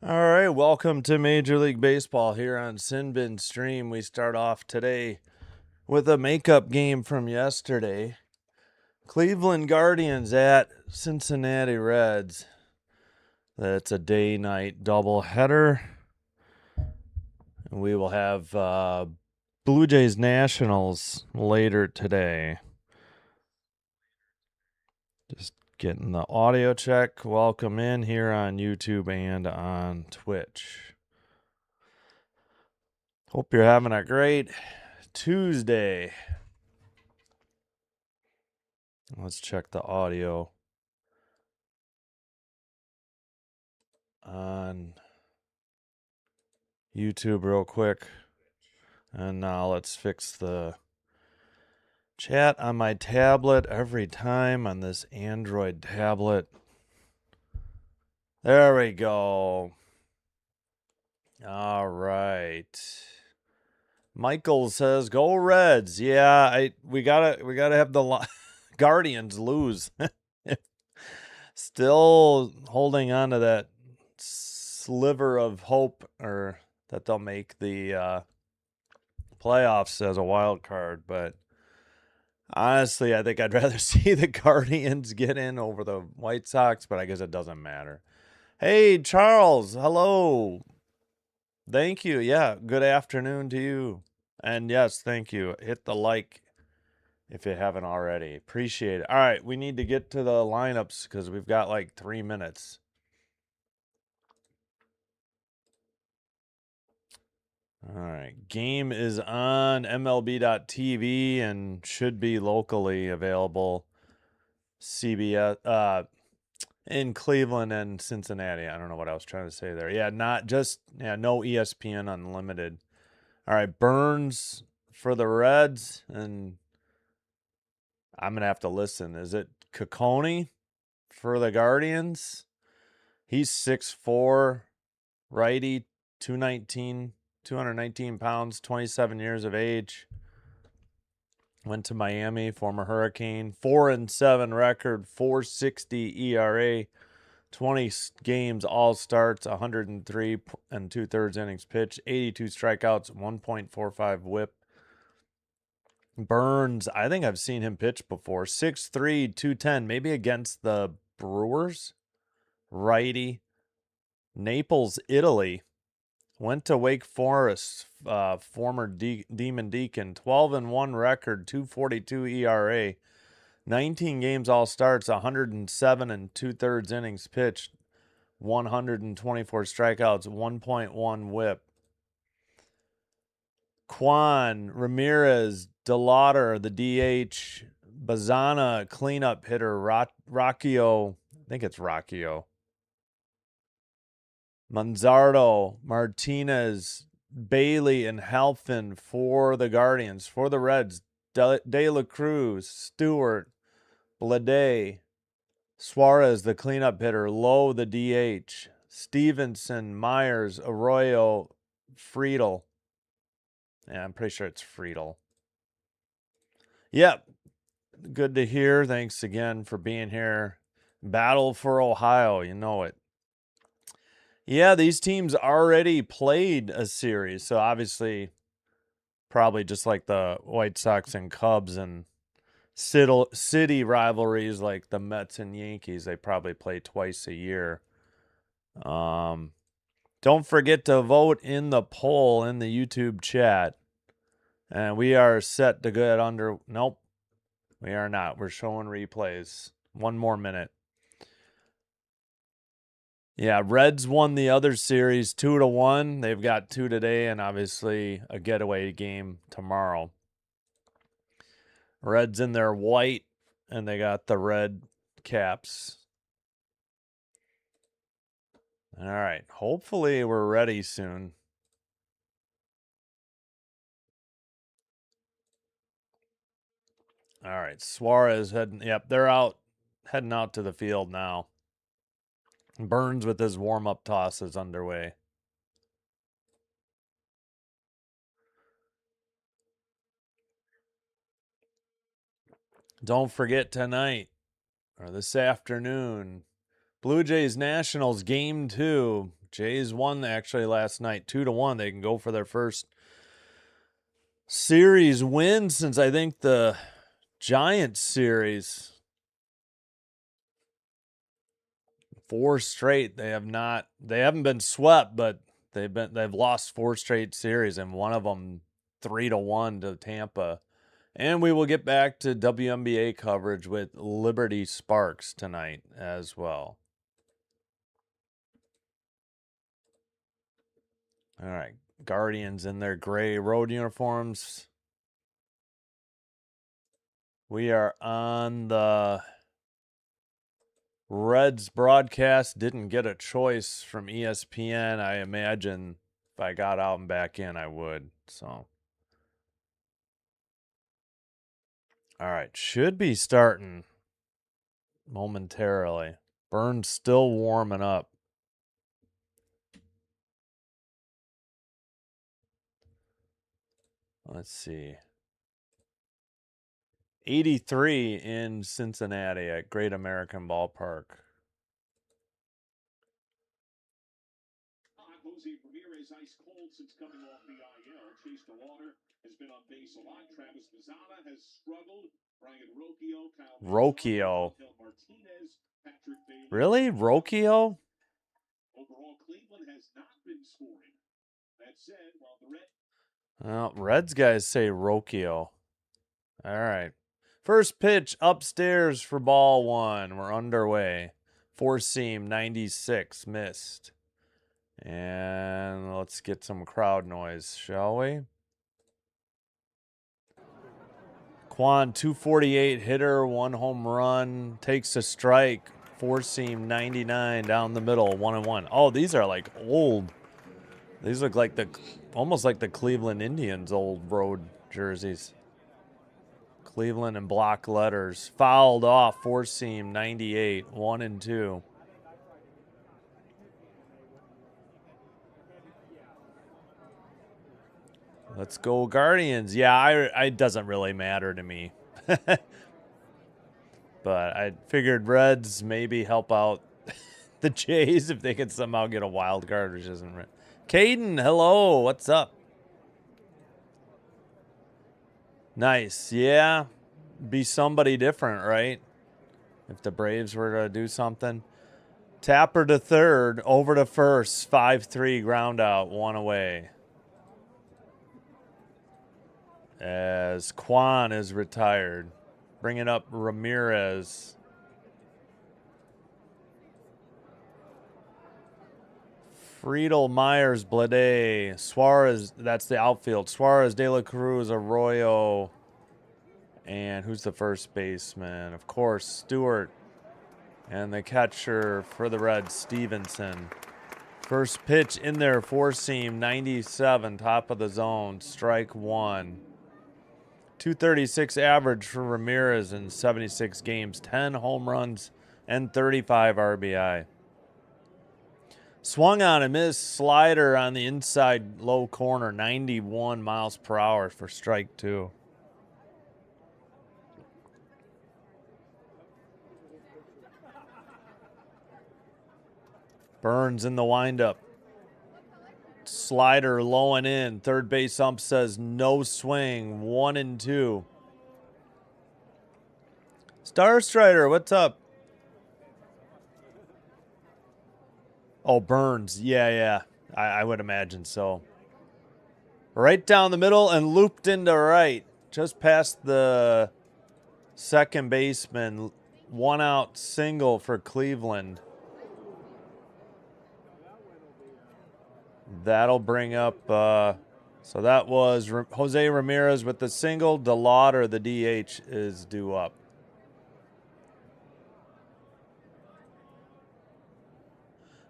All right, welcome to Major League Baseball here on Sinbin Stream. We start off today with a makeup game from yesterday. Cleveland Guardians at Cincinnati Reds. That's a day-night doubleheader. We will have Blue Jays Nationals later today. Just getting the audio check. Welcome in here on YouTube and on Twitch. Hope you're having a great Tuesday. Let's check the audio on YouTube real quick. And now let's fix the chat on my tablet every time on this Android tablet. There we go. All right. Michael says, "Go Reds." Yeah, we gotta have the Guardians lose. Still holding on to that sliver of hope, or that they'll make the playoffs as a wild card, but honestly, I think I'd rather see the Guardians get in over the White Sox, but I guess it doesn't matter. Hey, Charles, hello. Thank you. Yeah, good afternoon to you. And yes, thank you. Hit the like if you haven't already. Appreciate it. All right, we need to get to the lineups because we've got like 3 minutes. All right, game is on MLB.TV and should be locally available. CBS in Cleveland and Cincinnati. I don't know what I was trying to say there. Yeah, no ESPN Unlimited. All right, Burns for the Reds, and I'm gonna have to listen. Is it Ciccone for the Guardians? He's 6'4", righty, 219 pounds, 27 years of age. Went to Miami, former Hurricane. 4-7 record, 4.60 ERA, 20 games, all starts, 103 and 2/3 innings pitched, 82 strikeouts, 1.45 WHIP. Burns, I think I've seen him pitch before. 6'3", 210, maybe against the Brewers. Righty. Naples, Italy. Went to Wake Forest, former Demon Deacon. 12-1 record, 2.42 ERA. 19 games, all starts, 107 and 2/3 innings pitched, 124 strikeouts, 1.1 WHIP. Kwan, Ramirez, DeLauder, the DH, Bazana, cleanup hitter, Rocchio, I think it's Rocchio. Manzardo, Martinez, Bailey, and Halfin for the Guardians. For the Reds, De La Cruz, Stewart, Blade, Suarez, the cleanup hitter, Lowe, the DH, Stevenson, Myers, Arroyo, Friedel. Yeah, I'm pretty sure it's Friedel. Yep. Good to hear. Thanks again for being here. Battle for Ohio, you know it. Yeah, these teams already played a series, so obviously probably just like the White Sox and Cubs and city rivalries like the Mets and Yankees, they probably play twice a year. Don't forget to vote in the poll in the YouTube chat. And we are set to get under. Nope, we are not. We're showing replays. 1 more minute. Yeah, Reds won the other series 2-1. They've got 2 today, and obviously a getaway game tomorrow. Reds in their white, and they got the red caps. All right. Hopefully we're ready soon. All right. Suarez heading. Yep, they're heading out to the field now. Burns with his warm-up toss is underway. Don't forget tonight, or this afternoon, Blue Jays Nationals Game 2. Jays won actually last night 2-1. They can go for their first series win since I think the Giants series. 4 straight. They haven't been swept, but they've lost 4 straight series, and one of them 3-1 to Tampa. And we will get back to WNBA coverage with Liberty Sparks tonight as well. All right, Guardians in their gray road uniforms. We are on the Reds broadcast. Didn't get a choice from ESPN. I imagine if I got out and back in, I would. So, all right, should be starting momentarily. Burns still warming up. Let's see. 83 in Cincinnati at Great American Ballpark. Jose Ramirez ice cold since coming off the IL. Chase the water has been on base a lot. Travis Mazzana has struggled. Brian Rocchio. Really? Rocchio? Overall, Cleveland has not been scoring. That said, while the Reds guys say Rocchio. All right. First pitch upstairs for ball 1. We're underway. 4-seam 96 missed. And let's get some crowd noise, shall we? Quan, 248 hitter, 1 home run, takes a strike. 4-seam 99 down the middle, 1-1. Oh, these are like old. These look like almost like the Cleveland Indians old road jerseys. Cleveland in block letters. Fouled off, 4-seam 98, 1-2. Let's go Guardians. Yeah, it doesn't really matter to me. But I figured Reds maybe help out the Jays if they could somehow get a wild card, which isn't right. Caden, hello. What's up? Nice. Yeah. Be somebody different, right? If the Braves were to do something. Tapper to third, over to first, 5-3 ground out, 1 away. As Quan is retired. Bringing up Ramirez. Friedel, Myers, Blade, Suarez, that's the outfield. Suarez, De La Cruz, Arroyo. And who's the first baseman? Of course, Stewart. And the catcher for the Reds, Stevenson. First pitch in there, 4-seam, 97, top of the zone, strike 1. 236 average for Ramirez in 76 games, 10 home runs, and 35 RBI. Swung on a missed slider on the inside low corner, 91 miles per hour for strike 2. Burns in the windup. Slider low and in. Third base ump says no swing. 1-2. Star Strider, what's up? Oh, Burns. Yeah. I would imagine so. Right down the middle and looped into right. Just past the second baseman. 1 out single for Cleveland. That'll bring up, so that was Jose Ramirez with the single. DeLauder, the DH, is due up.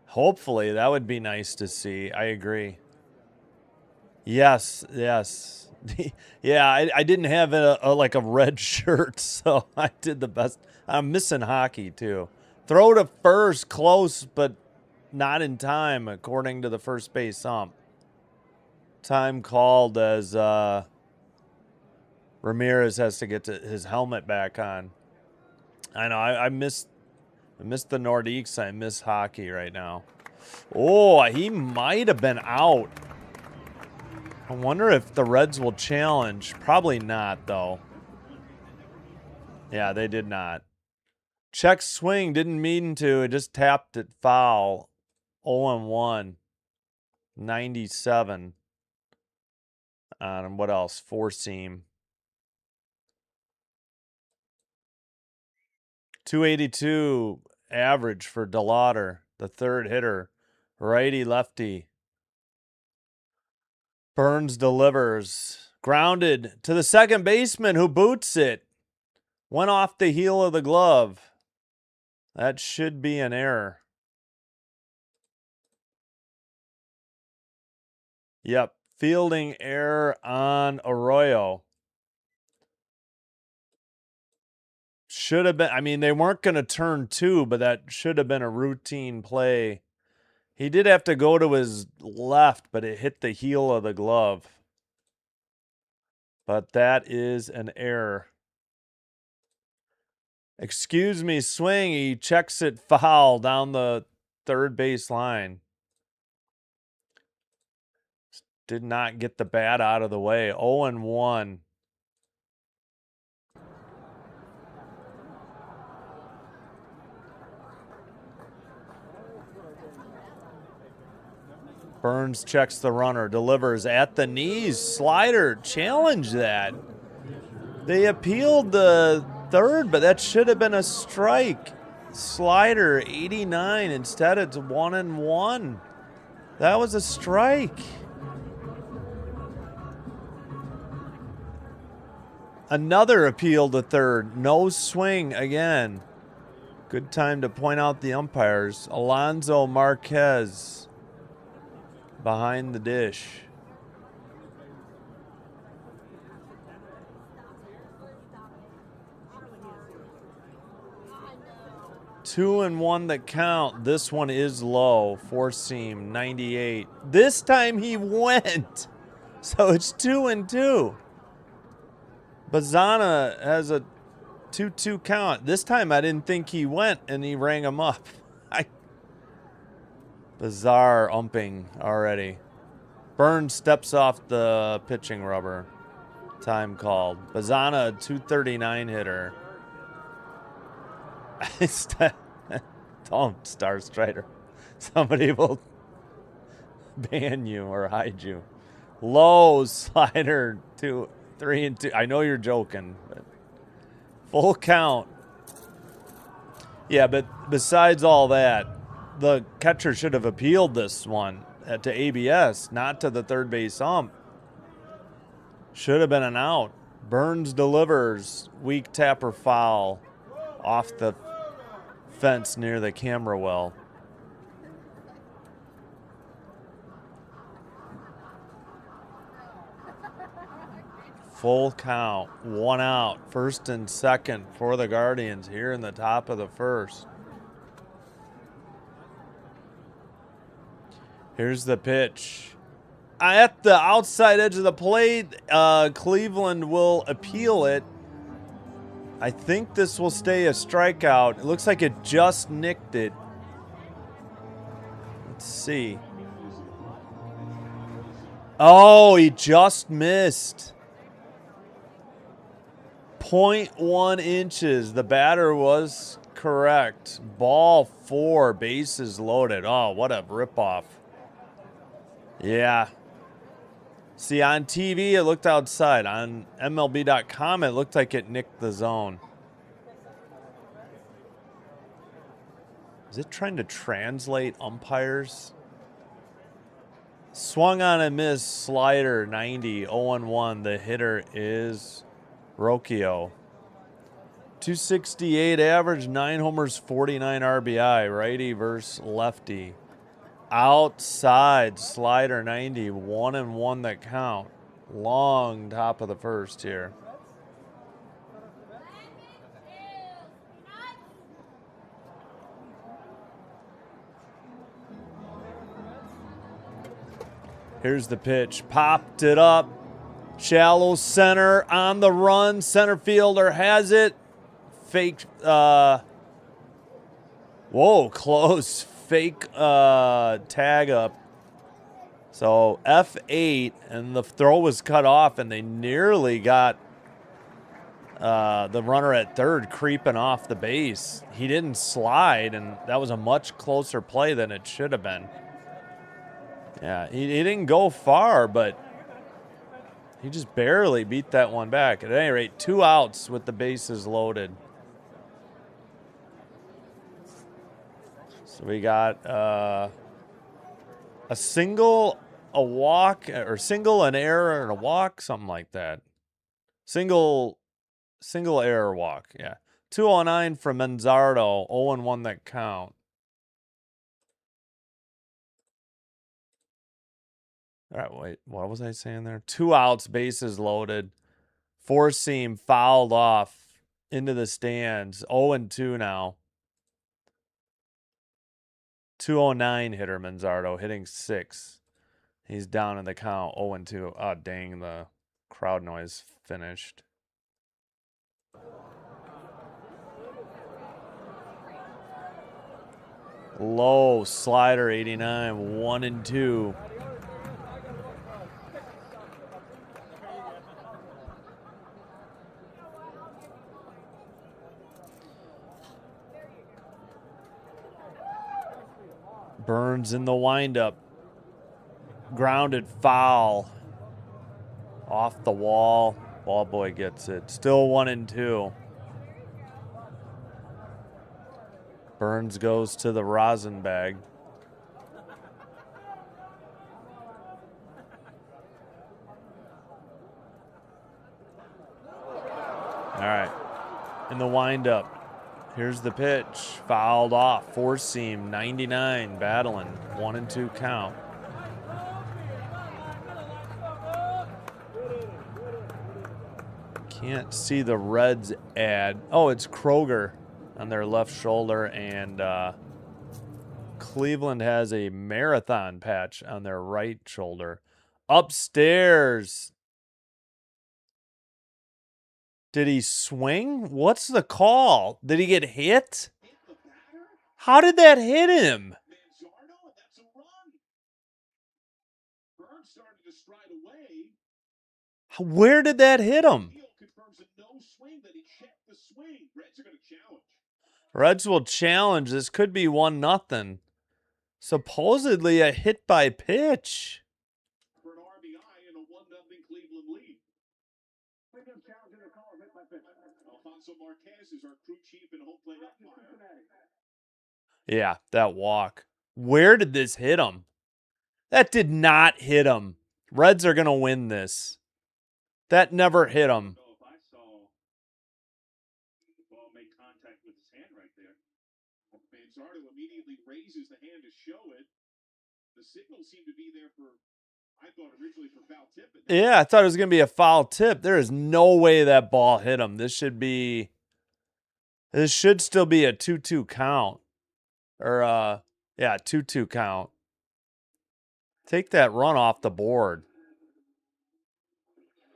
Hopefully, that would be nice to see. I agree. Yes. Yeah, I didn't have like a red shirt, so I did the best. I'm missing hockey, too. Throw to first, close, but not in time, according to the first base ump. Time called as Ramirez has to get his helmet back on. I know, I missed the Nordiques. I miss hockey right now. Oh, he might have been out. I wonder if the Reds will challenge. Probably not, though. Yeah, they did not. Check swing, didn't mean to. It just tapped it foul. 0-1. 97. What else? Four seam. 282 average for DeLauder, the third hitter. Righty lefty. Burns delivers. Grounded to the second baseman who boots it. Went off the heel of the glove. That should be an error. Yep. Fielding error on Arroyo. Should have been, I mean, they weren't going to turn two, but that should have been a routine play. He did have to go to his left, but it hit the heel of the glove. But that is an error. Excuse me, swing. He checks it foul down the third base line. Did not get the bat out of the way. 0-1. Burns checks the runner, delivers at the knees. Slider, challenge that. They appealed the third, but that should have been a strike. Slider, 89. Instead, it's 1-1. That was a strike. Another appeal to third. No swing again. Good time to point out the umpires. Alonso Marquez behind the dish. Two and one that count. This one is low. Four seam, 98. This time he went. So it's 2-2. Bazana has a 2-2 count. This time I didn't think he went, and he rang him up. Bizarre umping already. Burns steps off the pitching rubber. Time called. Bazana, 239 hitter. Don't, Star Strider. Somebody will ban you or hide you. Low slider, 3-2. I know you're joking, but full count. Yeah, but besides all that, the catcher should have appealed this one to ABS, not to the third base ump. Should have been an out. Burns delivers. Weak tapper foul off the fence near the camera well. Full count. One out. First and second for the Guardians here in the top of the first. Here's the pitch. At the outside edge of the plate, Cleveland will appeal it. I think this will stay a strikeout. It looks like it just nicked it. Let's see. Oh, he just missed. 0.1 inches. The batter was correct. Ball 4, bases loaded. Oh, what a ripoff. Yeah. See, on TV, it looked outside. On MLB.com, it looked like it nicked the zone. Is it trying to translate umpires? Swung on and missed. Slider, 90. 0-1. The hitter is Rocchio. 268 average, 9 homers, 49 RBI. Righty versus lefty. Outside, slider, 90, 1-1 that count. Long top of the first here. Here's the pitch. Popped it up. Shallow center on the run. Center fielder has it. Fake. Whoa, close. fake tag up. So F8, and the throw was cut off, and they nearly got the runner at third creeping off the base. He didn't slide, and that was a much closer play than it should have been. Yeah, he didn't go far, but he just barely beat that one back. At any rate, 2 outs with the bases loaded. So we got a single, a walk, or single, an error, and a walk, something like that. Single error walk, yeah. 209 from Manzardo, 0-1 that count. All right, wait, what was I saying there? 2 outs, bases loaded. 4-seam fouled off into the stands. 0-2 now. 209 hitter Manzardo, hitting 6. He's down in the count, 0-2. Oh, dang, the crowd noise finished. Low slider, 89, 1-2. Burns in the windup. Grounded foul. Off the wall. Ball boy gets it. Still 1-2. Burns goes to the rosin bag. All right. In the windup. Here's the pitch. Fouled off. 4-seam. 99. Battling. 1-2 count. Can't see the Reds ad. Oh, it's Kroger on their left shoulder, and Cleveland has a marathon patch on their right shoulder. Upstairs. Did he swing? What's the call? Did he get hit? How did that hit him? That's a run. Burns started to stride away. Where did that hit him? Confirms a no swing, that he checked the swing. Reds are going to challenge. Reds will challenge. This could be 1-0. Supposedly a hit by pitch. For an RBI and a 1-0 Cleveland lead. Alfonso Marquez is our crew chief and home plate umpire. Yeah, that walk. Where did this hit him? That did not hit him. Reds are going to win this. That never hit him. If I saw the ball make contact with his hand right there. Manzardo immediately raises the hand to show it. The signal seemed to be there for, I thought originally for foul tip. Yeah, I thought it was going to be a foul tip. There is no way that ball hit him. This should still be a 2-2 count. Or, yeah, 2-2 count. Take that run off the board. I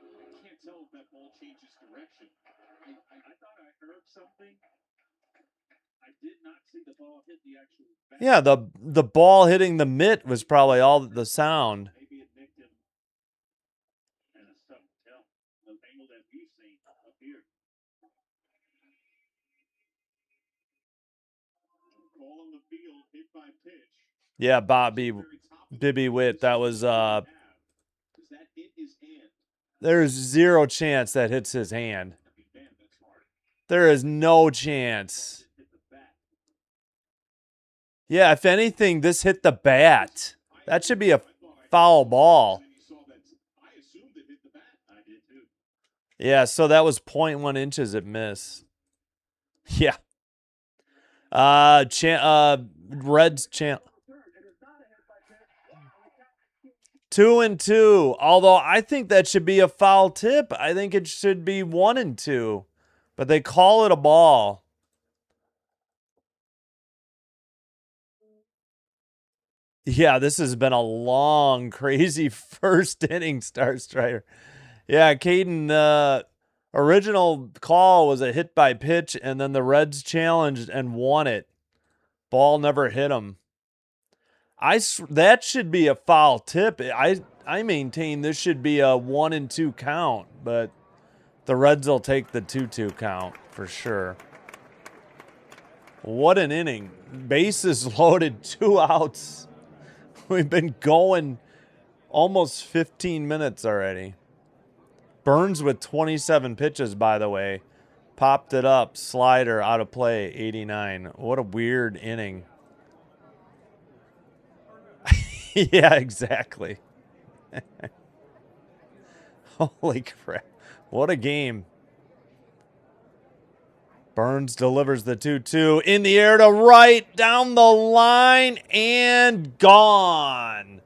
can't tell if that ball changes direction. I thought I heard something. I did not see the ball hit the actual bat. Yeah, the ball hitting the mitt was probably all the sound. Maybe it nicked him. And it's tough to tell. The angle that we've seen up here. Call on the field, hit by pitch. Yeah, Bibby Witt. That was Does that hit his hand? there's zero chance that hits his hand. There is no chance. Yeah, if anything, this hit the bat. That should be a foul ball. Yeah, so that was 0.1 inches at miss. Yeah. Reds chant. 2-2. Although I think that should be a foul tip. I think it should be 1-2. But they call it a ball. Yeah, this has been a long, crazy first inning, Star Strider. Yeah, Caden, original call was a hit by pitch, and then the Reds challenged and won it. Ball never hit him. That should be a foul tip. I maintain this should be a 1-2 count, but the Reds will take the 2-2 count for sure. What an inning. Bases loaded, 2 outs. We've been going almost 15 minutes already. Burns with 27 pitches, by the way. Popped it up, slider out of play, 89. What a weird inning. Yeah, exactly. Holy crap. What a game. Burns delivers the 2-2 in the air to right, down the line, and gone.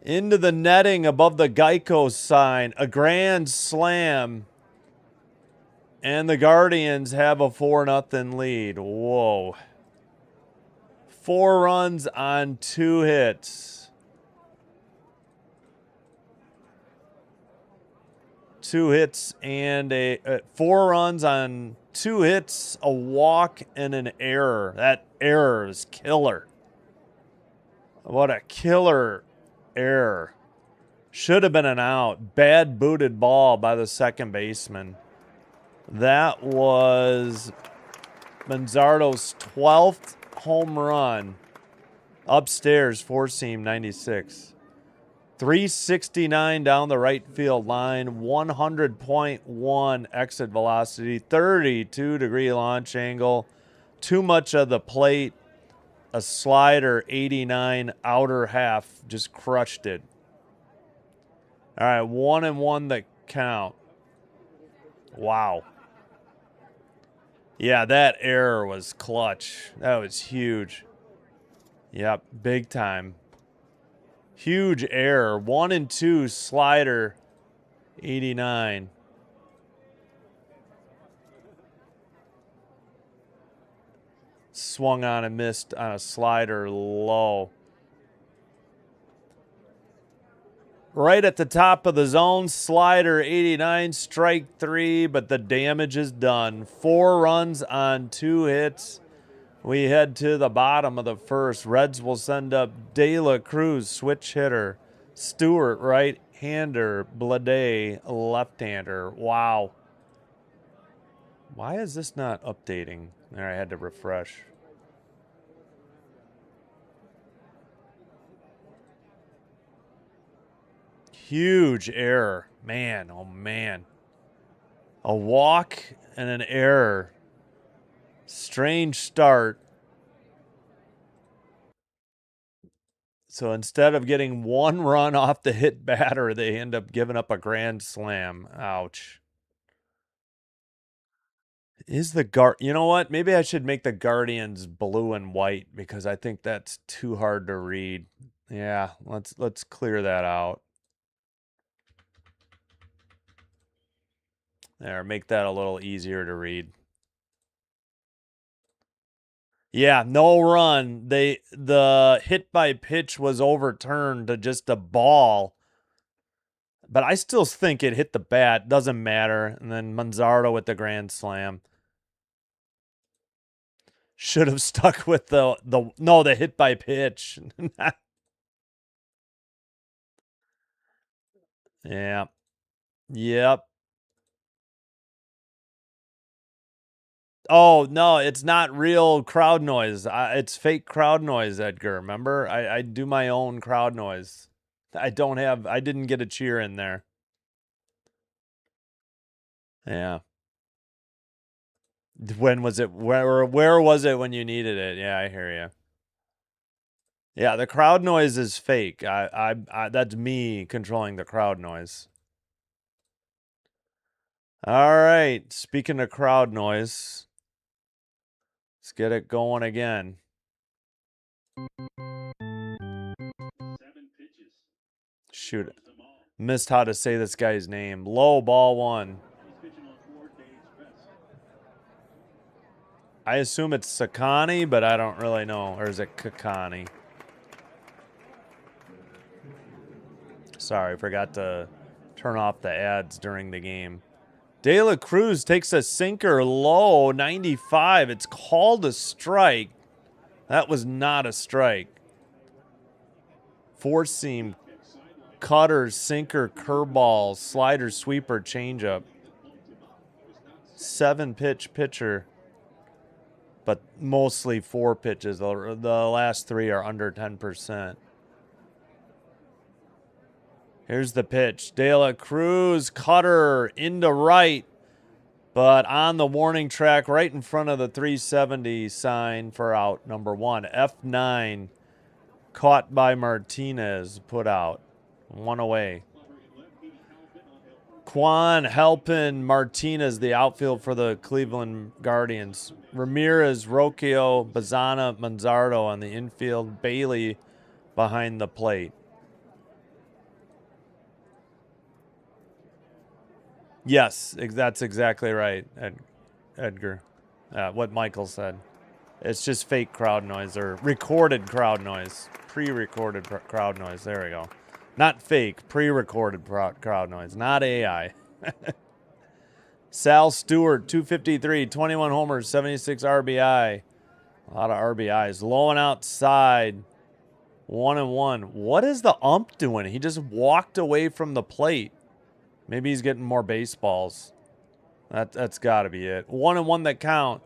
Into the netting above the Geico sign. A grand slam. And the Guardians have a 4-0 lead. Whoa. 4 runs on 2 hits. 2 hits and 4 runs on 2 hits, a walk, and an error. That error is killer. What a killer error. Should have been an out. Bad booted ball by the second baseman. That was Manzardo's 12th home run. Upstairs, 4-seam, 96. 369 down the right field line, 100.1 exit velocity, 32-degree launch angle, too much of the plate, a slider, 89, outer half, just crushed it. All right, 1-1 the count. Wow. Yeah, that error was clutch. That was huge. Yep, big time. Huge error. 1-2 slider, 89. Swung on and missed on a slider low. Right at the top of the zone, slider, 89, strike 3, but the damage is done. 4 runs on 2 hits. We head to the bottom of the first. Reds will send up De La Cruz, switch hitter. Stewart, right-hander. Blade, left-hander. Wow. Why is this not updating? There, I had to refresh. Huge error. Man, oh man. A walk and an error. Strange start. So instead of getting 1 run off the hit batter, they end up giving up a grand slam. Ouch. You know what? Maybe I should make the Guardians blue and white because I think that's too hard to read. Yeah, let's clear that out. There, make that a little easier to read. Yeah, no run. The hit by pitch was overturned to just a ball. But I still think it hit the bat. Doesn't matter. And then Manzardo with the grand slam. Should have stuck with the hit by pitch. Yeah. Yep. Oh, no, it's not real crowd noise. It's fake crowd noise, Edgar. Remember? I do my own crowd noise. I didn't get a cheer in there. Yeah. When was it? Where was it when you needed it? Yeah, I hear you. Yeah, the crowd noise is fake. That's me controlling the crowd noise. All right. Speaking of crowd noise, let's get it going again. 7 pitches. Shoot. Missed how to say this guy's name. Low, ball 1. He's pitching on 4 days rest. I assume it's Sakani, but I don't really know. Or is it Kakani? Sorry, forgot to turn off the ads during the game. De La Cruz takes a sinker low, 95. It's called a strike. That was not a strike. four seam, cutter, sinker, curveball, slider, sweeper, changeup. 7-pitch pitcher, but mostly 4 pitches. The last 3 are under 10%. Here's the pitch. De La Cruz, cutter into right, but on the warning track right in front of the 370 sign for out number 1. F9, caught by Martinez, put out. 1 away. Quan helping Martinez, the outfield for the Cleveland Guardians. Ramirez, Rocchio, Bazzana, Manzardo on the infield. Bailey behind the plate. Yes, that's exactly right, Edgar. What Michael said. It's just fake crowd noise or recorded crowd noise. Pre-recorded crowd noise. There we go. Not fake, pre-recorded crowd noise, not AI. Sal Stewart, 253, 21 homers, 76 RBI. A lot of RBIs. Low and outside, 1-1. What is the ump doing? He just walked away from the plate. Maybe he's getting more baseballs. That's got to be it. 1-1 that count.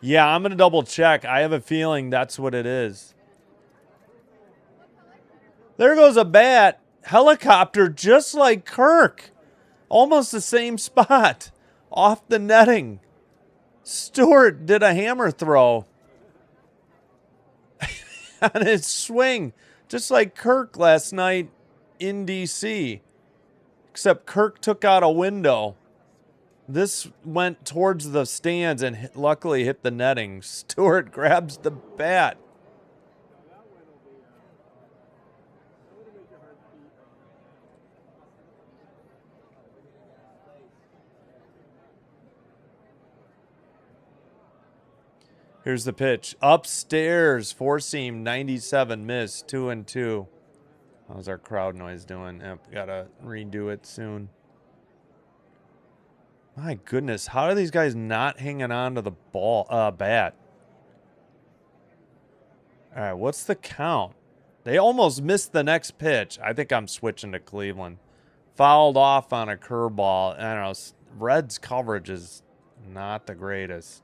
Yeah, I'm going to double check. I have a feeling that's what it is. There goes a bat. Helicopter just like Kirk. Almost the same spot. Off the netting. Stewart did a hammer throw. On his swing. Just like Kirk last night in D.C. Except Kirk took out a window. This went towards the stands and luckily hit the netting. Stewart grabs the bat. Here's the pitch. Upstairs, 4-seam, 97, miss, 2-2. How's our crowd noise doing? Yep, gotta redo it soon. My goodness, how are these guys not hanging on to the bat? All right, what's the count? They almost missed the next pitch. I think I'm switching to Cleveland. Fouled off on a curveball. I don't know. Reds coverage is not the greatest.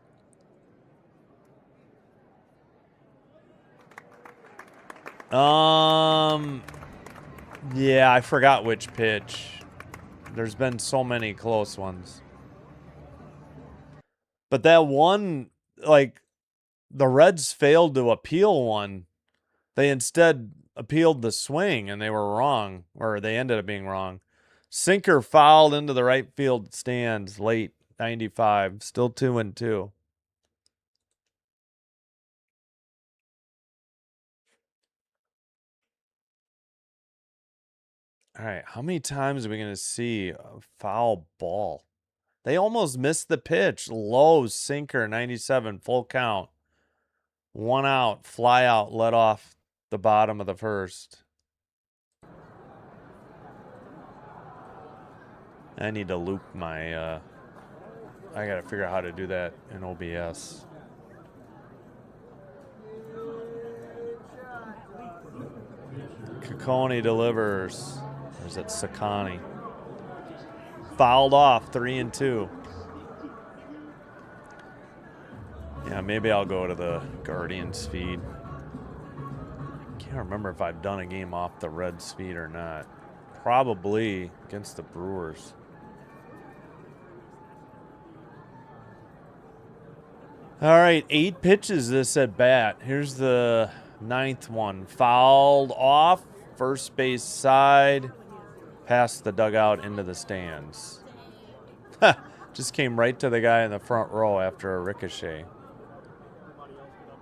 Yeah, I forgot which pitch. There's been so many close ones. But that one, like, the Reds failed to appeal one. They instead appealed the swing, and they were wrong, or they ended up being wrong. Sinker fouled into the right field stands late, 95, still 2-2. All right, how many times are we going to see a foul ball? They almost missed the pitch. Low sinker, 97, full count. 1 out, fly out, let off the bottom of the first. I need to loop my, I got to figure out how to do that in OBS. Ciccone delivers. Or is it Saccani? Fouled off, 3-2. Yeah, maybe I'll go to the Guardians feed. Can't remember if I've done a game off the Reds feed or not. Probably against the Brewers. All right, 8 pitches this at bat. Here's the 9th one. Fouled off, first base side, past the dugout into the stands. Just came right to the guy in the front row after a ricochet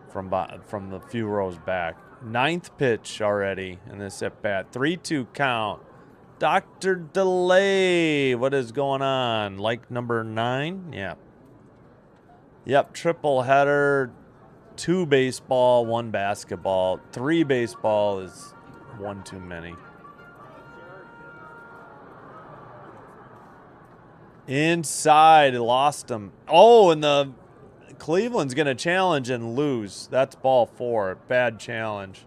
from the few rows back. 9th pitch already in this at bat. 3-2 count. Dr. Delay, what is going on? Like number 9? Yeah. Yep, triple header, 2 baseball, 1 basketball. 3 baseball is 1 too many. Inside, lost him. Oh, and the Cleveland's going to challenge and lose. That's ball 4. Bad challenge.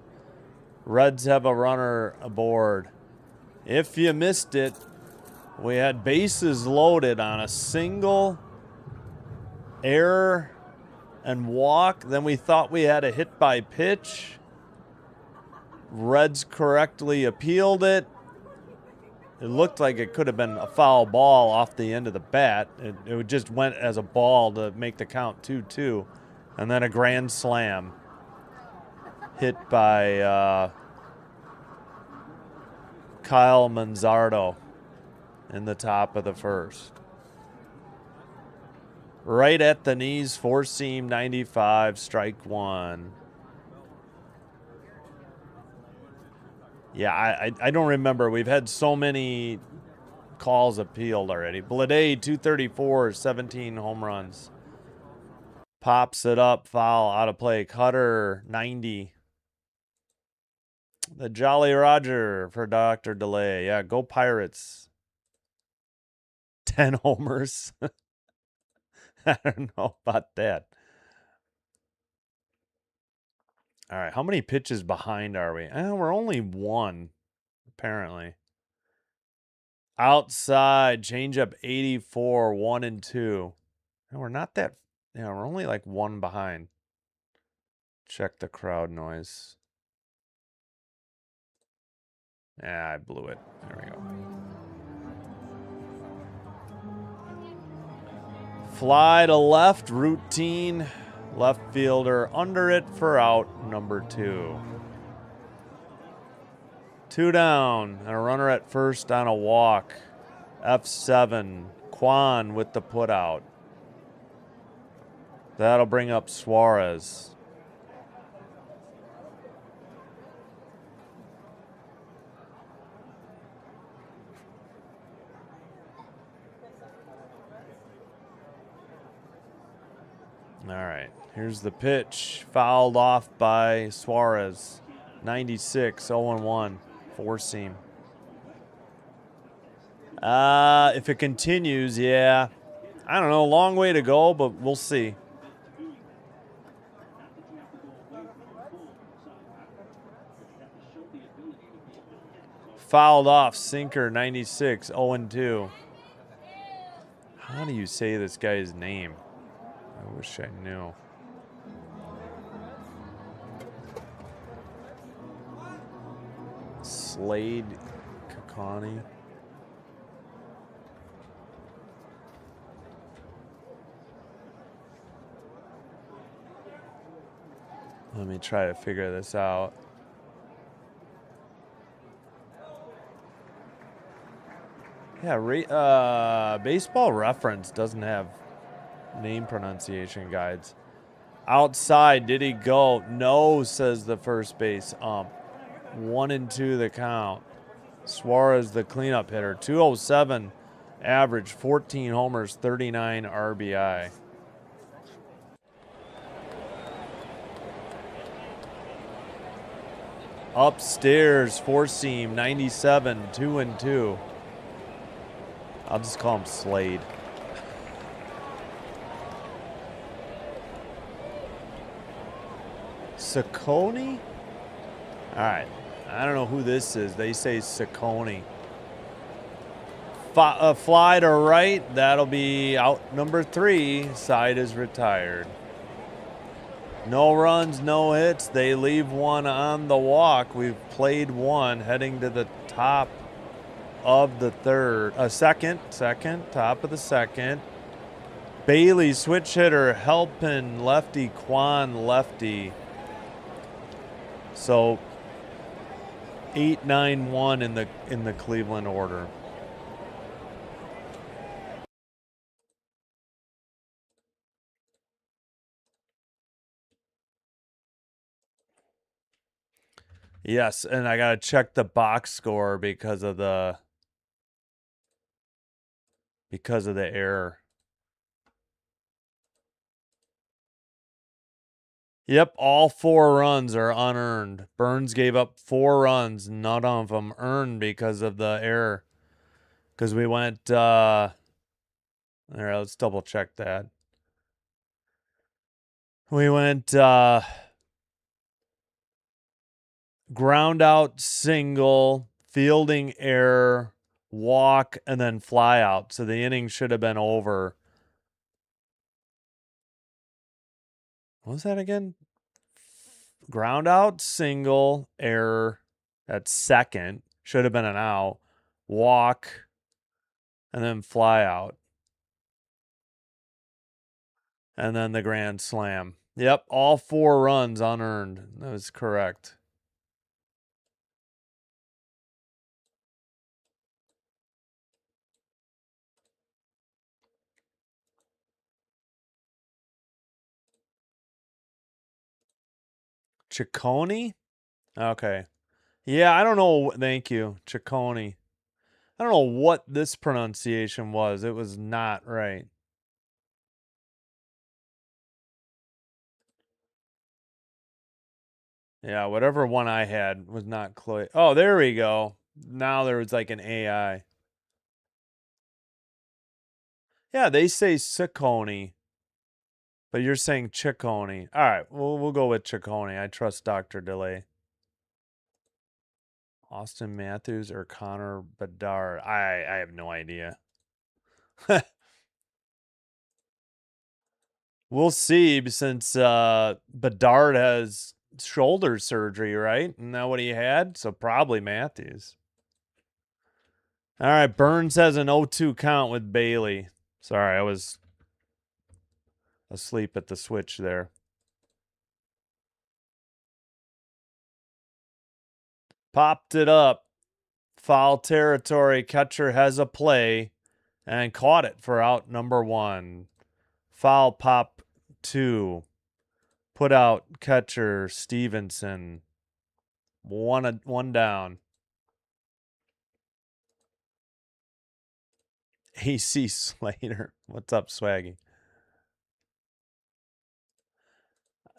Reds have a runner aboard. If you missed it, we had bases loaded on a single error and walk. Then we thought we had a hit by pitch. Reds correctly appealed it. It looked like it could have been a foul ball off the end of the bat. It just went as a ball to make the count 2-2. And then a grand slam hit by Kyle Manzardo in the top of the first. Right at the knees, four-seam, 95, strike one. Yeah, I don't remember. We've had so many calls appealed already. Blade, 234, 17 home runs. Pops it up, foul, out of play. Cutter, 90. The Jolly Roger for Dr. Delay. Yeah, go Pirates. 10 homers. I don't know about that. All right, how many pitches behind are we? We're only one, apparently. Outside, changeup 84, 1 and 2. And we're not that, yeah, we're only like one behind. Check the crowd noise. Yeah, I blew it. There we go. Fly to left, routine. Left fielder under it for out, number 2. 2 down, and a runner at first on a walk. F7, Quan with the putout. That'll bring up Suarez. All right, here's the pitch. Fouled off by Suarez. 96, 0-1, four-seam. If it continues, yeah. I don't know, long way to go, but we'll see. Fouled off, sinker, 96, 0-2. How do you say this guy's name? I wish I knew. Slade Kakani. Let me try to figure this out. Yeah, Baseball Reference doesn't have name pronunciation guides. Outside, did he go? No, says the first base ump. 1 and 2 the count. Suarez, the cleanup hitter. 207 average, 14 homers, 39 RBI. Upstairs, four-seam, 97, 2 and 2. I'll just call him Slade. Saccone? All right. I don't know who this is. They say Saccone. Fly to right. That'll be out number 3. Side is retired. No runs, no hits. They leave one on the walk. We've played one heading to the top of the second, top of the second. Bailey, switch hitter, helping lefty, Quan, lefty. So 8-9-1 in the Cleveland order. Yes, and I gotta check the box score because of the error. Yep, all 4 runs are unearned. Burns gave up 4 runs, none of them earned because of the error. Because we went, all right, let's double check that. We went ground out, single, fielding error, walk, and then fly out. So the inning should have been over. What was that again? Ground out, single, error at second. Should have been an out. Walk, and then fly out. And then the grand slam. Yep, all 4 runs unearned. That was correct. Ciccone? Okay. Yeah, I don't know. Thank you, Ciccone. I don't know what this pronunciation was. It was not right. Yeah, whatever one I had was not clear. Oh, there we go. Now there was like an AI. Yeah, they say Ciccone, but you're saying Ciccone. All right, we'll go with Ciccone. I trust Dr. Delay. Austin Matthews or Connor Bedard? I have no idea. We'll see, since Bedard has shoulder surgery, right? Isn't that what he had? So probably Matthews. All right, Burns has an 0-2 count with Bailey. Sorry, I was asleep at the switch there. Popped it up. Foul territory. Catcher has a play and caught it for out number 1. Foul pop 2. Put out catcher Stevenson. One down. AC Slater. What's up, Swaggy?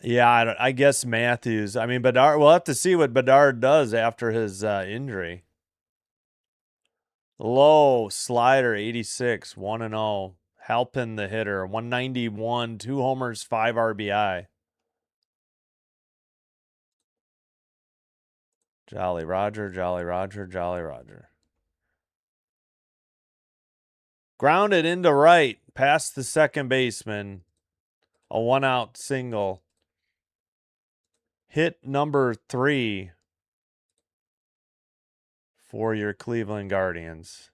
Yeah, I guess Matthews. I mean, Bedard. We'll have to see what Bedard does after his injury. Low slider, 86, 1-0. Halpin the hitter, 191, 2 homers, 5 RBI. Jolly Roger, Jolly Roger, Jolly Roger. Grounded into right, past the second baseman. A 1-out single. Hit number 3 for your Cleveland Guardians.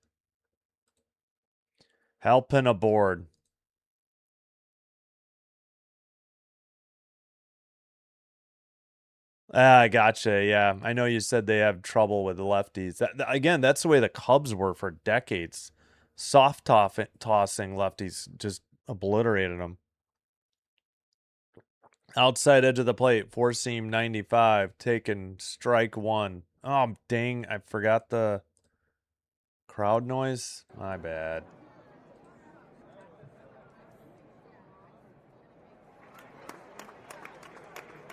Halpin aboard. I gotcha. Yeah, I know you said they have trouble with the lefties. Again, that's the way the Cubs were for decades. Soft tossing lefties just obliterated them. Outside edge of the plate, 4-seam 95, taken strike 1. Oh, dang, I forgot the crowd noise. My bad.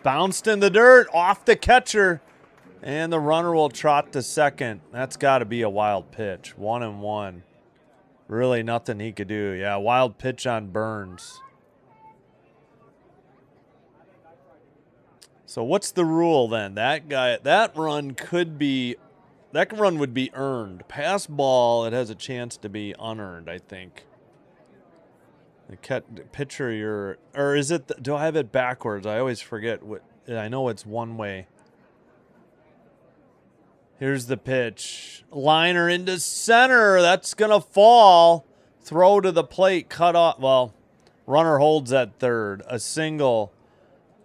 Bounced in the dirt, off the catcher, and the runner will trot to second. That's got to be a wild pitch. 1-1. Really nothing he could do. Yeah, wild pitch on Burns. So what's the rule then? That run would be earned. Pass ball, it has a chance to be unearned, I think. The pitcher, or is it? Do I have it backwards? I always forget what. I know it's one way. Here's the pitch. Liner into center. That's gonna fall. Throw to the plate. Cut off. Well, runner holds at third. A single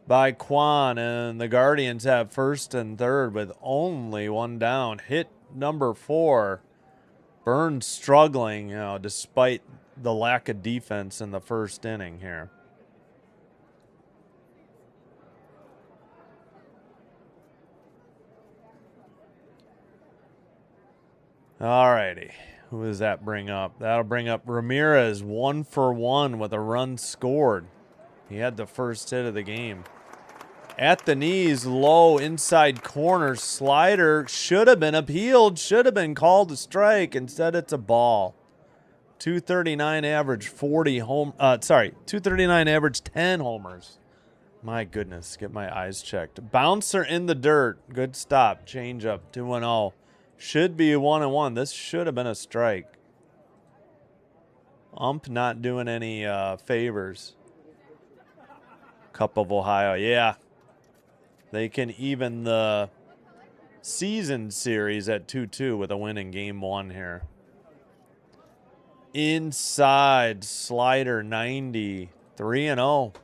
by Kwan, and the Guardians have first and third with only 1 down. Hit number 4. Burns struggling, despite the lack of defense in the first inning here. All righty. Who does that bring up? That'll bring up Ramirez, 1 for 1 with a run scored. He had the first hit of the game. At the knees, low inside corner slider. Should have been appealed. Should have been called a strike. Instead, it's a ball. 239 average, 239 average, 10 homers. My goodness, get my eyes checked. Bouncer in the dirt. Good stop. Change up. 2-0. Should be 1-1. This should have been a strike. Ump not doing any favors. Cup of Ohio. Yeah. They can even the season series at 2-2 with a win in game 1 here. Inside slider 90. 3-0.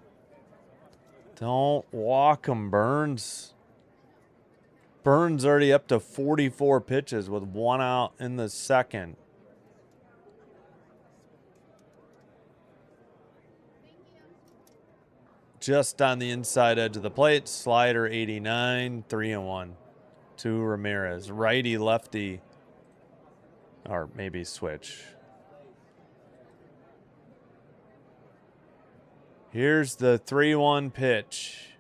Don't walk him, Burns. Burns already up to 44 pitches with 1 out in the second. Just on the inside edge of the plate. Slider 89. 3-1. To Ramirez. Righty, lefty. Or maybe switch. Here's the 3-1 pitch.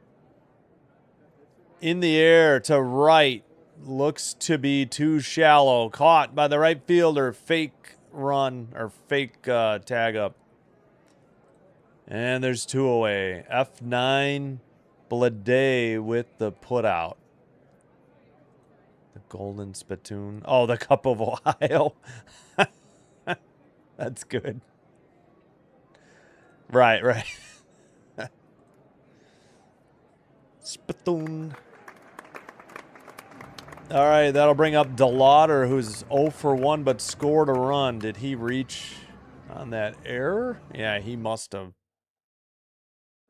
In the air to right. Looks to be too shallow. Caught by the right fielder. Fake run or fake tag up. And there's 2 away. F9 Blade with the putout. The golden spittoon. Oh, the Cup of Ohio. That's good. Right. Spittoon. All right, that'll bring up DeLauder, who's 0 for 1 but scored a run. Did he reach on that error? Yeah, he must have.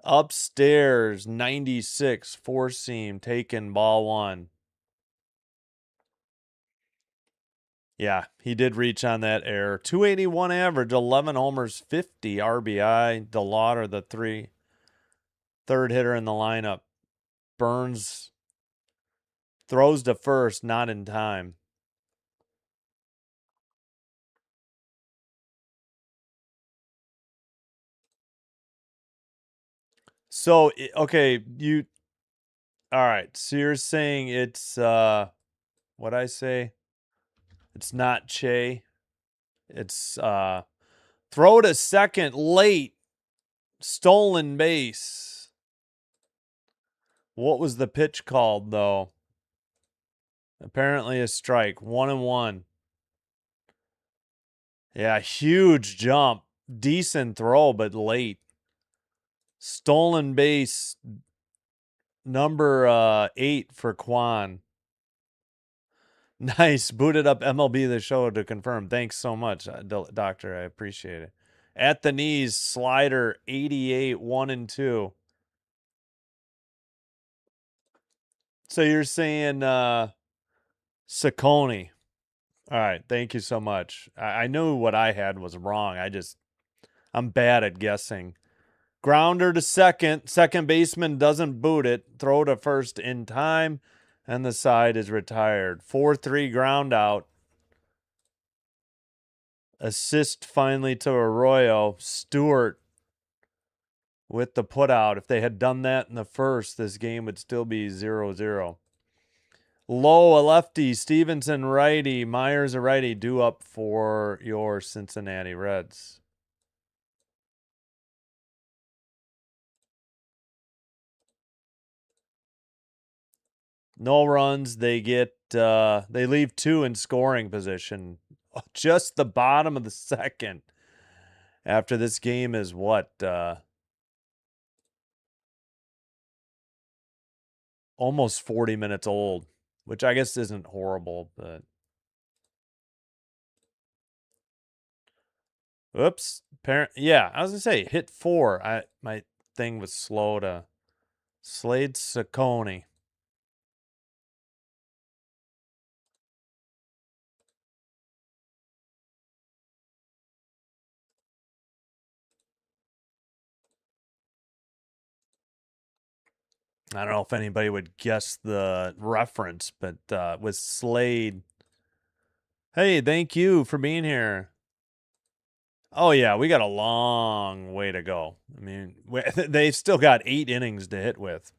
Upstairs, 96, 4-seam, taken, ball 1. Yeah, he did reach on that error. 281 average, 11 homers, 50 RBI. DeLauder, the third hitter in the lineup. Burns throws to first, not in time. So, okay, all right, so you're saying it's, what'd I say? It's not Che. It's, throw to second late, stolen base. What was the pitch called, though? Apparently a strike. 1-1. Yeah, huge jump. Decent throw, but late. Stolen base number 8 for Quan. Nice. Booted up MLB The Show to confirm. Thanks so much, Doctor. I appreciate it. At the knees, slider 88, 1-2. So you're saying Saccone. All right. Thank you so much. I knew what I had was wrong. I'm bad at guessing. Grounder to second. Second baseman doesn't boot it. Throw to first in time. And the side is retired. 4-3 ground out. Assist finally to Arroyo. Stewart with the putout. If they had done that in the first, this game would still be 0-0. Low, a lefty. Stevenson, righty. Myers, a righty. Due up for your Cincinnati Reds. No runs. They leave 2 in scoring position. Just the bottom of the second. After this game is what? Almost 40 minutes old, which I guess isn't horrible, but. Oops. Yeah, I was gonna say hit 4. My thing was slow to. Slade Saccone. I don't know if anybody would guess the reference, but with Slade. Hey, thank you for being here. Oh, yeah, we got a long way to go. I mean, they've still got 8 innings to hit with.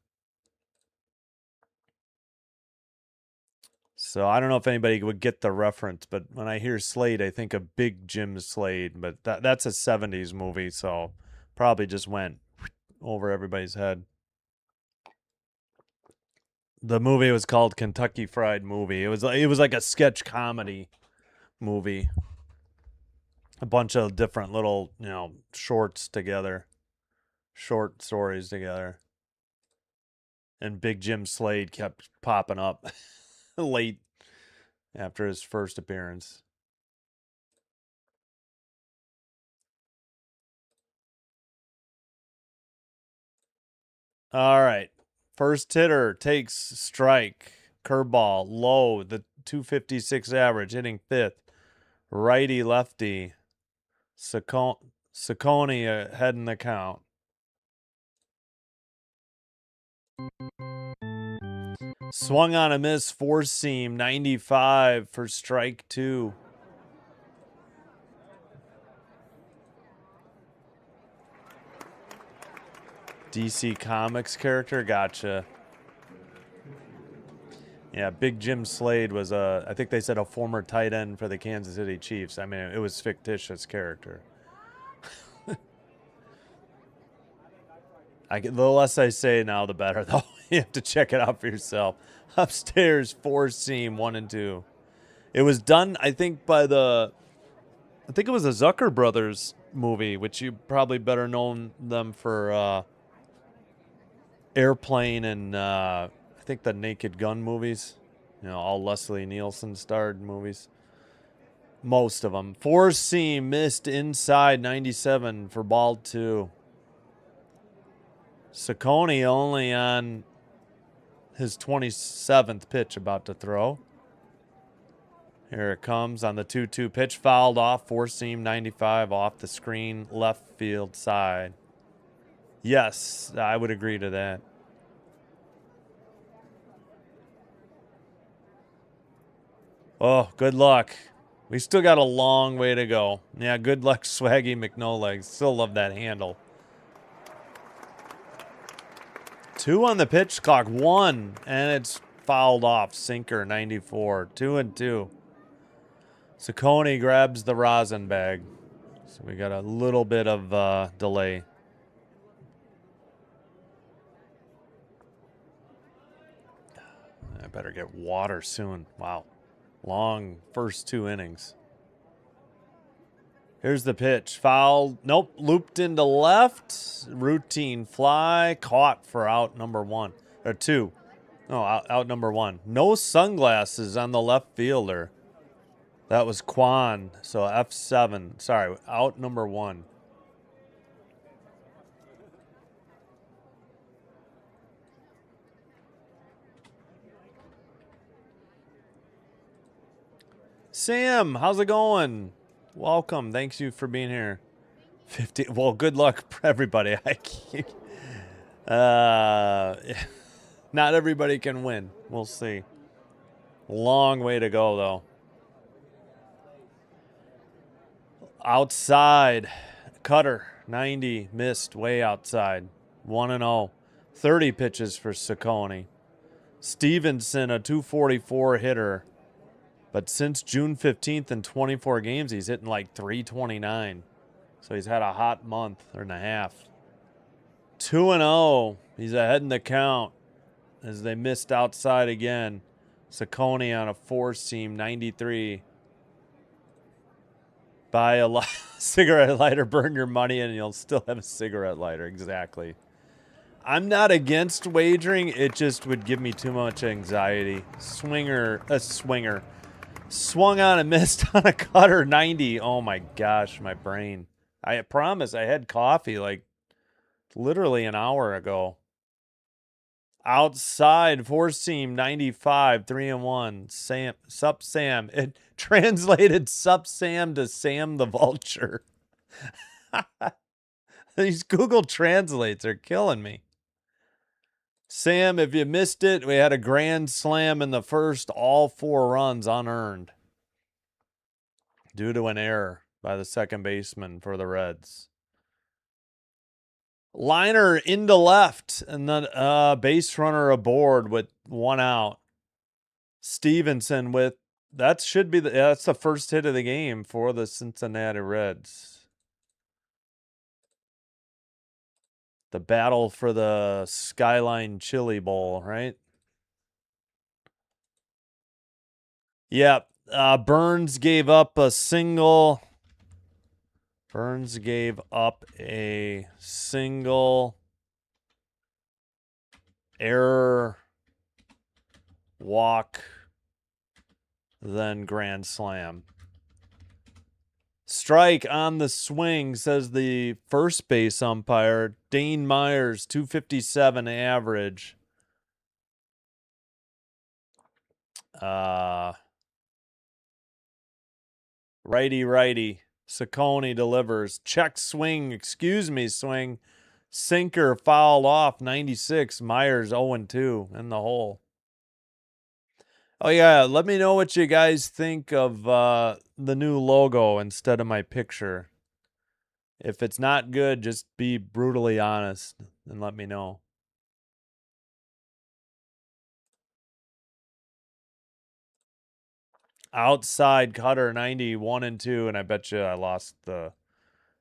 So I don't know if anybody would get the reference, but when I hear Slade, I think of Big Jim Slade, but that's a 70s movie, so probably just went over everybody's head. The movie was called Kentucky Fried Movie. It was like a sketch comedy movie. A bunch of different little, shorts together. Short stories together. And Big Jim Slade kept popping up late after his first appearance. All right. First hitter takes strike. Curveball, low, the 256 average, hitting fifth. Righty lefty. Saccone ahead in the count. Swung on a miss, four seam, 95 for strike two. DC Comics character, gotcha. Yeah, Big Jim Slade was I think they said a former tight end for the Kansas City Chiefs. I mean, it was fictitious character. The less I say now, the better, though. You have to check it out for yourself. Upstairs, four seam, 1 and 2. It was done, I think, I think it was a Zucker Brothers movie, which you probably better known them for Airplane and I think the Naked Gun movies. All Leslie Nielsen starred movies. Most of them. Four seam missed inside 97 for ball two. Saccone only on his 27th pitch about to throw. Here it comes on the 2-2 pitch. Fouled off. Four seam 95 off the screen left field side. Yes, I would agree to that. Oh, good luck. We still got a long way to go. Yeah, good luck, Swaggy McNolegs. Still love that handle. 2 on the pitch clock. 1, and it's fouled off. Sinker, 94. 2 and 2. Saccone grabs the rosin bag. So we got a little bit of delay. I better get water soon. Wow. Long first 2 innings. Here's the pitch. Foul. Nope. Looped into left. Routine fly. Caught for out number 1. Or 2. No, out number 1. No sunglasses on the left fielder. That was Quan. So F7. Sorry. Out number 1. Sam, how's it going? Welcome. Thanks you for being here. 50. Well, good luck, everybody. Not everybody can win. We'll see. Long way to go, though. Outside. Cutter. 90. Missed. Way outside. 1-0. 30 pitches for Saccone. Stevenson, a 244 hitter. But since June 15th in 24 games, he's hitting like 329. So he's had a hot month and a half. 2-0. He's ahead in the count as they missed outside again. Saccone on a four seam, 93. Buy a cigarette lighter, burn your money, and you'll still have a cigarette lighter. Exactly. I'm not against wagering. It just would give me too much anxiety. Swinger. Swung on and missed on a cutter, 90. Oh my gosh, my brain. I promise I had coffee like literally an hour ago. Outside, four seam, 95, 3-1. Sup Sam. It translated Sup Sam to Sam the Vulture. These Google Translates are killing me. Sam, if you missed it, we had a grand slam in the first, all 4 runs unearned due to an error by the second baseman for the Reds. Liner into left, and then base runner aboard with 1 out. Stevenson with that's the first hit of the game for the Cincinnati Reds. The battle for the Skyline Chili Bowl, right? Yep. Burns gave up a single. Burns gave up a single. Error. Walk. Then grand slam. Strike on the swing, says the first base umpire. Dane Myers, 257 average. Righty. Ciccone delivers. Check swing. Excuse me, swing. Sinker fouled off. 96. Myers 0-2 in the hole. Oh, yeah. Let me know what you guys think of the new logo instead of my picture. If it's not good, just be brutally honest and let me know. Outside cutter 91-2, and I bet you I lost the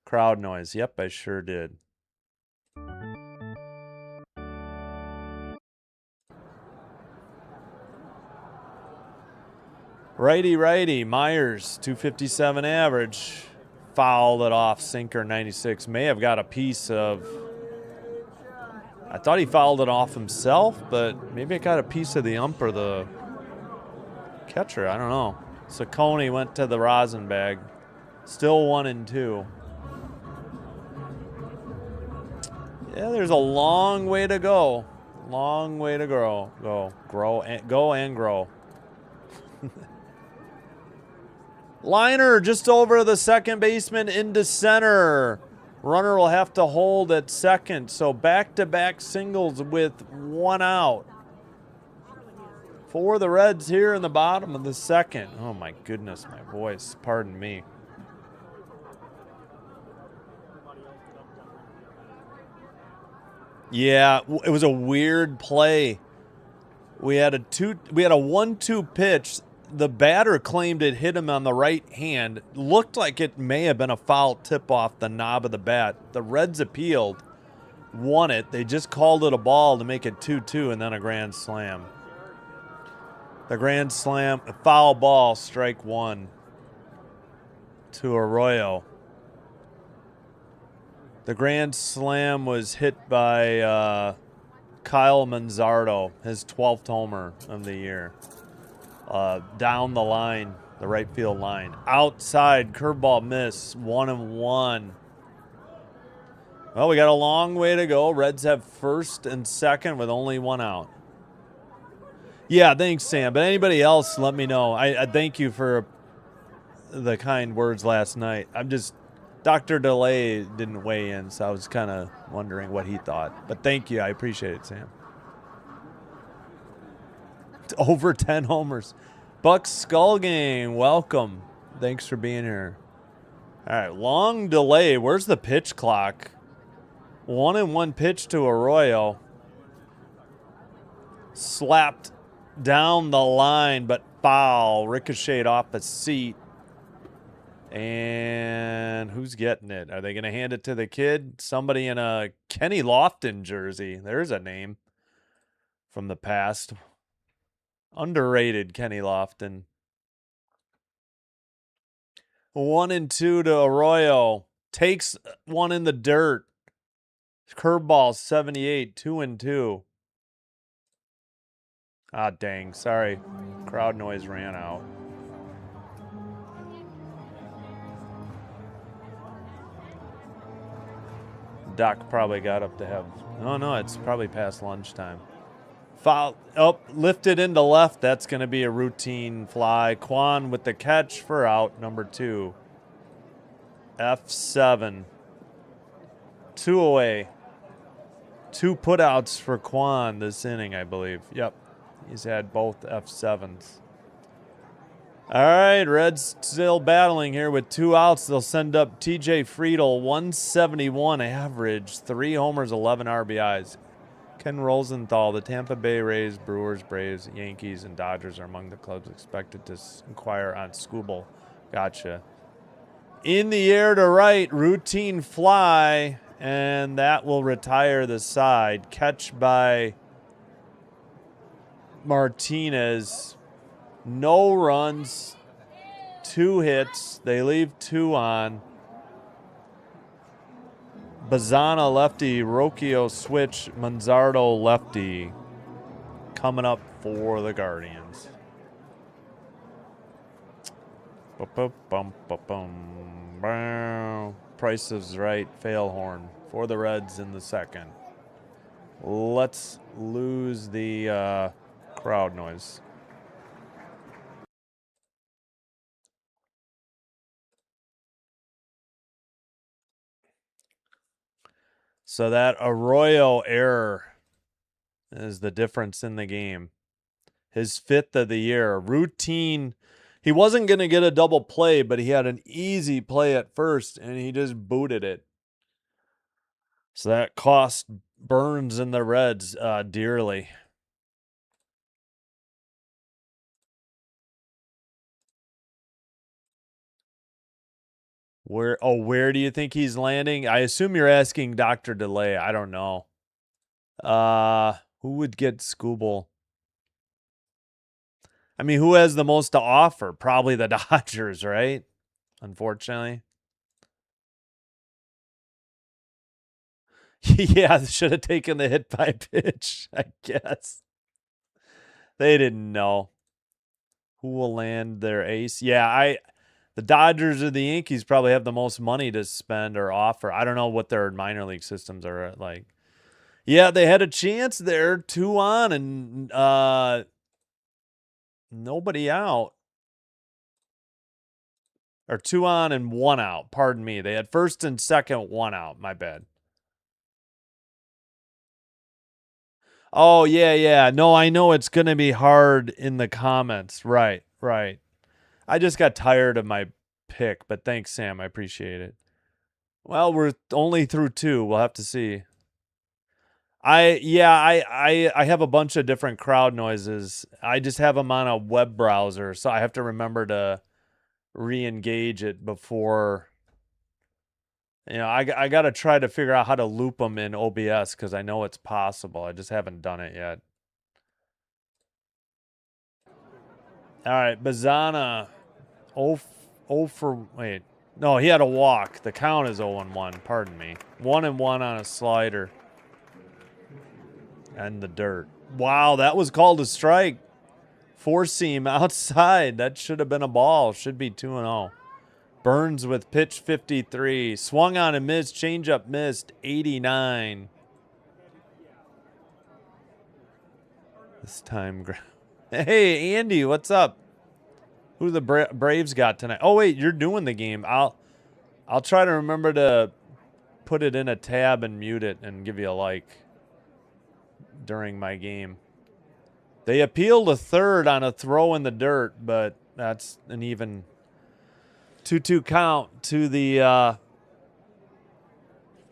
crowd noise. Yep, I sure did. Righty. Myers, 257 average. Fouled it off. Sinker 96. May have got a piece of. I thought he fouled it off himself, but maybe it got a piece of the ump or the catcher. I don't know. Ciccone went to the rosin bag. Still 1-2. Yeah, there's a long way to go. Long way to grow. Go and grow. Liner just over the second baseman into center. Runner will have to hold at second. So back-to-back singles with one out. For the Reds here in the bottom of the second. Oh my goodness, my voice. Pardon me. Yeah, it was a weird play. We had a 1-2 pitch. The batter claimed it hit him on the right hand. Looked like it may have been a foul tip off the knob of the bat. The Reds appealed, won it. They just called it a ball to make it 2-2 and then a grand slam. The grand slam, a foul ball, strike one to Arroyo. The grand slam was hit by Kyle Manzardo, his 12th homer of the year. Down the line, the right field line. Outside, curveball miss, 1-1. Well, we got a long way to go. Reds have first and second with only one out. Yeah, thanks, Sam. But anybody else, let me know. I thank you for the kind words last night. Dr. DeLay didn't weigh in, so I was kind of wondering what he thought. But thank you. I appreciate it, Sam. Over 10 homers. Bucks Skull Gang, welcome. Thanks for being here. All right, long delay. Where's the pitch clock? 1-1 pitch to Arroyo. Slapped down the line, but foul. Ricocheted off the seat. And who's getting it? Are they going to hand it to the kid? Somebody in a Kenny Lofton jersey. There's a name from the past. Underrated Kenny Lofton. 1-2 to Arroyo. Takes one in the dirt. Curveball 78, 2-2. Ah, dang. Sorry. Crowd noise ran out. Doc probably got up to have. Oh, no, it's probably past lunchtime. Foul. Oh, lifted into left. That's going to be a routine fly. Quan with the catch for out, number 2. F7. 2 away. 2 putouts for Quan this inning, I believe. Yep. He's had both F7s. All right, Reds still battling here with 2 outs. They'll send up TJ Friedel, 171 average, 3 homers, 11 RBIs. Ken Rosenthal, the Tampa Bay Rays, Brewers, Braves, Yankees, and Dodgers are among the clubs expected to inquire on Skubal. Gotcha. In the air to right, routine fly, and that will retire the side. Catch by Martinez. No runs, 2 hits. They leave 2 on. Bazzana lefty, Rocchio switch, Manzardo lefty. Coming up for the Guardians. Price is right. Fail horn for the Reds in the second. Let's lose the crowd noise. So that Arroyo error is the difference in the game. His 5th of the year. Routine. He wasn't going to get a double play, but he had an easy play at first, and he just booted it. So that cost Burns and the Reds dearly. Where do you think he's landing? I assume you're asking Dr. Delay. I don't know. Who would get Scooble? I mean, who has the most to offer? Probably the Dodgers, right? Unfortunately. Yeah, they should have taken the hit by pitch, I guess. They didn't know. Who will land their ace? Yeah, the Dodgers or the Yankees probably have the most money to spend or offer. I don't know what their minor league systems are like. Yeah, they had a chance there, 2 on and nobody out. Or 2 on and 1 out. Pardon me. They had first and second, 1 out. My bad. Oh, yeah. No, I know it's going to be hard in the comments. Right. I just got tired of my pick, but thanks, Sam. I appreciate it. Well, we're only through 2. We'll have to see. I have a bunch of different crowd noises. I just have them on a web browser, so I have to remember to re-engage it before. I got to try to figure out how to loop them in OBS because I know it's possible. I just haven't done it yet. All right, Bazzana. Wait. No, he had a walk. The count is 0-1. Pardon me. 1-1 on a slider. And the dirt. Wow, that was called a strike. 4-seam outside. That should have been a ball. Should be 2-0. Burns with pitch 53. Swung on and missed. Changeup missed. 89. This time. Hey, Andy, what's up? Who the Braves got tonight? Oh, wait, you're doing the game. I'll try to remember to put it in a tab and mute it and give you a like during my game. They appealed a third on a throw in the dirt, but that's an even 2-2 count to the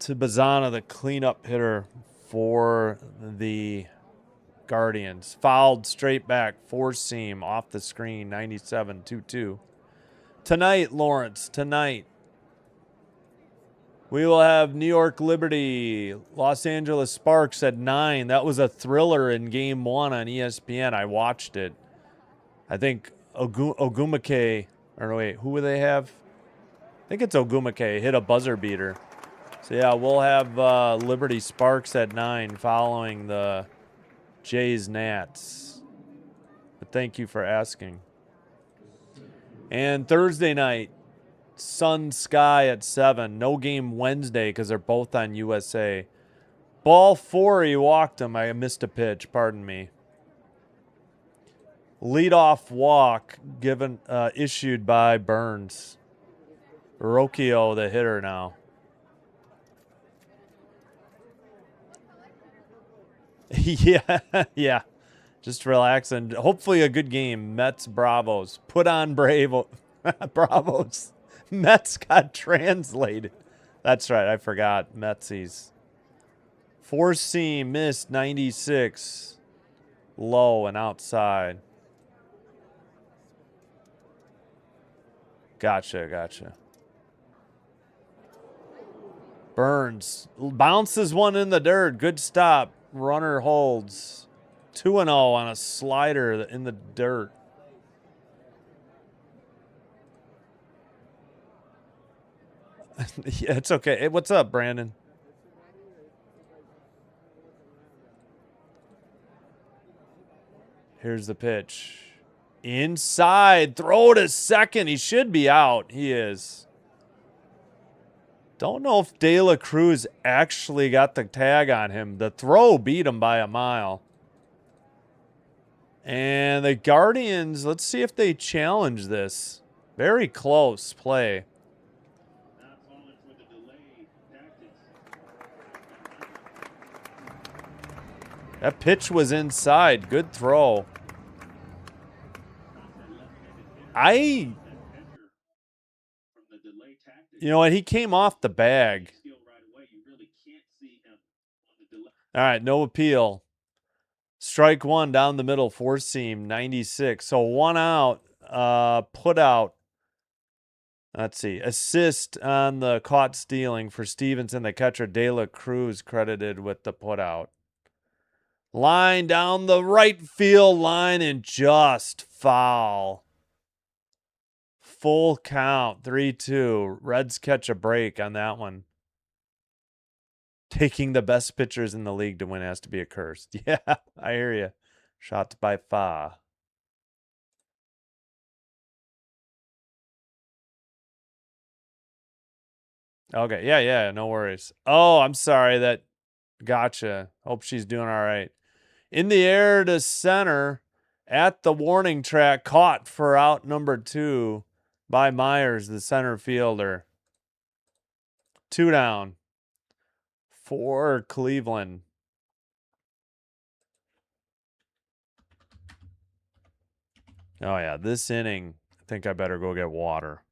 to Bazzana, the cleanup hitter for the Guardians. Fouled straight back, 4-seam off the screen, 97, 2-2. Tonight, Lawrence, tonight, we will have New York Liberty, Los Angeles Sparks at 9. That was a thriller in Game 1 on ESPN. I watched it. I think Ogumake, or wait, who would they have? I think it's Ogumake, hit a buzzer beater. So, yeah, we'll have Liberty Sparks at 9 following the Jays Nats. But thank you for asking. And Thursday night, Sun Sky at 7. No game Wednesday because they're both on USA. Ball 4, he walked him. I missed a pitch. Pardon me. Leadoff walk given issued by Burns. Rocchio, the hitter now. Yeah. Just relax and hopefully a good game. Mets, Bravos. Put on Bravos. Mets got translated. That's right. I forgot. Metsies. 4-seam missed 96. Low and outside. Gotcha. Burns bounces one in the dirt. Good stop. Runner holds. 2-0 on a slider in the dirt. Yeah, it's okay. Hey, what's up, Brandon? Here's the pitch. Inside. Throw to second. He should be out. He is. Don't know if De La Cruz actually got the tag on him. The throw beat him by a mile. And the Guardians, let's see if they challenge this. Very close play. Not calling for the delay tactics. That pitch was inside. Good throw. I, From the delay tactics. you know what? He came off the bag. Steal right away. You really can't see him on the delay. All right, no appeal. Strike one down the middle, four seam, 96. So one out, put out. Let's see. Assist on the caught stealing for Stevenson, the catcher. De La Cruz credited with the put out. Line down the right field line and just foul. Full count, 3-2. Reds catch a break on that one. Taking the best pitchers in the league to win has to be a curse. Yeah, I hear you. Shots by Fa. Okay, yeah, no worries. Oh, I'm sorry. That gotcha. Hope she's doing all right. In the air to center at the warning track, caught for out number 2 by Myers, the center fielder. 2 down for Cleveland. Oh, yeah, this inning, I think I better go get water.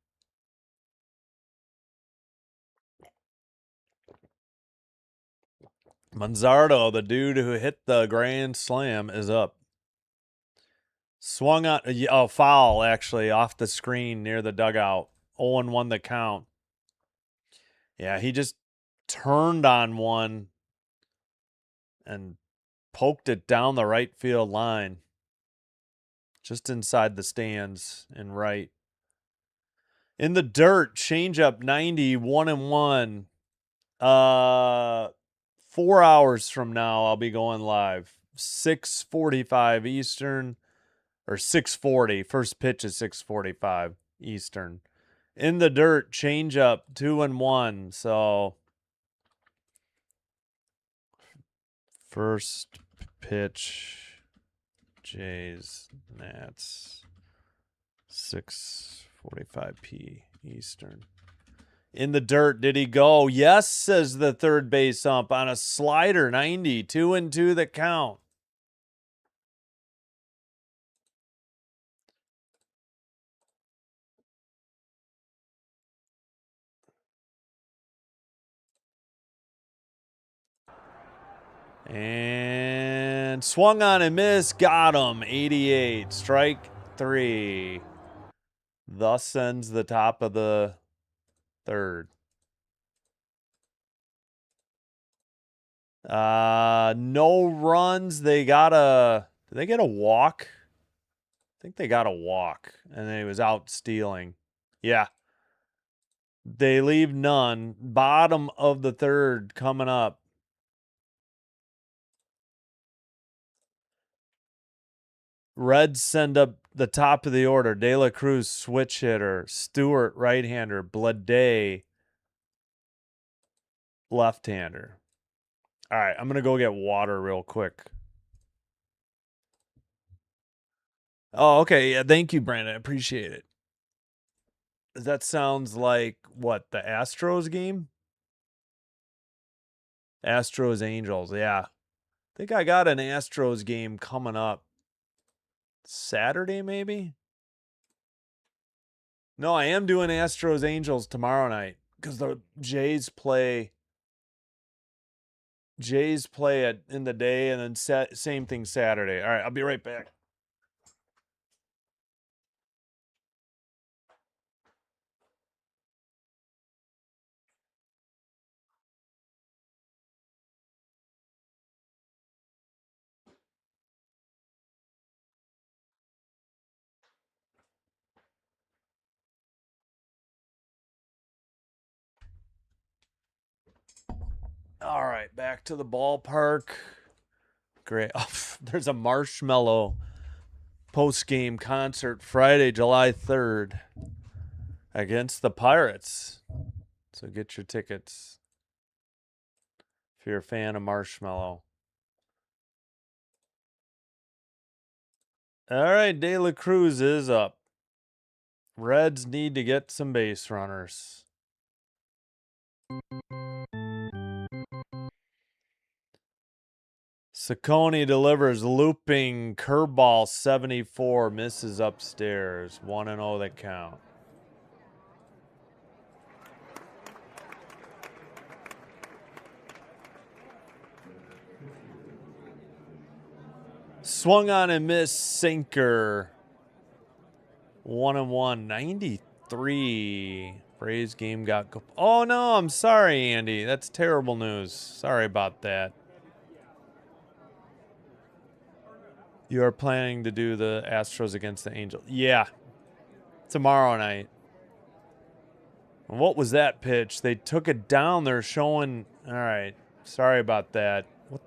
Manzardo, the dude who hit the grand slam, is up. Swung on, foul, actually, off the screen near the dugout. 0-1 the count. Yeah, he just turned on one and poked it down the right field line. Just inside the stands and right. In the dirt, changeup 90, 1-1. 4 hours from now, I'll be going live. 6:45 Eastern, or 6:40. First pitch is 6:45 Eastern. In the dirt, changeup 2-1. So first pitch, Jays, Nats, 6:45 p Eastern. In the dirt, did he go? Yes, says the third base ump on a slider, 90, 2-2 the count. And swung on and missed, got him, 88, strike 3. Thus ends the top of the third. No runs. Did they get a walk? I think they got a walk, and then he was out stealing. Yeah. They leave none. Bottom of the third coming up. Reds send up the top of the order. De La Cruz, switch hitter. Stewart, right-hander. Blade, left-hander. All right, I'm going to go get water real quick. Oh, okay. Yeah, thank you, Brandon. I appreciate it. That sounds like, what, the Astros game? Astros Angels, yeah. I think I got an Astros game coming up Saturday, maybe? No, I am doing Astros Angels tomorrow night because the Jays play it in the day, and then same thing Saturday. All right, I'll be right back. All right, back to the ballpark. Great. Oh, there's a Marshmello post-game concert Friday, July 3rd against the Pirates. So get your tickets if you're a fan of Marshmello. All right, De La Cruz is up. Reds need to get some base runners. Saccone delivers looping curveball 74, misses upstairs. 1-0 the count. Swung on and missed, sinker. 1-1, 93. Braves game got. Oh no, I'm sorry, Andy. That's terrible news. Sorry about that. You are planning to do the Astros against the Angels. Yeah. Tomorrow night. And what was that pitch? They took it down. They're showing. All right. Sorry about that. What?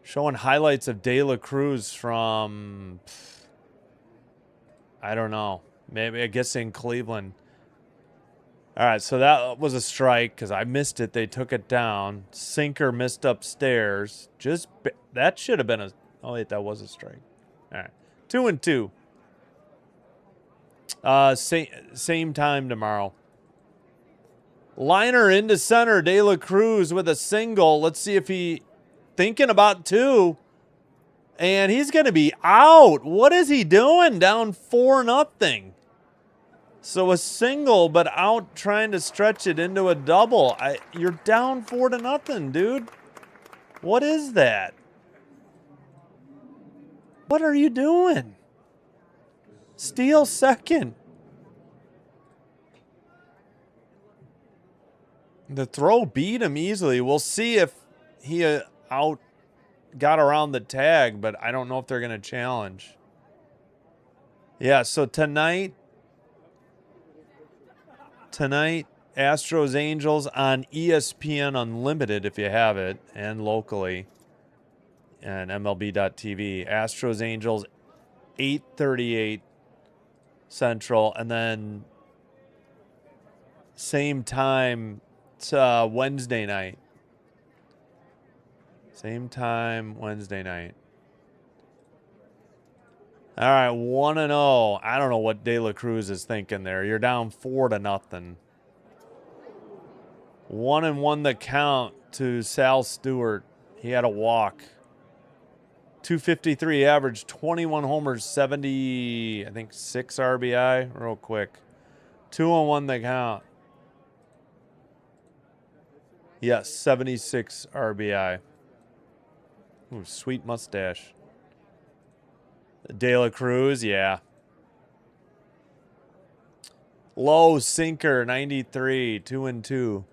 Showing highlights of De La Cruz from. I don't know. Maybe, I guess in Cleveland. All right, so that was a strike because I missed it. They took it down. Sinker missed upstairs. That should have been a. Oh wait, that was a strike. All right, 2-2. Same time tomorrow. Liner into center. De La Cruz with a single. Let's see if he thinking about two. And he's going to be out. What is he doing? Down 4-0. So a single, but out trying to stretch it into a double. You're down 4-0, dude. What is that? What are you doing? Steal second. The throw beat him easily. We'll see if he got around the tag, but I don't know if they're going to challenge. Yeah, so tonight, Astros Angels on ESPN Unlimited if you have it, and locally, and MLB.tv. Astros Angels 8:38 Central, and then same time Wednesday night. Same time Wednesday night. All right, 1-0. I don't know what De La Cruz is thinking there. You're down 4-0. 1-1 the count to Sal Stewart. He had a walk. 253 average, 21 homers, 70, I think 6 RBI. Real quick. 2-1 the count. Yes, 76 RBI. Ooh, sweet mustache. De La Cruz, yeah. Low sinker, 93, 2-2.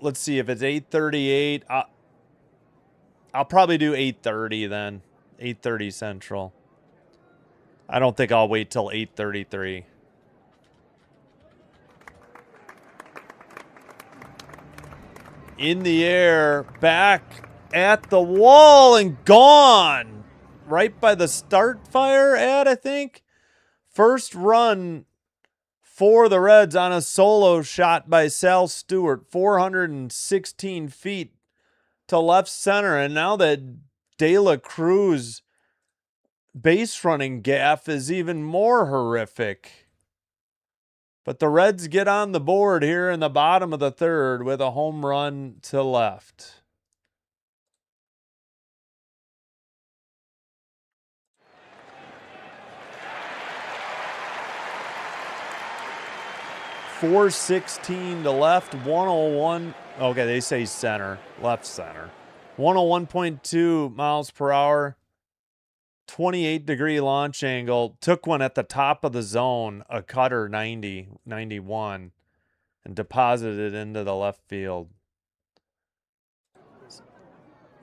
Let's see if it's 8:38. I'll probably do 8:30 then. 8:30 Central. I don't think I'll wait till 8:33. In the air, back at the wall and gone. Right by the start fire ad, I think. First run for the Reds on a solo shot by Sal Stewart. 416 feet to left center. And now that De La Cruz base running gaffe is even more horrific. But the Reds get on the board here in the bottom of the third with a home run to left. .416 to left, 101. Okay, they say center, left center. 101.2 miles per hour, 28-degree launch angle. Took one at the top of the zone, a cutter 91, and deposited it into the left field.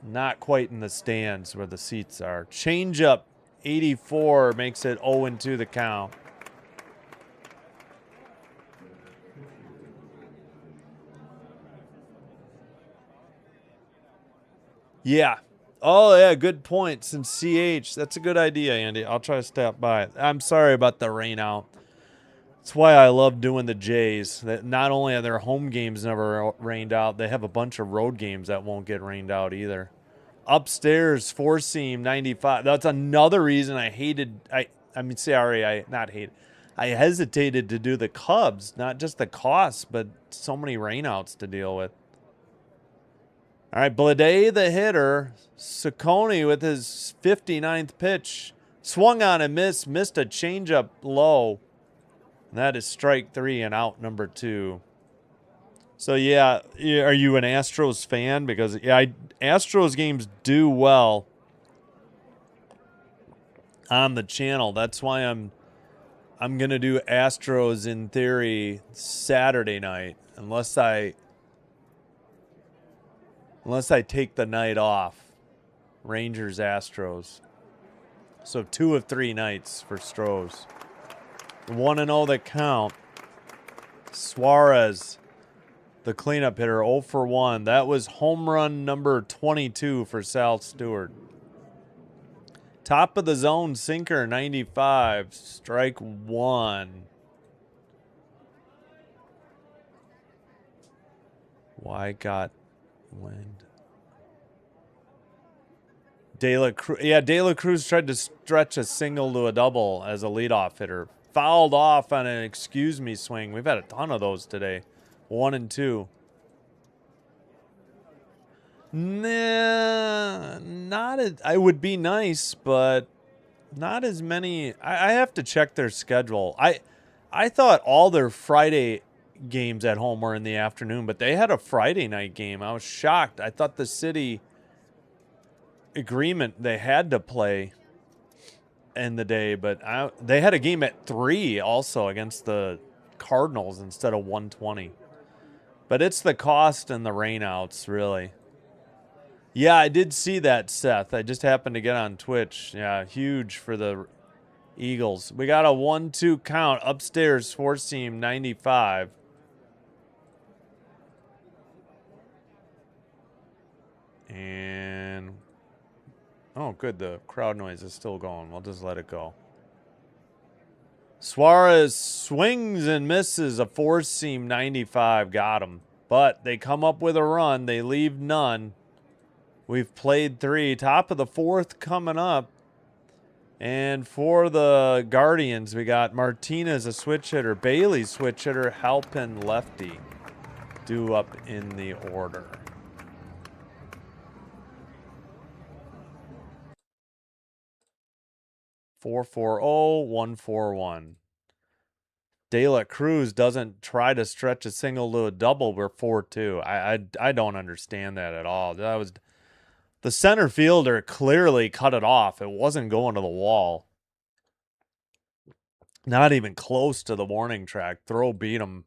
Not quite in the stands where the seats are. Changeup, 84, makes it 0-2 the count. Yeah. Oh, yeah, good point. Since CH, that's a good idea, Andy. I'll try to stop by. I'm sorry about the rain out. That's why I love doing the Jays. That not only are their home games never rained out, they have a bunch of road games that won't get rained out either. Upstairs, four seam 95. That's another reason I hated. I mean, sorry, I not hate. I hesitated to do the Cubs, not just the costs, but so many rainouts to deal with. All right, Blade the hitter, Saccone with his 59th pitch, swung on and missed a changeup low. And that is strike 3 and out number 2. So yeah, are you an Astros fan? Because yeah, Astros games do well on the channel. That's why I'm gonna do Astros in theory Saturday night, unless I take the night off. Rangers Astros. So 2 of 3 nights for Stros. 1-0 that count. Suarez, the cleanup hitter, 0 for 1. That was home run number 22 for Sal Stewart. Top of the zone sinker, 95. Strike 1. Why got wind? De La Cruz tried to stretch a single to a double as a leadoff hitter. Fouled off on an excuse me swing. We've had a ton of those today. 1 and 2. Nah, not as, I would be nice, but not as many. I have to check their schedule. I thought all their Friday games at home were in the afternoon, but they had a Friday night game. I was shocked. I thought the city agreement they had to play in the day, but they had a game at 3 also against the Cardinals instead of 1:20. But it's the cost and the rainouts, really. Yeah, I did see that, Seth. I just happened to get on Twitch. Yeah, huge for the Eagles. We got a 1-2 count upstairs, four seam 95. And oh, good. The crowd noise is still going. We'll just let it go. Suarez swings and misses a four seam 95. Got him. But they come up with a run. They leave none. We've played 3. Top of the 4th coming up. And for the Guardians, we got Martinez, a switch hitter, Bailey, switch hitter, Halpin, lefty, due up in the order. Four 141. De La Cruz doesn't try to stretch a single to a double. We're 4-2. I don't understand that at all. That was the center fielder clearly cut it off. It wasn't going to the wall. Not even close to the warning track. Throw beat him.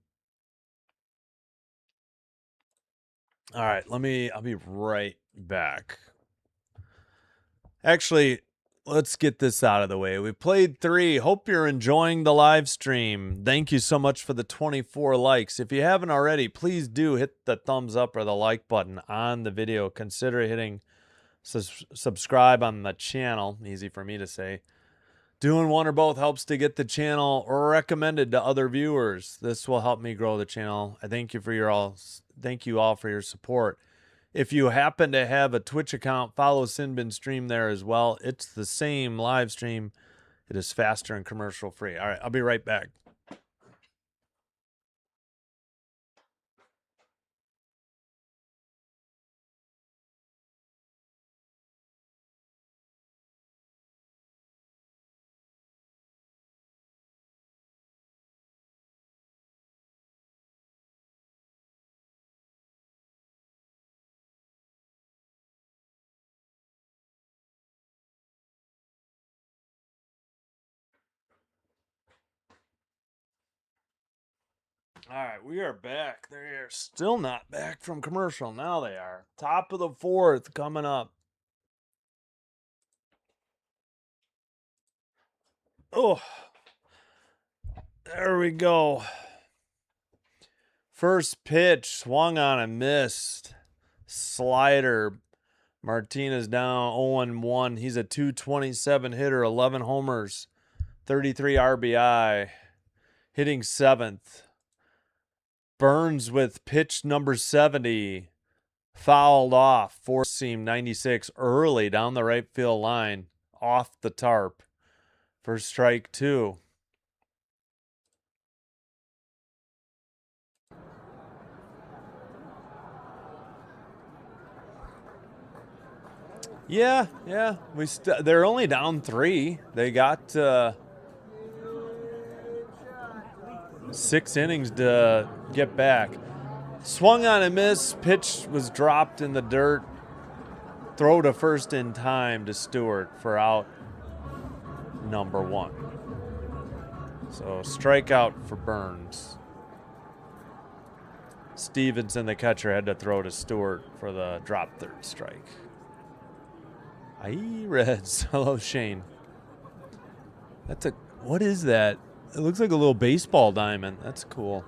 All right, I'll be right back. Actually, let's get this out of the way. We played 3. Hope you're enjoying the live stream. Thank you so much for the 24 likes. If you haven't already, please do hit the thumbs up or the like button on the video. Consider hitting subscribe on the channel. Easy for me to say. Doing one or both helps to get the channel recommended to other viewers. This will help me grow the channel. I thank you all for your support. If you happen to have a Twitch account, follow Sinbin Stream there as well. It's the same live stream. It is faster and commercial free. All right, I'll be right back. All right, we are back. They're still not back from commercial. Now they are. Top of the 4th coming up. Oh, there we go. First pitch, swung on and missed. Slider Martinez down 0-1. He's a 227 hitter, 11 homers, 33 RBI, hitting 7th. Burns with pitch number 70. Fouled off, four-seam 96 early down the right field line, off the tarp for strike 2. Yeah. They're only down 3. They got 6 innings to get back. Swung on a miss. Pitch was dropped in the dirt. Throw to first in time to Stewart for out number 1. So strikeout for Burns. Stevenson, the catcher, had to throw to Stewart for the drop third strike. Aye, Reds. Hello, Shane. What is that? It looks like a little baseball diamond. That's cool.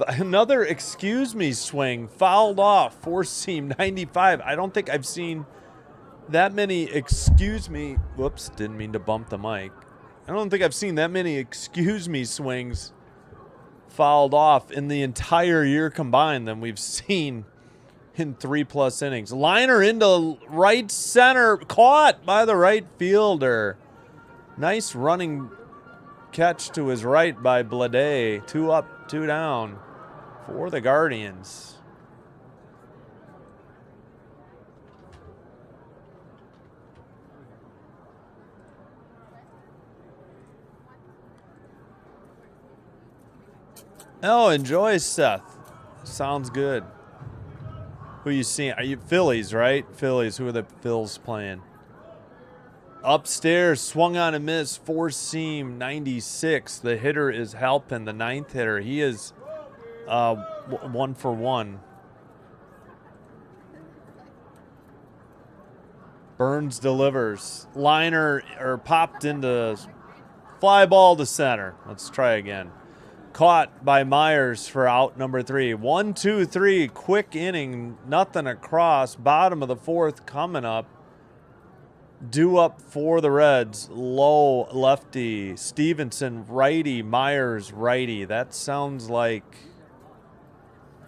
Another excuse me swing. Fouled off. Four-seam 95. I don't think I've seen that many excuse me. Whoops, didn't mean to bump the mic. I don't think I've seen that many excuse me swings fouled off in the entire year combined than we've seen in 3+ innings. Liner into right center. Caught by the right fielder. Nice running catch to his right by Blade. 2 up, 2 down for the Guardians. Oh, enjoy, Seth. Sounds good. Who you seeing? Are you Phillies, right? Phillies. Who are the Phils playing? Upstairs, swung on a miss, four-seam 96. The hitter is Halpin, the 9th hitter. He is 1 for 1. Burns delivers. Liner popped into fly ball to center. Let's try again. Caught by Myers for out number 3. 1, 2, 3. Quick inning. Nothing across. Bottom of the 4th coming up. Due up for the Reds. Low lefty. Stevenson righty. Myers righty. That sounds like...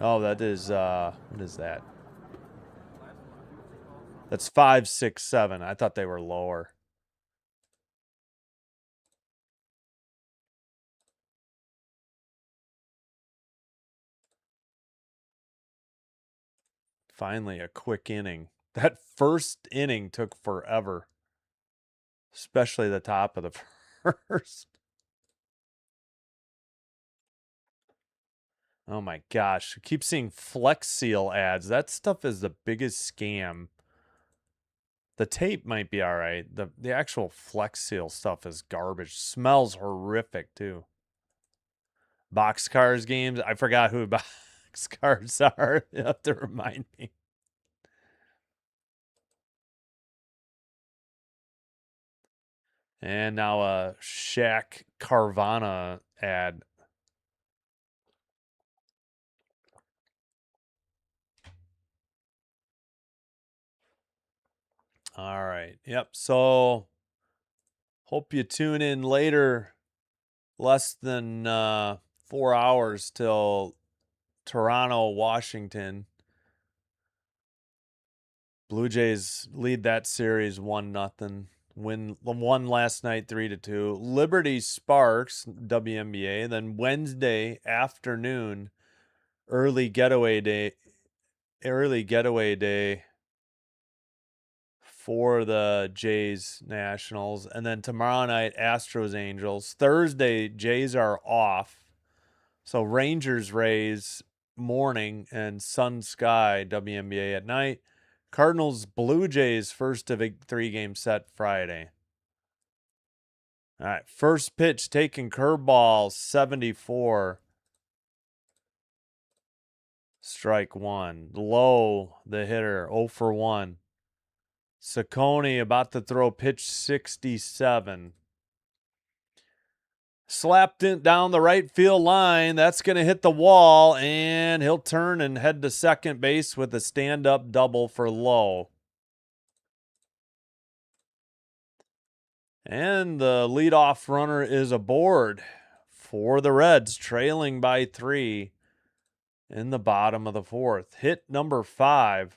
Oh, that is... what is that? That's 5, 6, 7. I thought they were lower. Finally, a quick inning. That first inning took forever. Especially the top of the first. Oh my gosh. I keep seeing Flex Seal ads. That stuff is the biggest scam. The tape might be all right. The actual Flex Seal stuff is garbage. Smells horrific too. Boxcars games. I forgot who Boxcars are. You have to remind me. And now a Shaq Carvana ad. All right. Yep. So hope you tune in later. Less than 4 hours till Toronto, Washington. Blue Jays lead that series 1-0. Won last night 3-2. Liberty Sparks, WNBA. Then Wednesday afternoon, early getaway day for the Jays Nationals. And then tomorrow night, Astros Angels. Thursday, Jays are off. So Rangers Rays morning and Sun Sky WNBA at night. Cardinals Blue Jays first of a 3-game set Friday. All right, first pitch taking curveball 74. Strike 1. Low, the hitter, 0 for 1. Saccone about to throw pitch 67. Slapped it down the right field line. That's going to hit the wall, and he'll turn and head to second base with a stand-up double for Lowe. And the leadoff runner is aboard for the Reds, trailing by 3 in the bottom of the 4th. Hit number 5.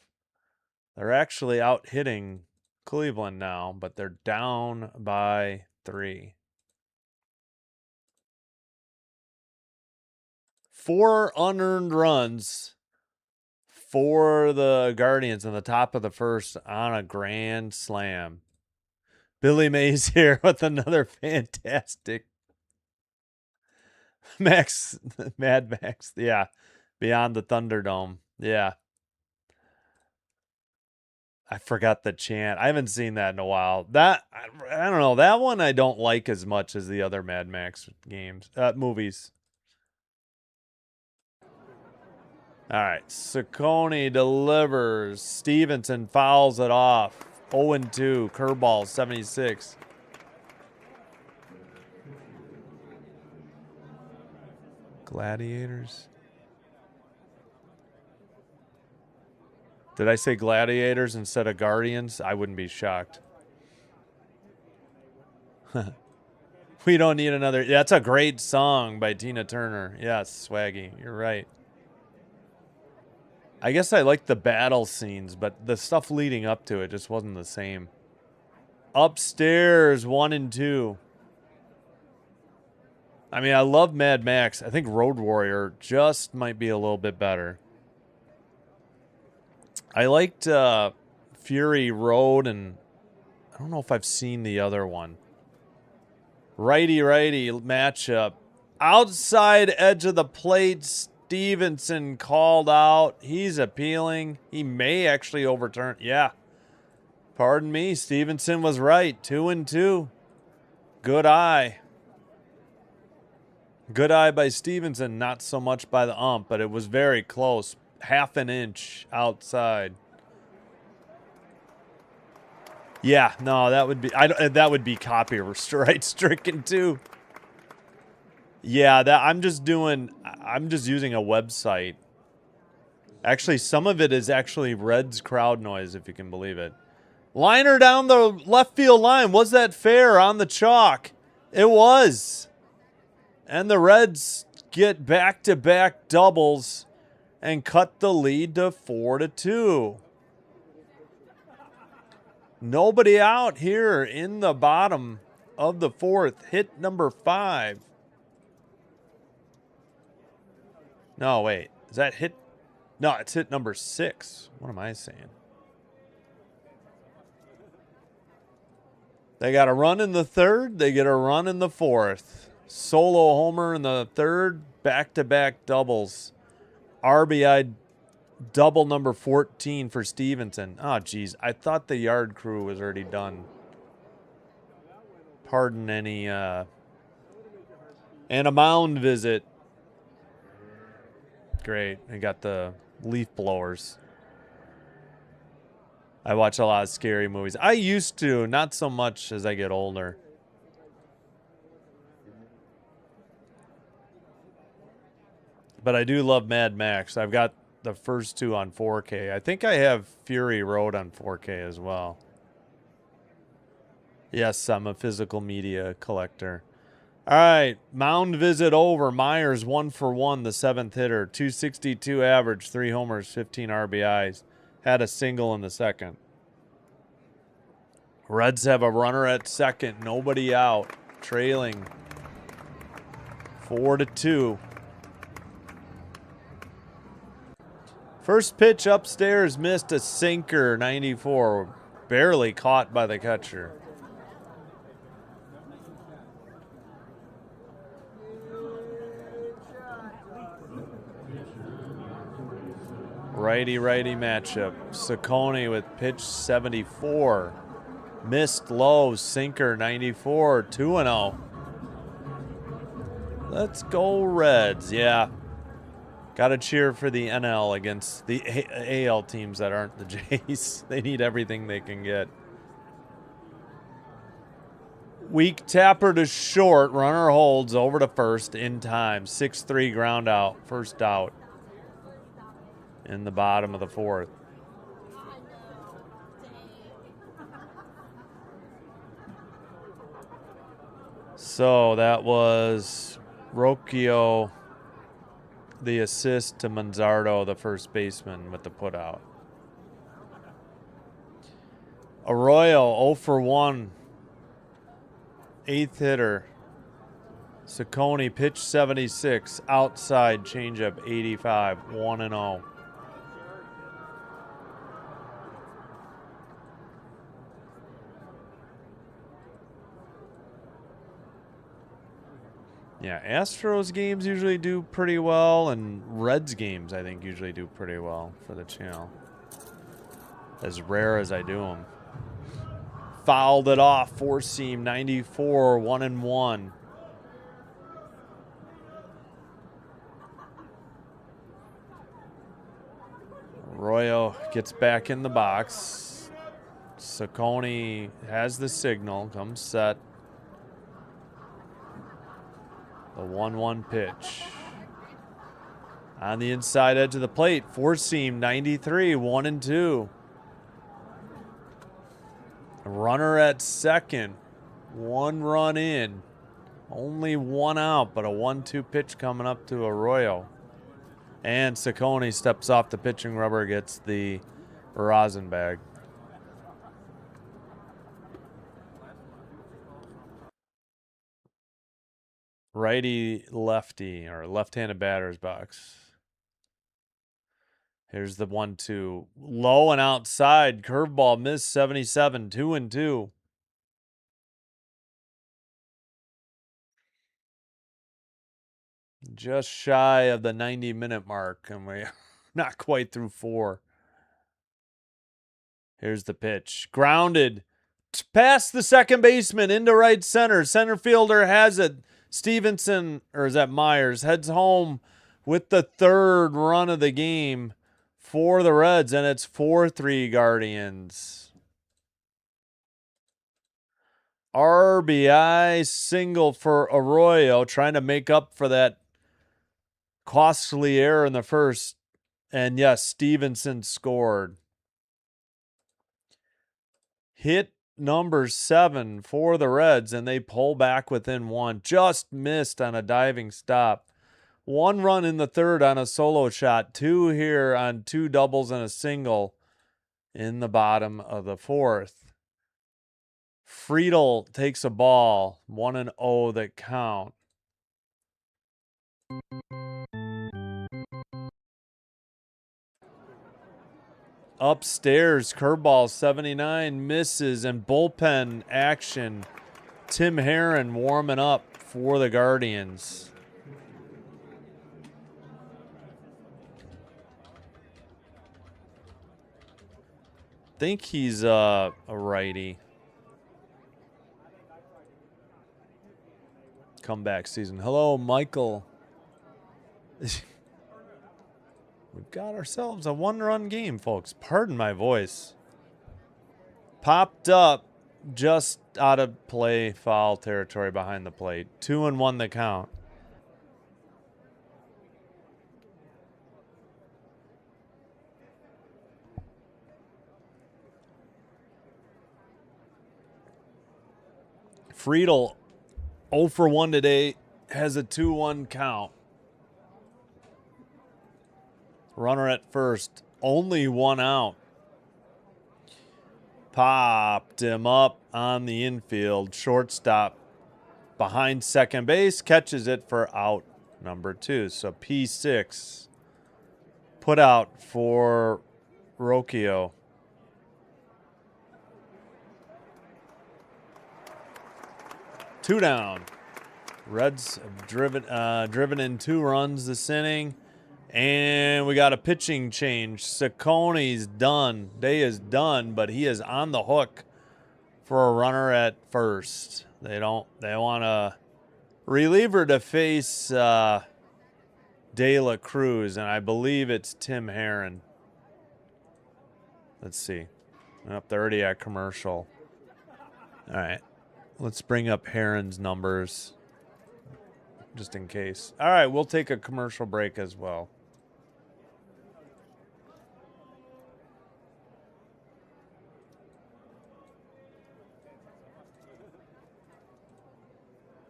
They're actually out hitting Cleveland now, but they're down by 3. 4 unearned runs for the Guardians in the top of the 1st on a grand slam. Billy Mays here with another fantastic Mad Max. Yeah. Beyond the Thunderdome. Yeah. I forgot the chant. I haven't seen that in a while. That I don't know. That one I don't like as much as the other Mad Max movies. All right, Ciccone delivers. Stevenson fouls it off. 0-2, curveball, 76. Gladiators. Did I say Gladiators instead of Guardians? I wouldn't be shocked. We don't need another. Yeah, that's a great song by Tina Turner. Yes, Swaggy, you're right. I guess I like the battle scenes, but the stuff leading up to it just wasn't the same. Upstairs, 1-2. I mean, I love Mad Max. I think Road Warrior just might be a little bit better. I liked Fury Road, and I don't know if I've seen the other one. Righty-righty matchup. Outside edge of the plate, Stevenson called out. He's appealing. He may actually overturn. Yeah. Pardon me. Stevenson was right. 2-2. Good eye. Good eye by Stevenson. Not so much by the ump, but it was very close. Half an inch outside. Yeah, no, that would be that would be copyright stricken too. Yeah, I'm just using a website. Actually, some of it is actually Reds crowd noise, if you can believe it. Liner down the left field line. Was that fair on the chalk? It was. And the Reds get back-to-back doubles and cut the lead to 4-2. Nobody out here in the bottom of the 4th. Hit number 5. No, wait. Is that hit? No, it's hit number 6. What am I saying? They got a run in the 3rd. They get a run in the 4th. Solo homer in the 3rd. Back-to-back doubles. RBI double number 14 for Stevenson. Oh, geez. I thought the yard crew was already done. Pardon any... And a mound visit. Great. They got the leaf blowers. I watch a lot of scary movies. I used to, not so much as I get older. But I do love Mad Max. I've got the first 2 on 4K. I think I have Fury Road on 4K as well. Yes, I'm a physical media collector. All right, mound visit over. Myers 1 for 1, the 7th hitter. 262 average, 3 homers, 15 RBIs. Had a single in the 2nd. Reds have a runner at 2nd. Nobody out. Trailing 4-2. First pitch upstairs missed, a sinker, 94. Barely caught by the catcher. Righty-righty matchup. Ciccone with pitch 74. Missed low, sinker, 94, 2-0. Let's go Reds. Yeah. Got to cheer for the NL against the AL teams that aren't the Jays. They need everything they can get. Weak tapper to short. Runner holds over to first in time. 6-3 ground out. First out in the bottom of the fourth. So that was Rocchio, the assist to Manzardo, the first baseman, with the putout. Arroyo 0 for 1. Eighth hitter. Ciccone pitch 76. Outside changeup 85. 1-0. Yeah, Astros games usually do pretty well, and Reds games I think usually do pretty well for the channel. As rare as I do them. Fouled it off. Four seam 94. 1-1. Arroyo gets back in the box. Ciccone has the signal. Comes set. The 1-1 pitch. On the inside edge of the plate. Four seam 93. 1-2. Runner at second. One run in. Only one out, but a 1-2 pitch coming up to Arroyo. And Ciccone steps off the pitching rubber, gets the rosin bag. Righty, lefty, or left-handed batter's box. Here's the 1-2. Low and outside. Curveball missed 77. 2-2. Just shy of the 90-minute mark, and we're not quite through 4. Here's the pitch. Grounded. Past the second baseman into right center. Center fielder has it. Stevenson, or is that Myers, heads home with the third run of the game for the Reds, and it's 4-3 Guardians. RBI single for Arroyo, trying to make up for that costly error in the first. And yes, Stevenson scored. Hit number 7 for the Reds, and they pull back within 1. Just missed on a diving stop. 1 run in the third on a solo shot. 2 here on 2 doubles and a single in the bottom of the fourth. Friedel takes a ball. 1-0 that count. Upstairs, curveball 79 misses, and bullpen action. Tim Herron warming up for the Guardians. Think he's a righty. Comeback season. Hello, Michael. We've got ourselves a 1-run game, folks. Pardon my voice. Popped up just out of play, foul territory behind the plate. 2-1 the count. Friedel 0 for 1 today, has a 2-1 count. Runner at first, only 1 out. Popped him up on the infield. Shortstop behind second base, catches it for out number 2. So P6 put out for Rocchio. Two down. Reds have driven in 2 runs this inning. And we got a pitching change. Ciccone's done. Day is done, but he is on the hook for a runner at first. They want a reliever to face De La Cruz, and I believe it's Tim Herron. Let's see. Up 30 at commercial. All right. Let's bring up Heron's numbers just in case. All right, we'll take a commercial break as well.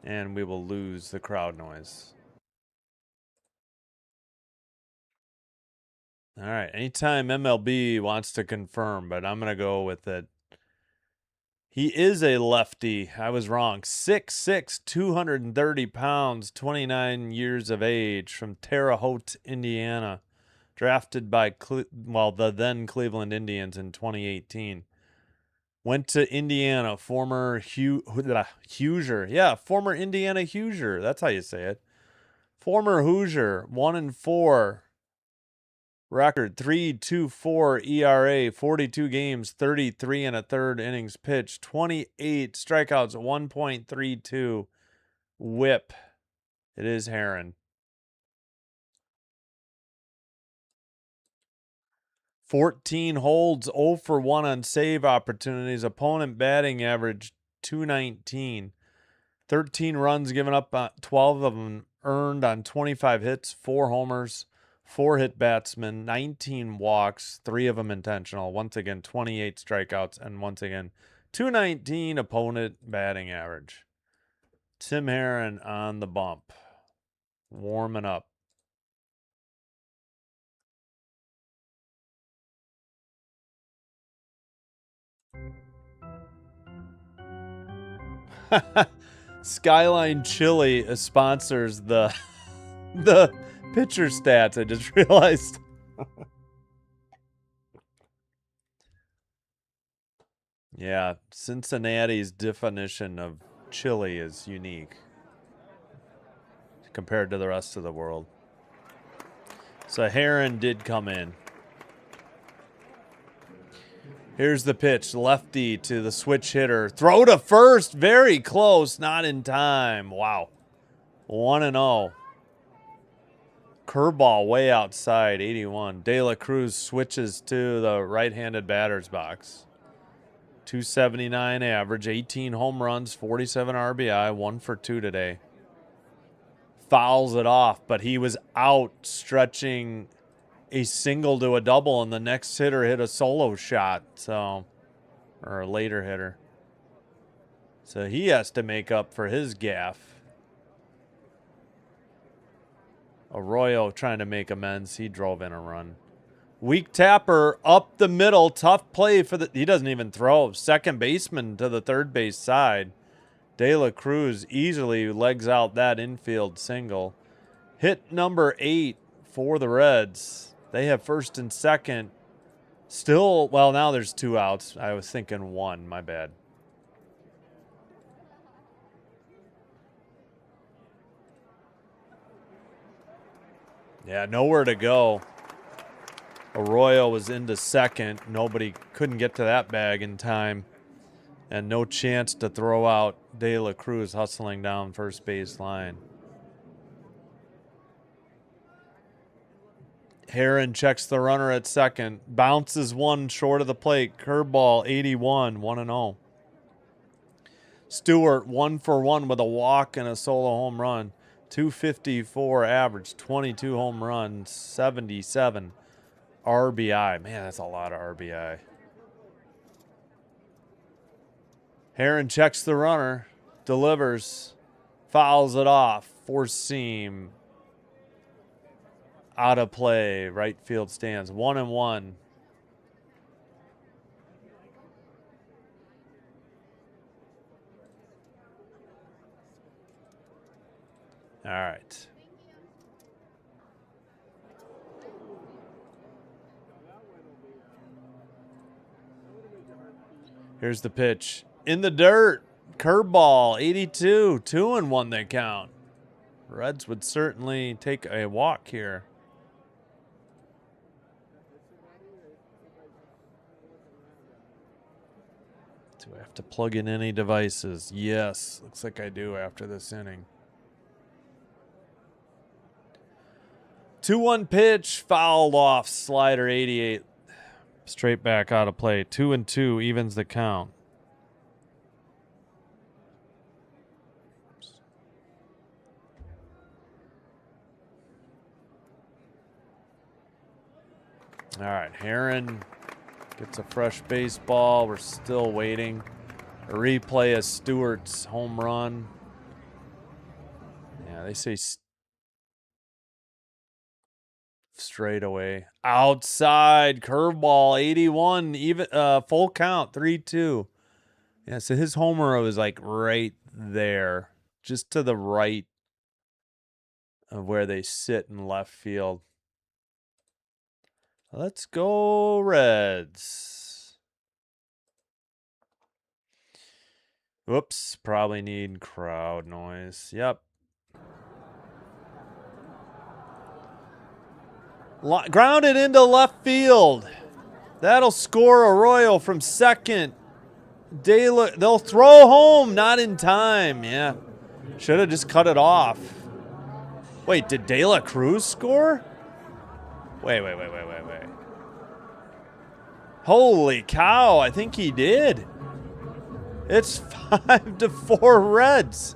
And we will lose the crowd noise. All right, anytime MLB wants to confirm, but I'm going to go with it. He is a lefty. I was wrong. 6'6", 230 pounds, 29 years of age, from Terre Haute, Indiana. Drafted by the then Cleveland Indians in 2018. Went to Indiana, former Hoosier. Yeah, former Indiana Hoosier. That's how you say it. Former Hoosier, 1-4 record, 3.24 ERA, 42 games, 33 and a third innings pitched, 28 strikeouts, 1.32 WHIP. It is Heron. 14 holds, 0 for 1 on save opportunities. Opponent batting average 219. 13 runs given up, 12 of them earned on 25 hits, 4 homers, 4 hit batsmen, 19 walks, 3 of them intentional. Once again, 28 strikeouts, and once again, 219 opponent batting average. Tim Heron on the bump, warming up. Skyline Chili sponsors the pitcher stats. I just realized. Yeah, Cincinnati's definition of chili is unique compared to the rest of the world. So Heron did come in. Here's the pitch. Lefty to the switch hitter. Throw to first. Very close. Not in time. Wow. 1-0. Curveball way outside. 81. De La Cruz switches to the right-handed batter's box. 279 average. 18 home runs. 47 RBI. 1 for 2 today. Fouls it off, but he was out stretching a single to a double, and the next hitter hit a solo shot, or a later hitter. So he has to make up for his gaffe. Arroyo trying to make amends. He drove in a run. Weak tapper up the middle. Tough play for he doesn't even throw. Second baseman to the third base side. De La Cruz easily legs out that infield single. Hit number 8 for the Reds. They have first and second. Still, well, now there's 2 outs. I was thinking 1. My bad. Yeah, nowhere to go. Arroyo was into second. Nobody couldn't get to that bag in time. And no chance to throw out. De La Cruz hustling down first base line. Heron checks the runner at second. Bounces one short of the plate. Curveball, 81, 1-0. Stewart, 1 for 1 with a walk and a solo home run. 254 average, 22 home runs, 77 RBI. Man, that's a lot of RBI. Heron checks the runner, delivers, fouls it off, four seam, out of play, right field stands, 1-1. All right. Here's the pitch. In the dirt. Curveball, 82. 2-1 they count. Reds would certainly take a walk here. Do I have to plug in any devices? Yes. Looks like I do after this inning. 2-1 pitch, fouled off, slider 88. Straight back out of play. 2-2 evens the count. All right, Heron gets a fresh baseball. We're still waiting. A replay of Stewart's home run. Yeah, they say straight away. Outside curveball, 81, even full count, 3-2. Yeah, so his homer was like right there, just to the right of where they sit in left field. Let's go Reds. Whoops, probably need crowd noise. Yep. Grounded into left field. That'll score Arroyo from second. They'll throw home, not in time. Yeah. Should have just cut it off. Wait, did De La Cruz score? Wait. Holy cow, I think he did. It's 5-4 Reds.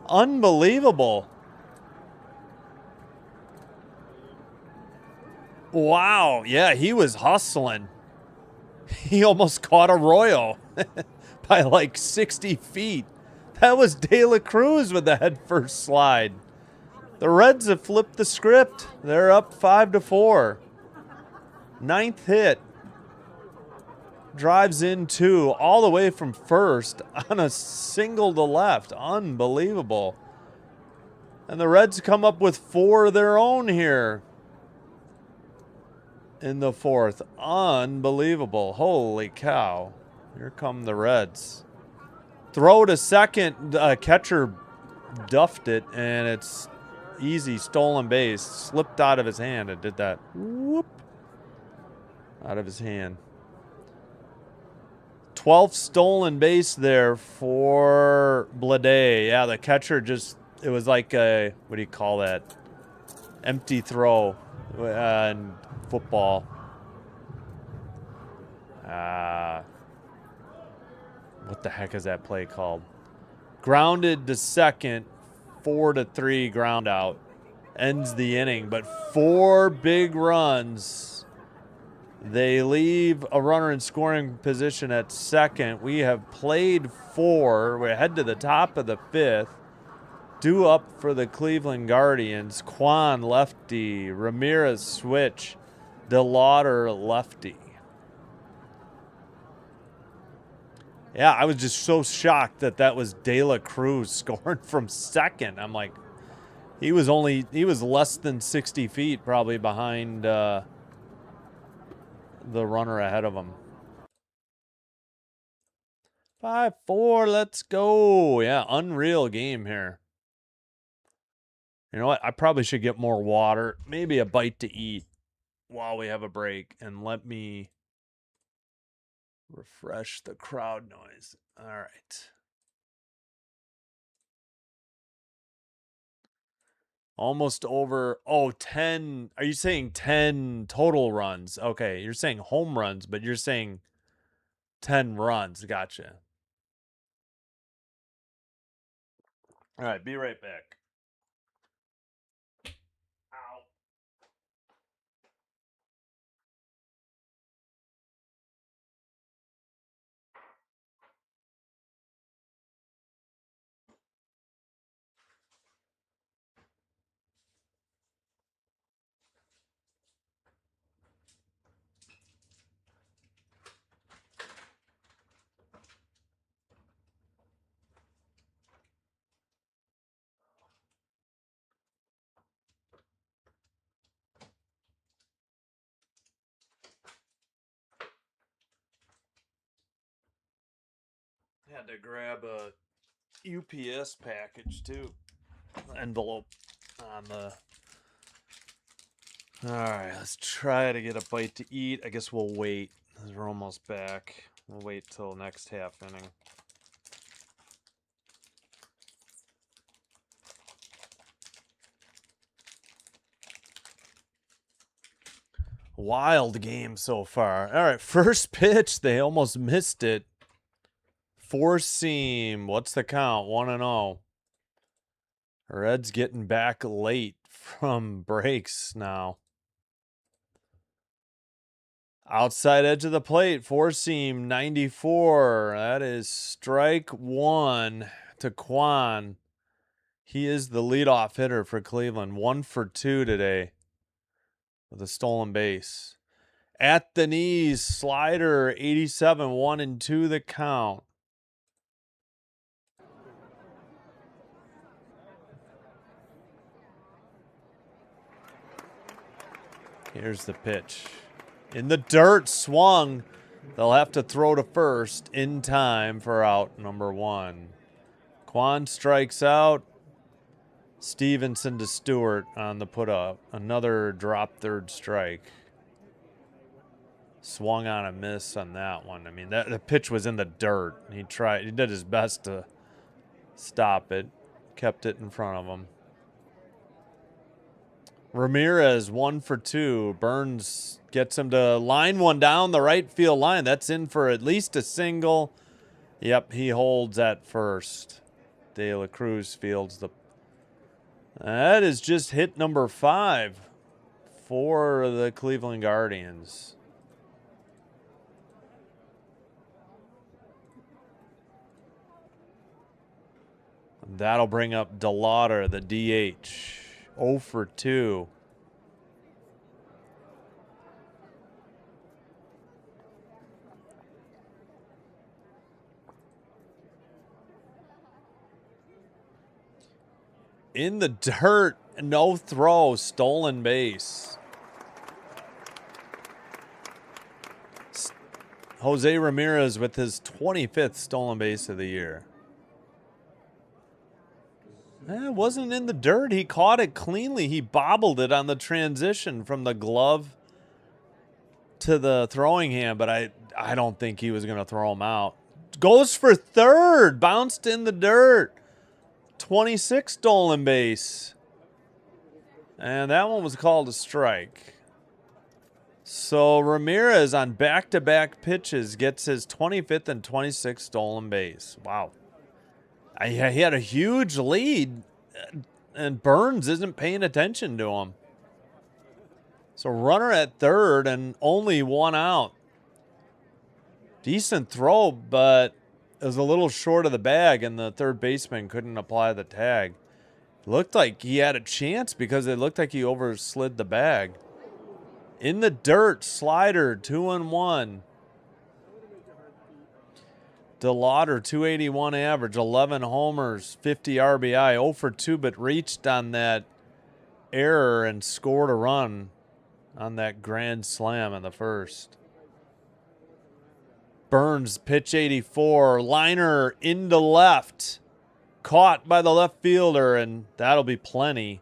Unbelievable. Wow, yeah, he was hustling. He almost caught Arroyo by like 60 feet. That was De La Cruz with the head first slide. The Reds have flipped the script. They're up 5-4. Ninth hit. Drives in two, all the way from first on a single to left. Unbelievable. And the Reds come up with 4 of their own here in the fourth. Unbelievable. Holy cow. Here come the Reds. Throw to second. Catcher duffed it, and it's easy. Stolen base. Slipped out of his hand and did that. Whoop. Out of his hand. 12th stolen base there for Blade. Yeah, the catcher just, it was like a, what do you call that? Empty throw in football. What the heck is that play called? Grounded to second, 4-3 ground out. Ends the inning, but 4 big runs. They leave a runner in scoring position at second. We have played 4. We're head to the top of the 5th. Due up for the Cleveland Guardians. Kwan, lefty. Ramirez, switch. DeLauder, lefty. Yeah, I was just so shocked that was De La Cruz scoring from second. I'm like, he was less than 60 feet probably behind the runner ahead of him. 5-4, let's go. Yeah, unreal game here. You know what? I probably should get more water, maybe a bite to eat while we have a break, and let me refresh the crowd noise. All right. Almost over. Oh, 10. Are you saying 10 total runs? Okay, you're saying home runs, but you're saying 10 runs. Gotcha. All right, be right back. Ow. Had to grab a UPS package too. Envelope on the. All right, let's try to get a bite to eat. I guess we'll wait. We're almost back. We'll wait till next half inning. Wild game so far. All right, first pitch, they almost missed it. Four seam. What's the count? 1-0. Reds getting back late from breaks now. Outside edge of the plate, four seam 94. That is strike one to Quan. He is the leadoff hitter for Cleveland. 1 for 2 today with a stolen base. At the knees, slider 87, 1 and 2 the count. Here's the pitch. In the dirt, swung. They'll have to throw to first in time for out number 1. Quan strikes out. Stevenson to Stewart on the put up. Another drop third strike. Swung on a miss on that one. I mean, the pitch was in the dirt. He did his best to stop it. Kept it in front of him. Ramirez 1 for 2. Burns gets him to line one down the right field line. That's in for at least a single. Yep, he holds at first. De La Cruz fields the. That is just hit number 5 for the Cleveland Guardians. That'll bring up DeLauder, the DH. 0 for 2. In the dirt, no throw, stolen base. Jose Ramirez with his 25th stolen base of the year. It wasn't in the dirt. He caught it cleanly. He bobbled it on the transition from the glove to the throwing hand, but I don't think he was going to throw him out. Goes for third. Bounced in the dirt. 26 stolen base. And that one was called a strike. So Ramirez on back-to-back pitches gets his 25th and 26th stolen base. Wow. He had a huge lead, and Burns isn't paying attention to him. So runner at third and only one out. Decent throw, but it was a little short of the bag, and the third baseman couldn't apply the tag. Looked like he had a chance because it looked like he overslid the bag. In the dirt, slider, 2-1. DeLauder, 281 average, 11 homers, 50 RBI, 0 for 2, but reached on that error and scored a run on that grand slam in the first. Burns, pitch 84, liner into left, caught by the left fielder, and that'll be plenty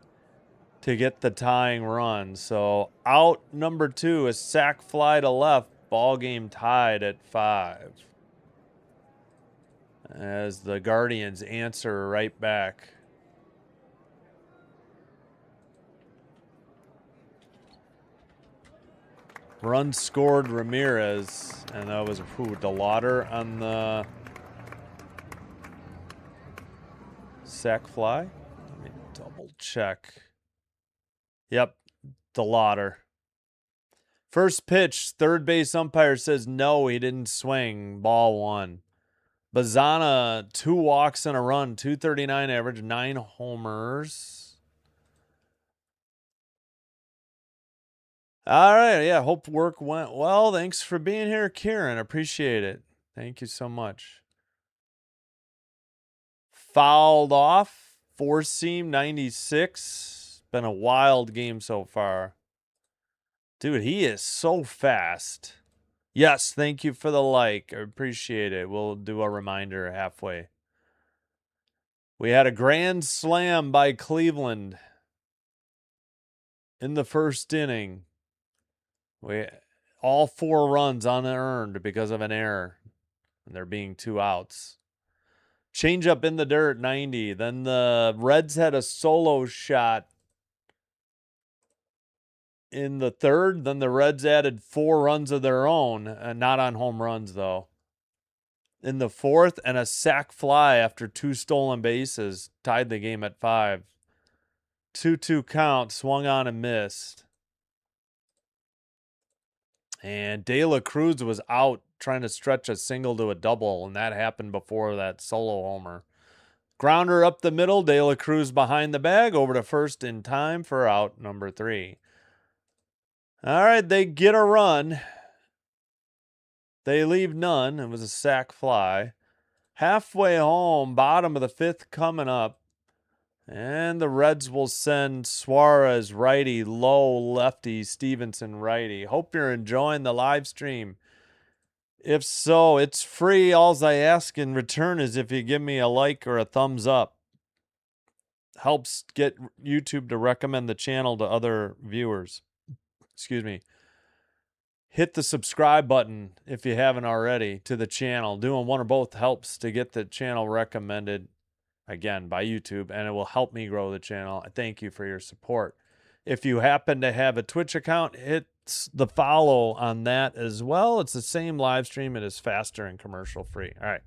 to get the tying run. So out number 2, a sac fly to left, ball game tied at 5. As the Guardians answer right back. Run scored Ramirez, and that was DeLauder on the sac fly. Let me double check. Yep, DeLauder. First pitch, third base umpire says no, he didn't swing. Ball 1. Bazana, 2 walks and a run, 239 average, 9 homers. All right, yeah, hope work went well. Thanks for being here, Kieran. Appreciate it. Thank you so much. Fouled off, 4-seam, 96. Been a wild game so far. Dude, he is so fast. Yes, thank you for the like. I appreciate it. We'll do a reminder halfway. We had a grand slam by Cleveland in the first inning. All 4 runs unearned because of an error, and there being 2 outs. Change up in the dirt, 90. Then the Reds had a solo shot in the third. Then the Reds added 4 runs of their own, not on home runs though. In the fourth, and a sac fly after 2 stolen bases tied the game at 5. 2-2 count, swung on and missed. And De La Cruz was out trying to stretch a single to a double, and that happened before that solo homer. Grounder up the middle, De La Cruz behind the bag, over to first in time for out number 3. All right, they get a run. They leave none. It was a sac fly. Halfway home, bottom of the 5th coming up. And the Reds will send Suarez righty, Low lefty, Stevenson righty. Hope you're enjoying the live stream. If so, it's free. All I ask in return is if you give me a like or a thumbs up. Helps get YouTube to recommend the channel to other viewers. Excuse me. Hit the subscribe button if you haven't already to the channel. Doing one or both helps to get the channel recommended, again, by YouTube, and it will help me grow the channel. I thank you for your support. If you happen to have a Twitch account, hit the follow on that as well. It's the same live stream. It is faster and commercial free. All right.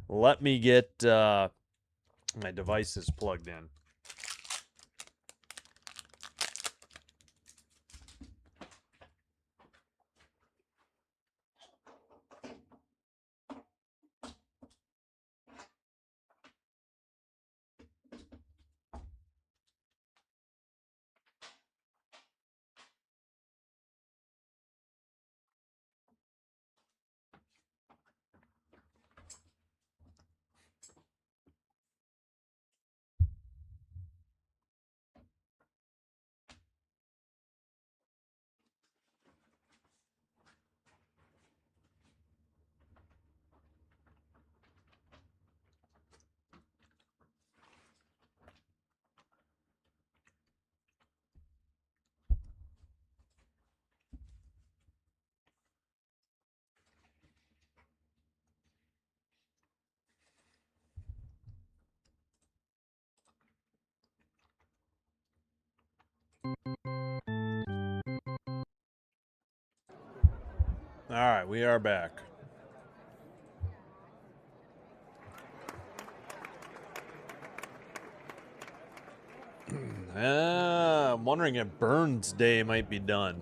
Let me get my devices plugged in. All right, we are back. I'm wondering if Burns' day might be done.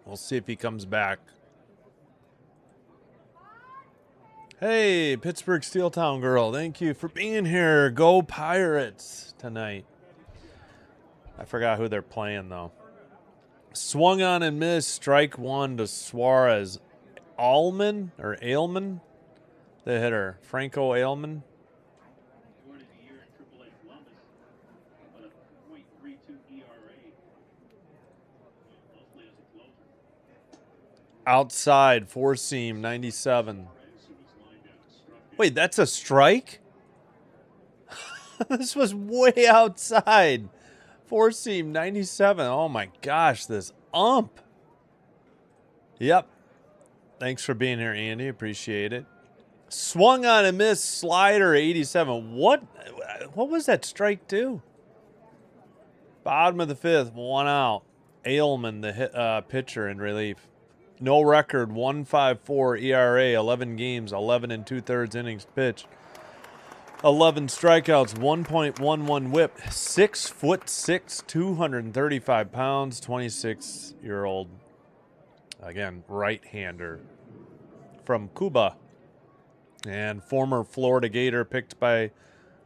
We'll see if he comes back. Hey, Pittsburgh Steeltown girl, thank you for being here. Go Pirates tonight. I forgot who they're playing, though. Swung on and missed. Strike 1 to Suarez. Ailman, the hitter. Franco Ailman. Outside, 4-seam, 97. Wait, that's a strike? This was way outside. 4-seam, 97. Oh my gosh, this ump. Yep. Thanks for being here, Andy. Appreciate it. Swung on and missed. Slider, 87. What was that strike to? Bottom of the 5th, 1 out. Ailman, the pitcher in relief. No record, 1.54 ERA, 11 games, 11 and 2/3 innings pitched. 11 strikeouts, 1.11 whip, 6'6", 235 pounds, 26-year-old, again, right-hander from Cuba. And former Florida Gator picked by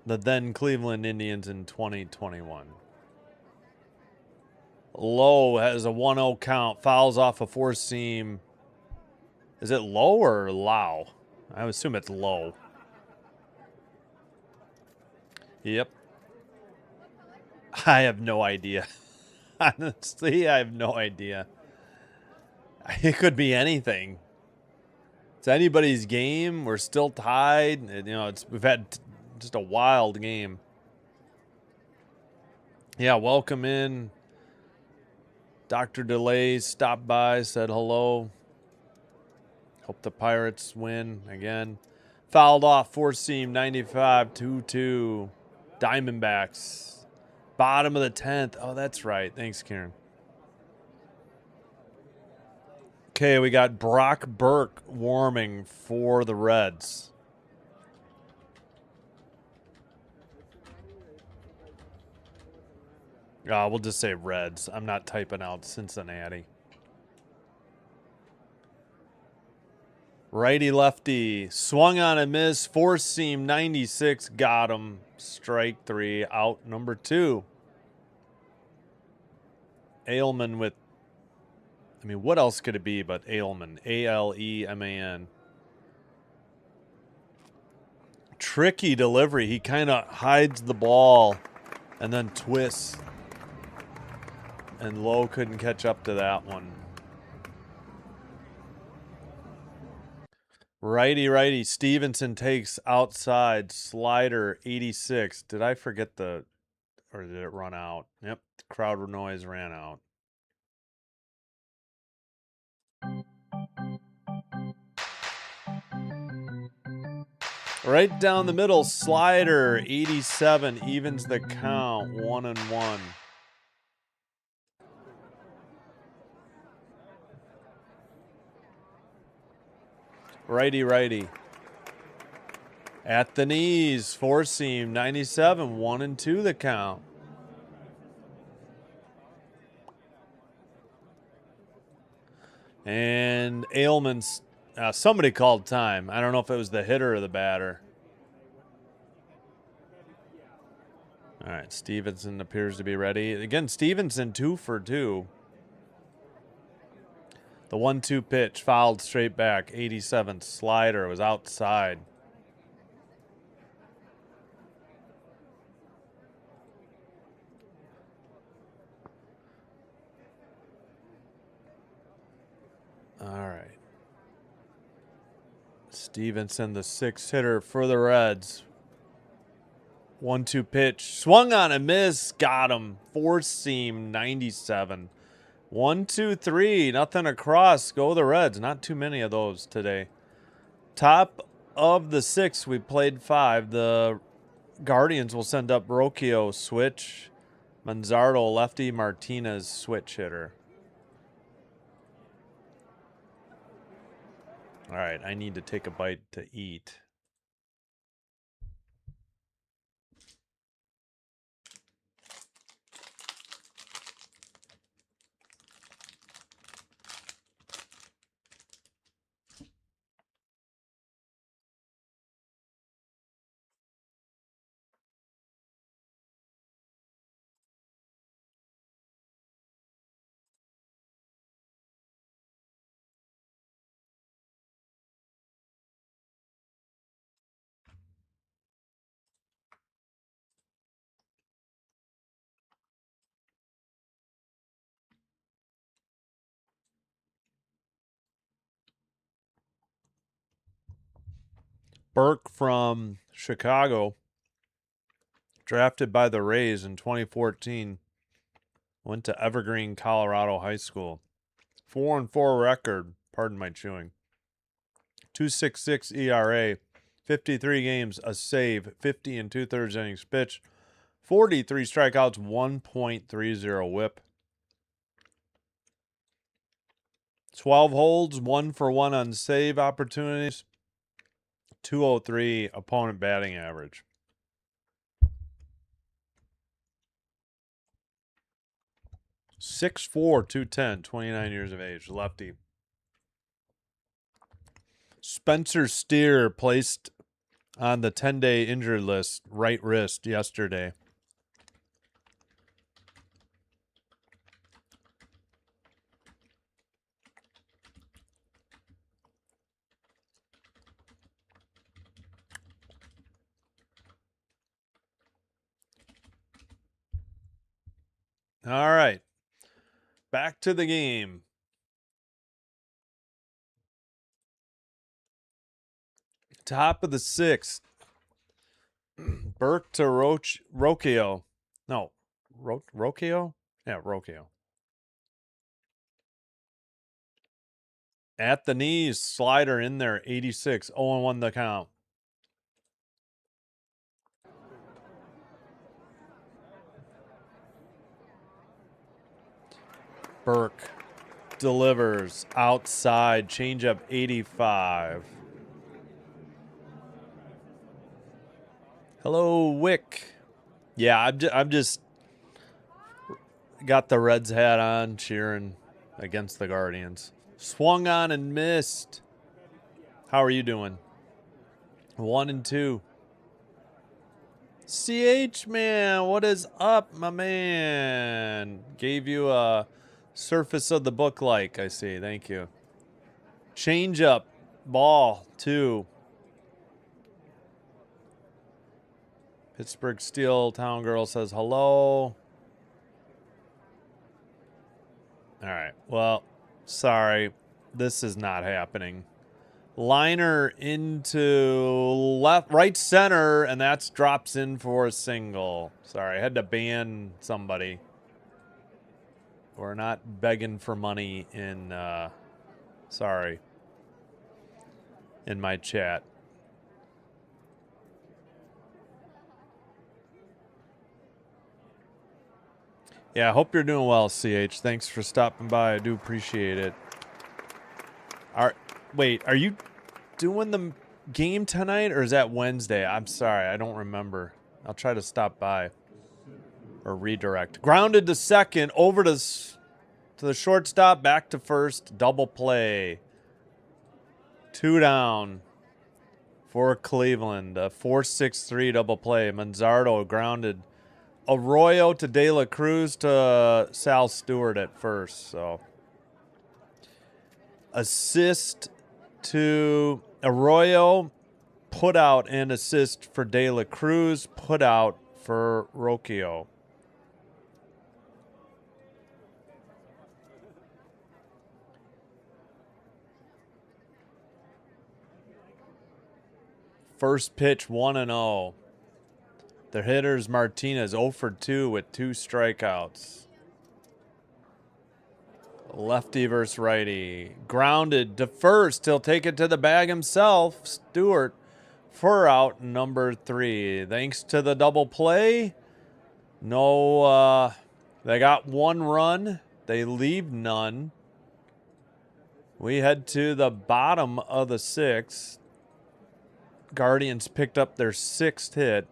the then Cleveland Indians in 2021. Low has a 1-0 count, fouls off a 4-seam. Is it low or low? I assume it's low. Yep. I have no idea. Honestly, I have no idea. It could be anything. It's anybody's game. We're still tied. You know, we've had just a wild game. Yeah, welcome in. Dr. Delays stopped by, said hello. Hope the Pirates win again. Fouled off, 4-seam, 95, 2-2. Diamondbacks. Bottom of the 10th. Oh, that's right. Thanks, Karen. Okay, we got Brock Burke warming for the Reds. We'll just say Reds. I'm not typing out Cincinnati. Righty lefty. Swung on a miss. Four seam 96. Got him. Strike 3. Out number 2. Ailman with, I mean, what else could it be but Ailman? A-L-E-M-A-N. Tricky delivery. He kind of hides the ball and then twists. And Lowe couldn't catch up to that one. Righty. Stevenson takes outside. Slider 86. Did I forget or did it run out? Yep. The crowd noise ran out. Right down the middle, slider 87 evens the count, 1-1. Righty. At the knees, four seam 97, 1-2 the count. And Ailman's, somebody called time. I don't know if it was the hitter or the batter. All right, Stevenson appears to be ready. Again, Stevenson 2 for 2. The 1-2 pitch fouled straight back. 87 slider was outside. All right. Stevenson, the 6th hitter for the Reds. 1-2 pitch. Swung on a miss. Got him. Four seam 97. 1-2-3. Nothing across. Go the Reds. Not too many of those today. Top of the 6, we played 5. The Guardians will send up Rocchio switch. Manzardo lefty. Martinez switch hitter. All right, I need to take a bite to eat. Burke from Chicago, drafted by the Rays in 2014, went to Evergreen, Colorado High School. 4-4 record, pardon my chewing. 2.66 ERA, 53 games, a save, 50 2/3 innings pitched, 43 strikeouts, 1.30 whip. 12 holds, 1 for 1 on save opportunities, 203 opponent batting average. .6'4", 210, 29 years of age, lefty. Spencer Steer placed on the 10-day injured list, right wrist, yesterday. All right. Back to the game. Top of the 6th. Burke to Rocchio. No. Rocchio? Yeah, Rocchio. At the knees, slider in there, 86. 0-1 the count. Burke delivers outside, changeup 85. Hello, Wick. Yeah, I'm just got the Reds hat on, cheering against the Guardians. Swung on and missed. How are you doing? 1 and 2. CH man, what is up, my man? Gave you a surface of the book like, I see. Thank you. Change up. Ball 2. Pittsburgh Steel Town Girl says hello. All right. Well, sorry. This is not happening. Liner into right center, and that's drops in for a single. Sorry, I had to ban somebody. We're not begging for money in, sorry, in my chat. Yeah, I hope you're doing well, CH. Thanks for stopping by. I do appreciate it. Wait, are you doing the game tonight, or is that Wednesday? I'm sorry, I don't remember. I'll try to stop by or redirect. Grounded to second, over to the shortstop, back to first, double play. 2 down for Cleveland. A 4-6-3 double play. Manzardo grounded. Arroyo to De La Cruz to Sal Stewart at first. So assist to Arroyo, put out, and assist for De La Cruz, put out for Rocchio. First pitch 1-0. The hitter's Martinez 0 for 2 with 2 strikeouts. Lefty versus righty. Grounded to first. He'll take it to the bag himself. Stewart for out number 3. Thanks to the double play. No, they got 1 run. They leave none. We head to the bottom of the 6th. Guardians picked up their 6th hit.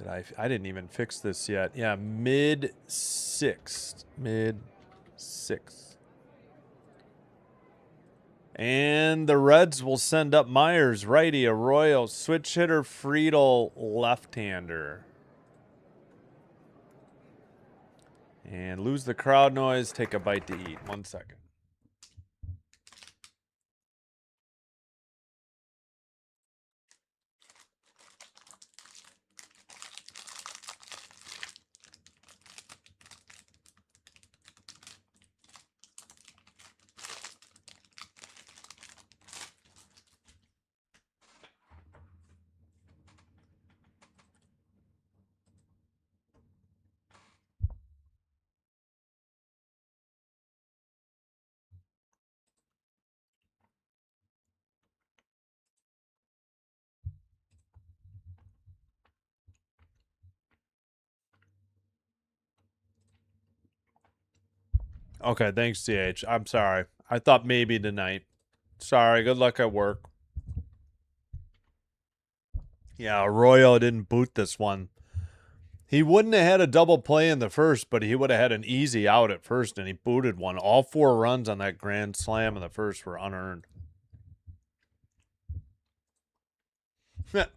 I didn't even fix this yet. Yeah, mid-6th. Mid-6th. And the Reds will send up Myers, righty, Arroyo, switch hitter, Friedel, left-hander. And lose the crowd noise, take a bite to eat. 1 second. Okay, thanks, CH. I'm sorry. I thought maybe tonight. Sorry, good luck at work. Yeah, Arroyo didn't boot this one. He wouldn't have had a double play in the first, but he would have had an easy out at first, and he booted one. All 4 runs on that grand slam in the first were unearned.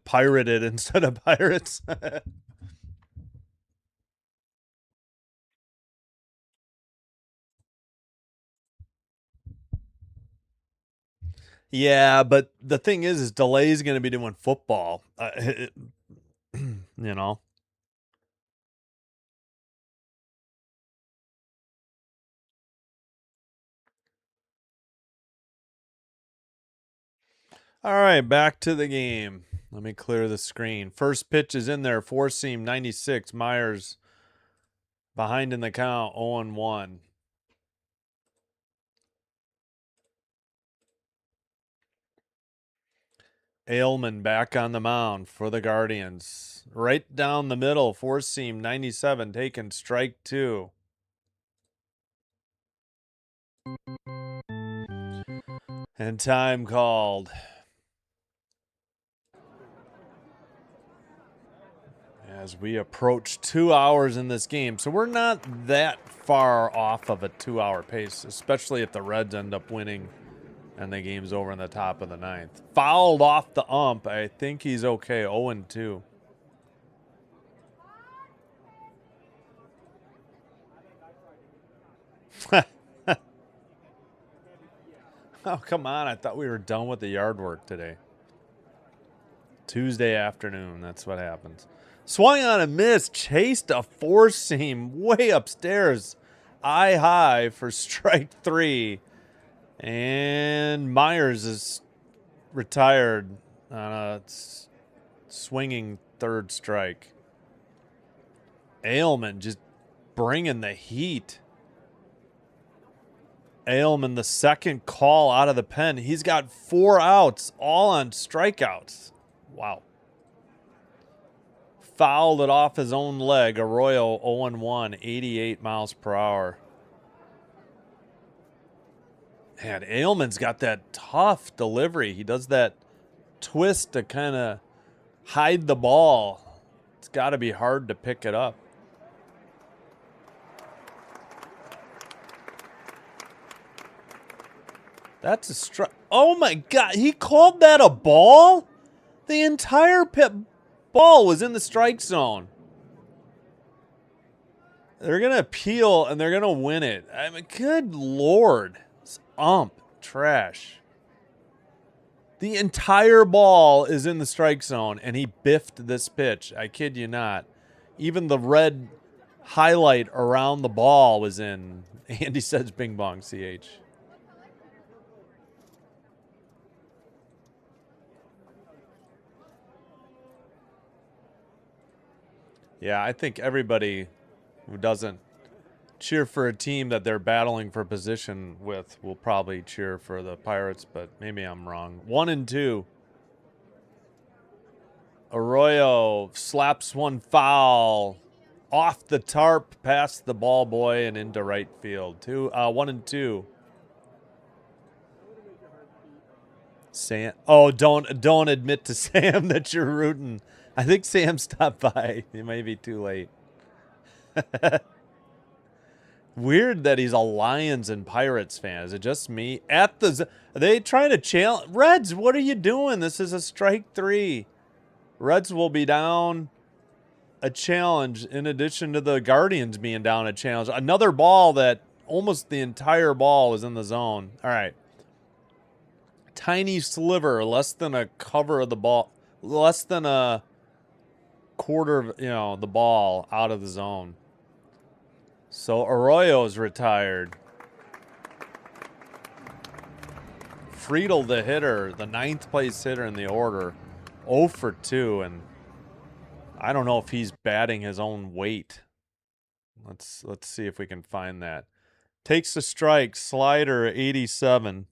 Pirated instead of Pirates. Yeah, but the thing is DeLay's going to be doing football. You know. All right, back to the game. Let me clear the screen. First pitch is in there. 4-seam 96. Myers behind in the count. 0-1. Ailman back on the mound for the Guardians. Right down the middle. 4-seam 97. Taken strike 2. And time called. as we approach 2 hours in this game. So we're not that far off of a 2-hour pace, especially if the Reds end up winning and the game's over in the top of the 9th. Fouled off the ump. I think he's okay. 0-2. Oh, come on. I thought we were done with the yard work today. Tuesday afternoon. That's what happens. Swung on a miss. Chased a four-seam way upstairs. Eye high for strike 3. And Myers is retired on a swinging third strike. Ailman just bringing the heat. Ailman, the second call out of the pen. He's got 4 outs, all on strikeouts. Wow. Fouled it off his own leg. Arroyo 0-1, 88 miles per hour. Man, Ailman's got that tough delivery. He does that twist to kind of hide the ball. It's got to be hard to pick it up. That's a strike. Oh my God, he called that a ball? The entire ball was in the strike zone. They're going to appeal and they're going to win it. I mean, good Lord. It's ump trash. The entire ball is in the strike zone and he biffed this pitch. I kid you not. Even the red highlight around the ball was in. Andy says bing bong CH. Yeah, I think everybody who doesn't cheer for a team that they're battling for position with will probably cheer for the Pirates, but maybe I'm wrong. 1-2. Arroyo slaps one foul off the tarp, past the ball boy and into right field. 1-2. Sam, oh, don't admit to Sam that you're rooting. I think Sam stopped by. It may be too late. Weird that he's a Lions and Pirates fan. Is it just me? Are they trying to challenge? Reds, what are you doing? This is a strike 3. Reds will be down a challenge in addition to the Guardians being down a challenge. Another ball that almost the entire ball is in the zone. All right. Tiny sliver, less than a cover of the ball, less than a quarter of, the ball out of the zone. So Arroyo's retired. Friedel, the hitter, the 9th place hitter in the order, 0 for 2, and I don't know if he's batting his own weight. Let's see if we can find that. Takes a strike, slider 87.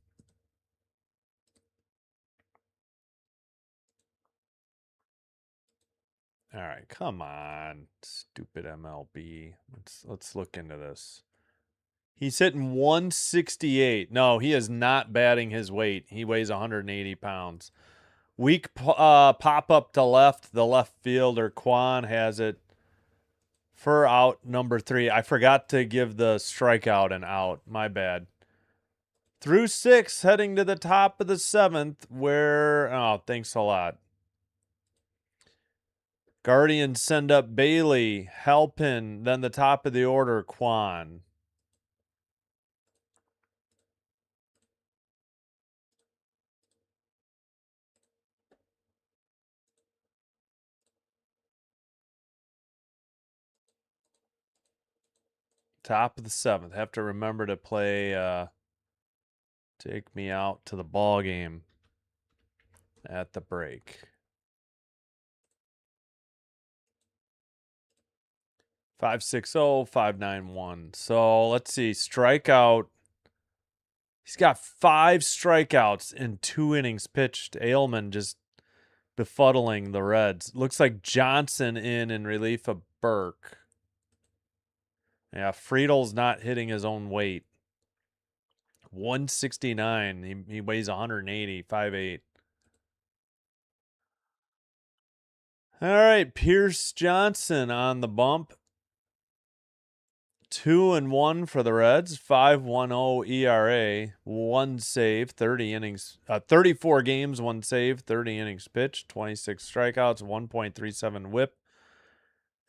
All right, come on, stupid MLB. Let's look into this. He's hitting 168. No, he is not batting his weight. He weighs 180 pounds. Weak pop up to left. The left fielder, Quan, has it for out number 3. I forgot to give the strikeout an out. My bad. Through 6, heading to the top of the 7th, where... Oh, thanks a lot. Guardians send up Bailey, Halpin, then the top of the order, Quan. Top of the 7th. Have to remember to play Take Me Out to the Ball Game at the break. 560, 591. So let's see. Strikeout. He's got 5 strikeouts in 2 innings pitched. Ailman just befuddling the Reds. Looks like Johnson in relief of Burke. Yeah, Friedel's not hitting his own weight. 169. He weighs 180, 5'8". All right, Pierce Johnson on the bump. 2-1 for the Reds, 5.10 ERA, 1 save, 30 innings, 34 games, 1 save, 30 innings pitched, 26 strikeouts, 1.37 WHIP.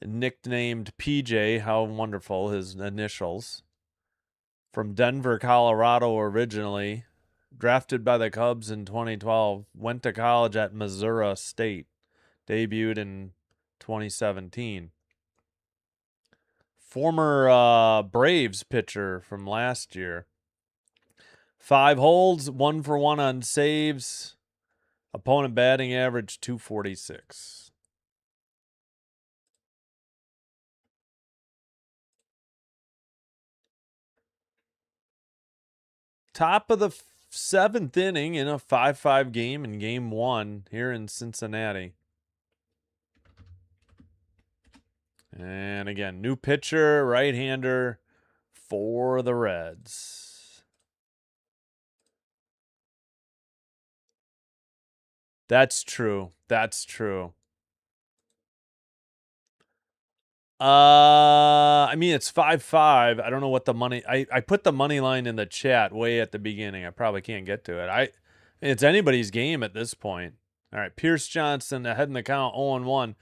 Nicknamed PJ, how wonderful his initials. From Denver, Colorado originally, drafted by the Cubs in 2012, went to college at Missouri State, debuted in 2017. Former Braves pitcher from last year. 5 holds, 1 for 1 on saves. Opponent batting average 246. Top of the 7th inning in a 5-5 game in game 1 here in Cincinnati. And again, new pitcher, right-hander for the Reds. That's true. That's true. I mean, it's 5-5. I don't know what the money. I put the money line in the chat way at the beginning. I probably can't get to it. It's anybody's game at this point. All right, Pierce Johnson ahead in the count, 0-1.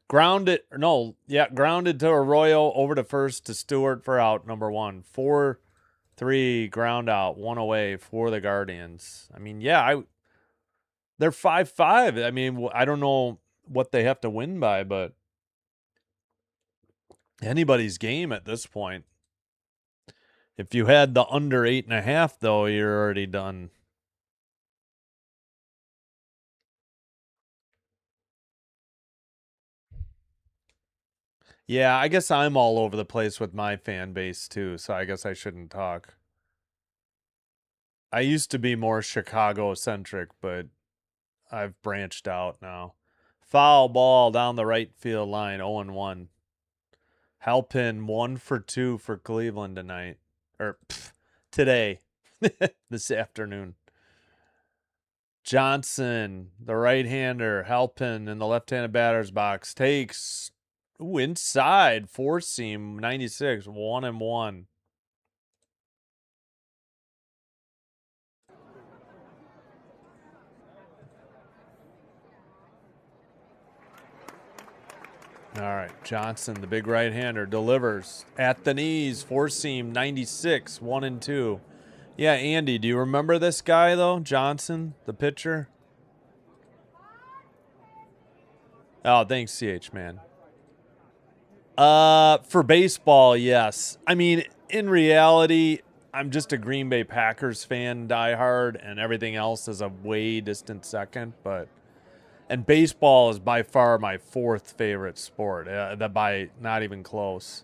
Grounded to Arroyo, over to first to Stewart for out, number 1. 4-3 ground out, 1 away for the Guardians. I mean, yeah, they're 5-5. I mean, I don't know what they have to win by, but anybody's game at this point. If you had the under 8.5, though, you're already done. Yeah, I guess I'm all over the place with my fan base, too, so I guess I shouldn't talk. I used to be more Chicago-centric, but I've branched out now. Foul ball down the right field line, 0-1. Halpin 1 for 2 for Cleveland tonight. Today. This afternoon. Johnson, the right-hander, Halpin in the left-handed batter's box, takes inside, four-seam, 96, 1-1. All right, Johnson, the big right-hander, delivers at the knees, four-seam, 96, 1-2. Yeah, Andy, do you remember this guy, though? Johnson, the pitcher? Oh, thanks, CH, man. For baseball, yes. I mean, in reality, I'm just a Green Bay Packers fan, diehard, and everything else is a way distant second. And baseball is by far my 4th favorite sport. That by not even close.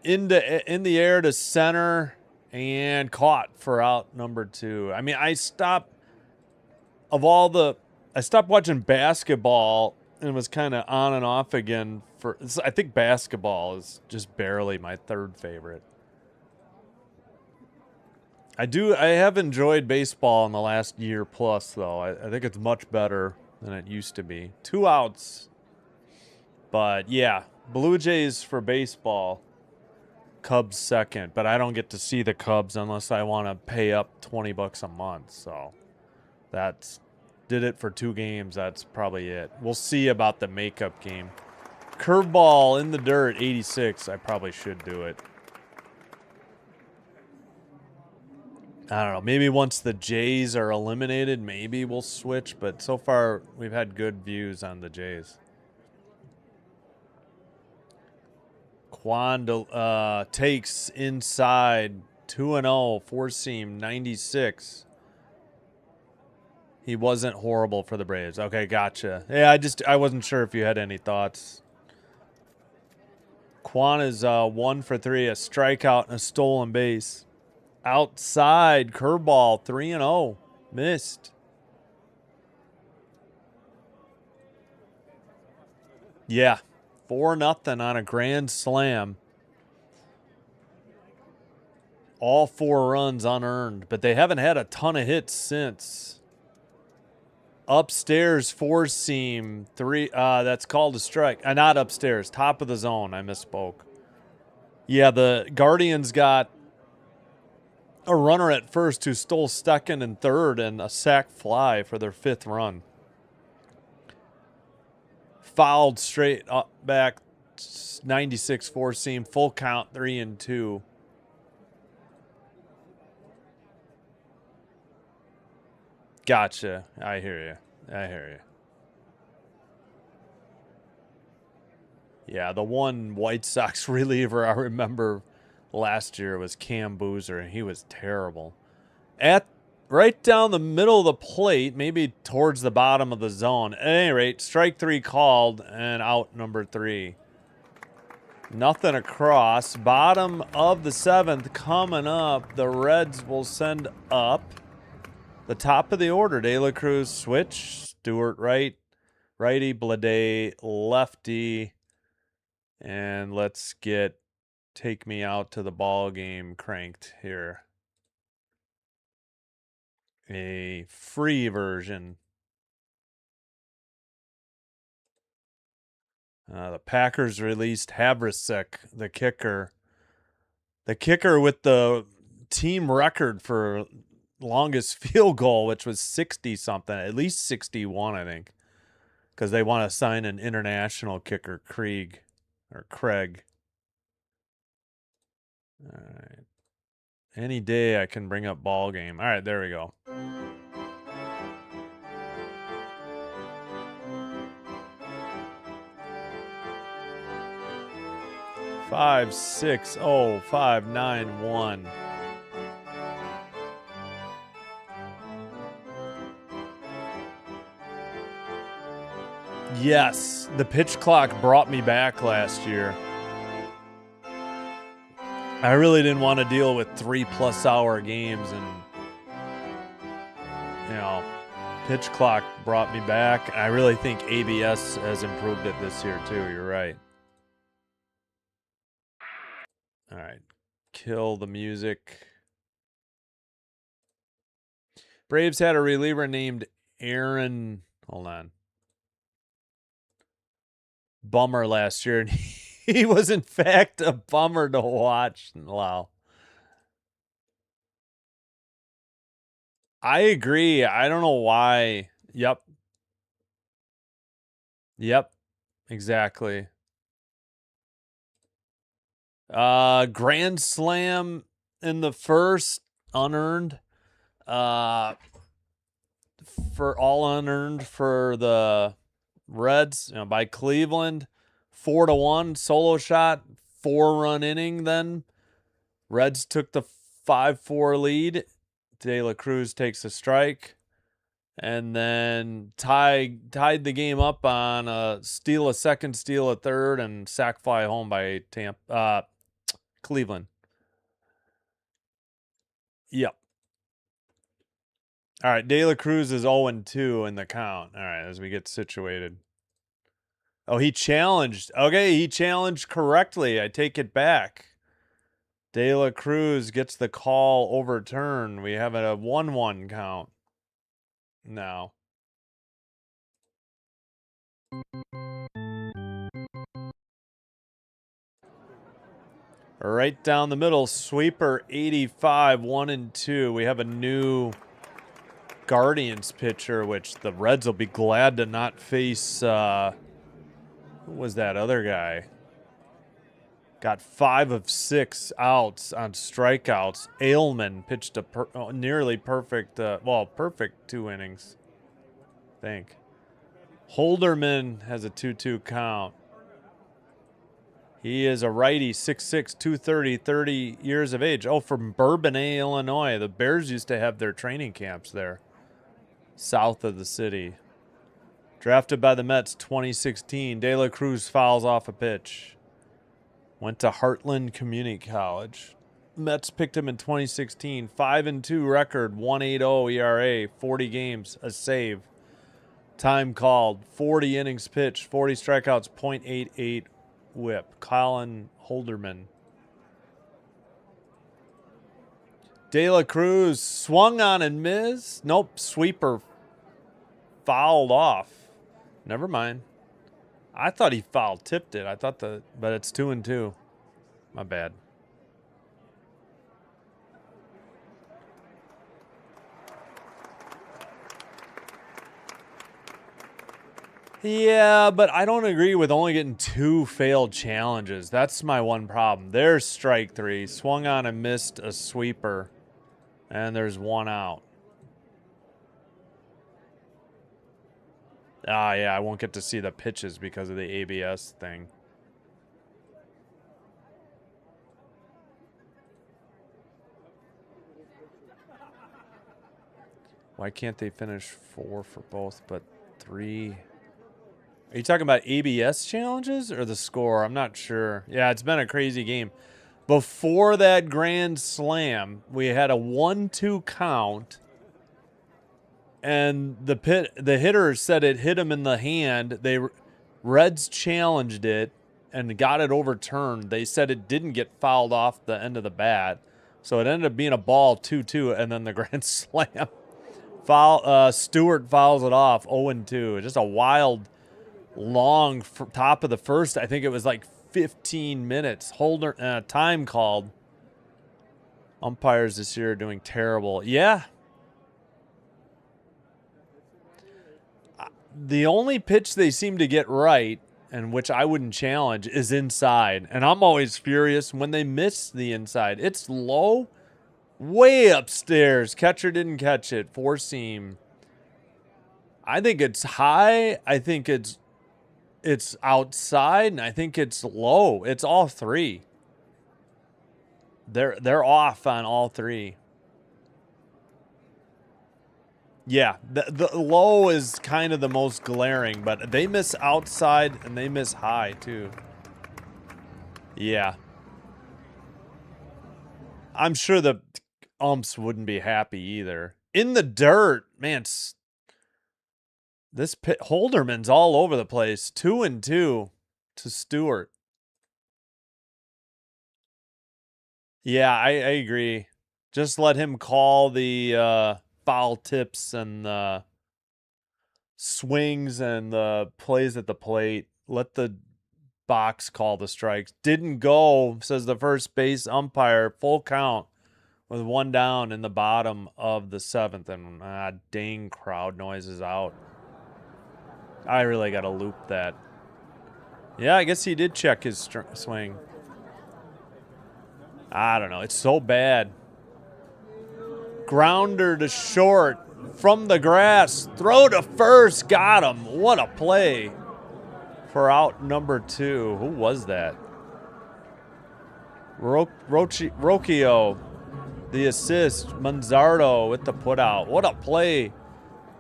In the air to center and caught for out number 2. I mean, I stopped watching basketball and was kind of on and off again I think basketball is just barely my 3rd favorite. I have enjoyed baseball in the last year plus, though. I think it's much better than it used to be. 2 outs. But yeah, Blue Jays for baseball, Cubs second. But I don't get to see the Cubs unless I want to pay up $20 a month. So did it for 2 games. That's probably it. We'll see about the makeup game. Curveball in the dirt, 86. I probably should do it. I don't know. Maybe once the Jays are eliminated, maybe we'll switch. But so far, we've had good views on the Jays. Quan takes inside, 2-0, four-seam, 96. He wasn't horrible for the Braves. Okay, gotcha. Yeah, I wasn't sure if you had any thoughts. Quan is 1 for 3, a strikeout and a stolen base. Outside, curveball, 3-0. Missed. Yeah, 4-0 on a grand slam. All 4 runs unearned, but they haven't had a ton of hits since. Upstairs four seam three. That's called a strike. Not upstairs. Top of the zone. I misspoke. Yeah, the Guardians got a runner at first who stole second and third and a sac fly for their 5th run. Fouled straight up back. 96 four seam. Full count 3-2. Gotcha. I hear you. Yeah, the one White Sox reliever I remember last year was Cam Boozer, and he was terrible. At right down the middle of the plate, maybe towards the bottom of the zone. At any rate, strike 3 called and out number 3. Nothing across. Bottom of the 7th coming up. The Reds will send up the top of the order. De La Cruz switch. Stewart right. Righty. Blade lefty. And let's get Take Me Out to the Ball Game cranked here. A free version. The Packers released Havrasek, the kicker. The kicker with the team record for longest field goal, which was 60-something, at least 61, I think. Because they want to sign an international kicker, Craig. All right. Any day I can bring up ball game. All right, there we go. Five, 6, 0, 5, 9, 1. Yes, the pitch clock brought me back last year. I really didn't want to deal with 3+ hour games, and pitch clock brought me back. I really think ABS has improved it this year too. You're right. All right, kill the music. Braves had a reliever named Aaron. Hold on. Bummer last year, and he was in fact a bummer to watch. Wow. I agree. I don't know why. Yep. Exactly. Grand slam in the first, unearned. For all unearned for the Reds, by Cleveland. 4-1 solo shot, 4-run inning. Then Reds took the 5-4 lead. De La Cruz takes a strike, and then tied the game up on a steal a second, steal a third, and sac fly home by Cleveland. Yep. All right, De La Cruz is 0-2 in the count. All right, as we get situated. Oh, he challenged. Okay, he challenged correctly. I take it back. De La Cruz gets the call overturned. We have a 1-1 count now. Right down the middle, sweeper 85, 1-2. We have a new Guardians pitcher, which the Reds will be glad to not face. Who was that other guy? Got 5 of 6 outs on strikeouts. Ailman pitched a nearly perfect, perfect 2 innings, I think. Holderman has a 2-2 count. He is a righty, 6'6", 230, 30 years of age. Oh, from Bourbonnais, Illinois. The Bears used to have their training camps there, south of the city. Drafted by the Mets 2016. De La Cruz fouls off a pitch. Went to Heartland Community College. Mets picked him in 2016. 5-2 record, 1.80 ERA, 40 games, a save. Time called, 40 innings pitched, 40 strikeouts, .88 whip. Colin Holderman. De La Cruz swung on and missed. Nope, sweeper fouled off. Never mind. I thought he foul tipped it. I thought but it's 2-2. My bad. Yeah, but I don't agree with only getting 2 failed challenges. That's my one problem. There's strike 3. Swung on and missed a sweeper. And there's 1 out. Ah, yeah, I won't get to see the pitches because of the ABS thing. Why can't they finish 4 for both, but 3? Are you talking about ABS challenges or the score? I'm not sure. Yeah, it's been a crazy game. Before that grand slam, we had a 1-2 count, and the hitter said it hit him in the hand. Reds challenged it and got it overturned. They said it didn't get fouled off the end of the bat, so it ended up being a ball 2-2, and then the grand slam. Stewart fouls it off 0-2. Just a wild, long top of the first. I think it was like 15 minutes. Time called. Umpires this year are doing terrible. Yeah. The only pitch they seem to get right, and which I wouldn't challenge, is inside. And I'm always furious when they miss the inside. It's low, way upstairs. Catcher didn't catch it. 4-seam. I think it's high. I think it's outside, and I think it's low. It's all 3. They're off on all 3. Yeah, the low is kind of the most glaring, but they miss outside and they miss high too. Yeah. I'm sure the umps wouldn't be happy either. In the dirt, man, this Holderman's all over the place. 2-2 to Stewart. Yeah, I agree. Just let him call the foul tips and the swings and the plays at the plate. Let the box call the strikes. Didn't go, says the first base umpire. Full count with 1 down in the bottom of the 7th. And dang, crowd noise is out. I really got to loop that. Yeah, I guess he did check his swing. I don't know. It's so bad. Grounder to short from the grass. Throw to first. Got him. What a play for out number 2. Who was that? Rocchio, the assist. Manzardo with the putout. What a play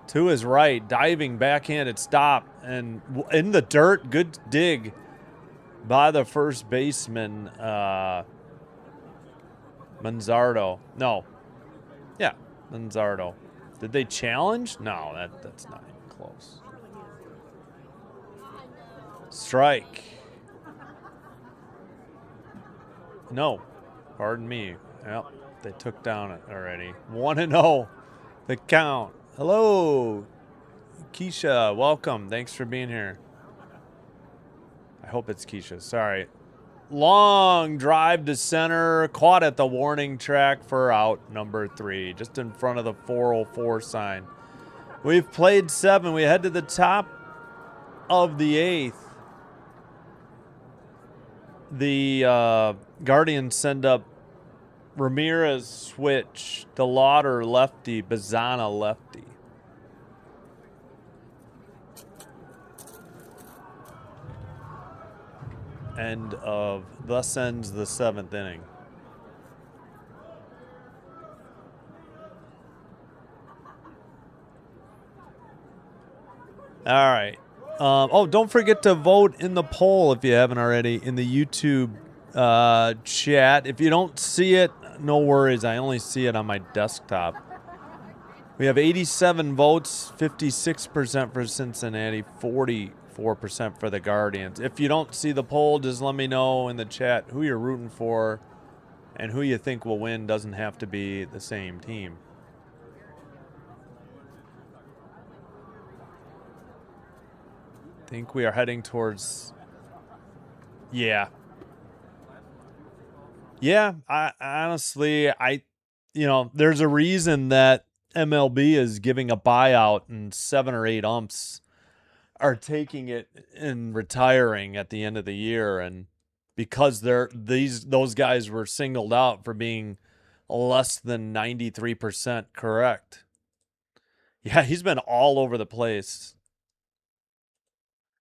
to his right. Diving backhanded stop. And in the dirt, good dig by the first baseman, Manzardo. No. Yeah, Manzardo. Did they challenge? No, that's not even close. Strike. No. Pardon me. Yep, they took down it already. 1-0. The count. Hello, Keisha. Welcome. Thanks for being here. I hope it's Keisha. Sorry. Long drive to center. Caught at the warning track for out number 3. Just in front of the 404 sign. We've played 7. We head to the top of the 8th. The Guardians send up Ramirez switch. DeLauder lefty. Bazana lefty. Thus ends the 7th inning. All right. Don't forget to vote in the poll if you haven't already in the YouTube chat. If you don't see it, no worries. I only see it on my desktop. We have 87 votes, 56% for Cincinnati, 44% for the Guardians. If you don't see the poll, just let me know in the chat who you're rooting for and who you think will win. Doesn't have to be the same team. think we are heading towards. Yeah. Yeah, I honestly, there's a reason that MLB is giving a buyout and 7 or 8 umps are taking it and retiring at the end of the year, and because those guys were singled out for being less than 93% correct. Yeah, he's been all over the place.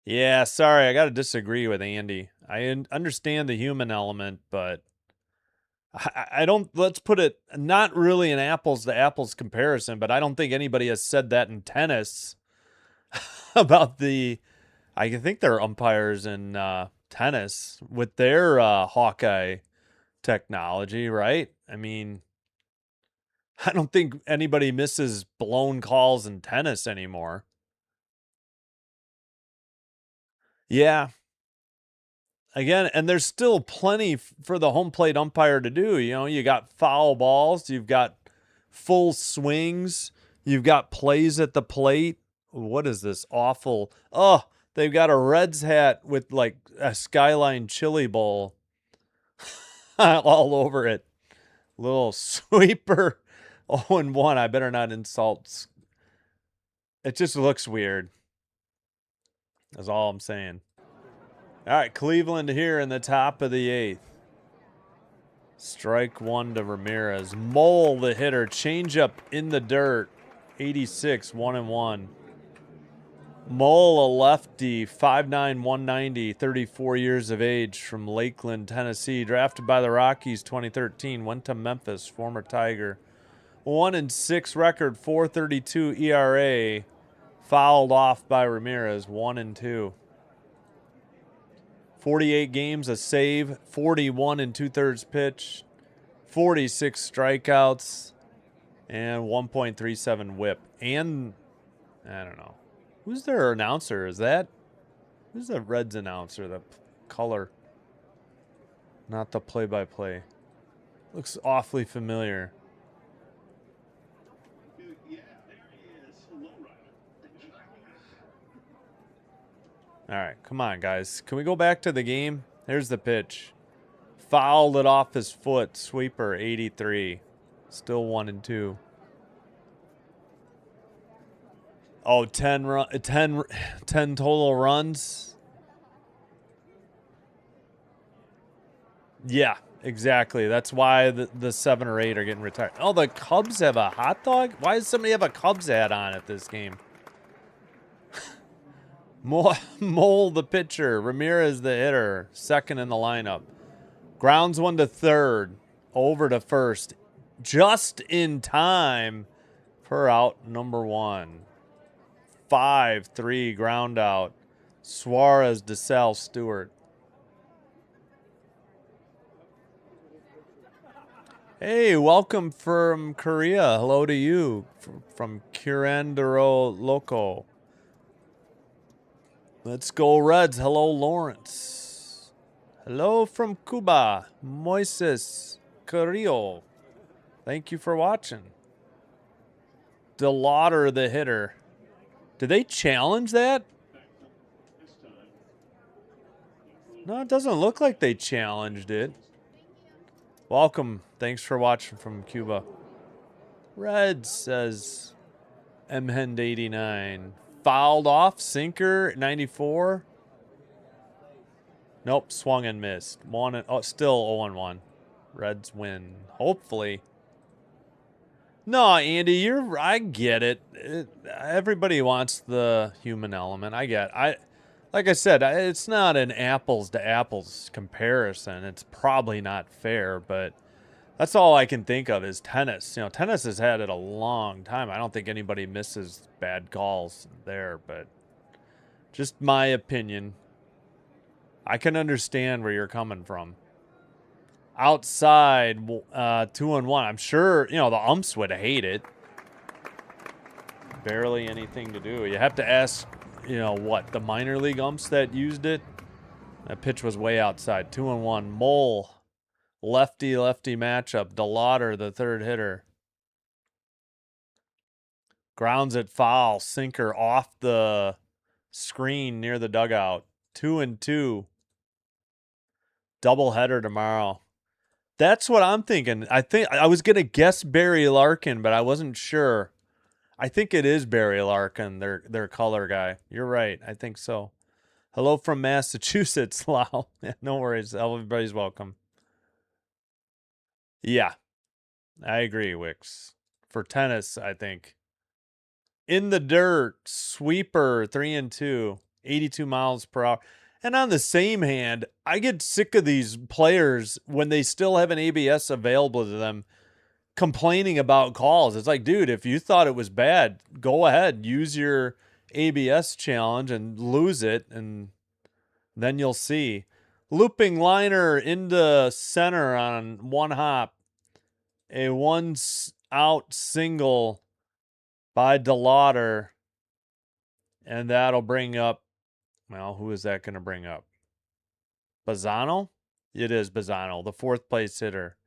Yeah, sorry, I got to disagree with Andy. I understand the human element, but I don't, let's put it, not really an apples to apples comparison, but I don't think anybody has said that in tennis about I think they're umpires in tennis with their Hawkeye technology, right? I mean, I don't think anybody misses blown calls in tennis anymore. Yeah. Again, and there's still plenty for the home plate umpire to do. You got foul balls, you've got full swings, you've got plays at the plate. What is this awful? Oh, they've got a Reds hat with like a Skyline chili bowl all over it. Little sweeper 0-1. I better not insult. It just looks weird. That's all I'm saying. All right, Cleveland here in the top of the 8th. Strike 1 to Ramirez. Mole, the hitter. Changeup in the dirt. 86, 1-1. Mole, a lefty. 5'9", 190, 34 years of age, from Lakeland, Tennessee. Drafted by the Rockies 2013. Went to Memphis. Former Tiger. 1-6 record. 4.32 ERA. Fouled off by Ramirez. 1-2. 48 games, a save, 41 2/3 pitch, 46 strikeouts, and 1.37 whip. And I don't know. Who's their announcer? Who's the Reds announcer? The color, not the play-by-play. Looks awfully familiar. Yeah, there he is. Low rider. All right, come on, guys. Can we go back to the game? Here's the pitch. Fouled it off his foot. Sweeper, 83. Still 1-2. Oh, 10 total runs. Yeah, exactly. That's why the 7 or 8 are getting retired. Oh, the Cubs have a hot dog? Why does somebody have a Cubs hat on at this game? Mole, the pitcher. Ramirez, the hitter. Second in the lineup. Grounds 1 to third. Over to first. Just in time for out number 1. 5-3 ground out. Suarez, DeSalle, Stewart. Hey, welcome from Korea. Hello to you from Curandero Loco. Let's go Reds. Hello, Lawrence. Hello from Cuba, Moises Carrillo. Thank you for watching. DeLauder, the hitter. Did they challenge that? No, it doesn't look like they challenged it. Welcome. Thanks for watching from Cuba. Reds, says MHend89. Fouled off, sinker, 94. Nope, swung and missed. Still 0-1. Reds win. Hopefully. No, Andy, I get it. Everybody wants the human element. Like I said, it's not an apples to apples comparison. It's probably not fair, but that's all I can think of is tennis. Tennis has had it a long time. I don't think anybody misses bad calls there, but just my opinion. I can understand where you're coming from. Outside, 2-1. I'm sure, the umps would hate it. Barely anything to do. You have to ask, the minor league umps that used it. That pitch was way outside. 2-1. Mole. Lefty-lefty matchup. DeLauder, the third hitter. Grounds it foul. Sinker off the screen near the dugout. 2-2. Doubleheader tomorrow. That's what I'm thinking. I think I was going to guess Barry Larkin, but I wasn't sure. I think it is Barry Larkin, their color guy. You're right. I think so. Hello from Massachusetts, Lau. No worries. Everybody's welcome. Yeah, I agree, Wicks. For tennis, I think. In the dirt, sweeper, 3-2, 82 miles per hour. And on the same hand, I get sick of these players when they still have an ABS available to them complaining about calls. It's like, dude, if you thought it was bad, go ahead, use your ABS challenge and lose it, and then you'll see. Looping liner into center on one hop. A one out single by DeLauder. And that'll bring up, well, who is that going to bring up? Bazzano? It is Bazzano, the fourth place hitter.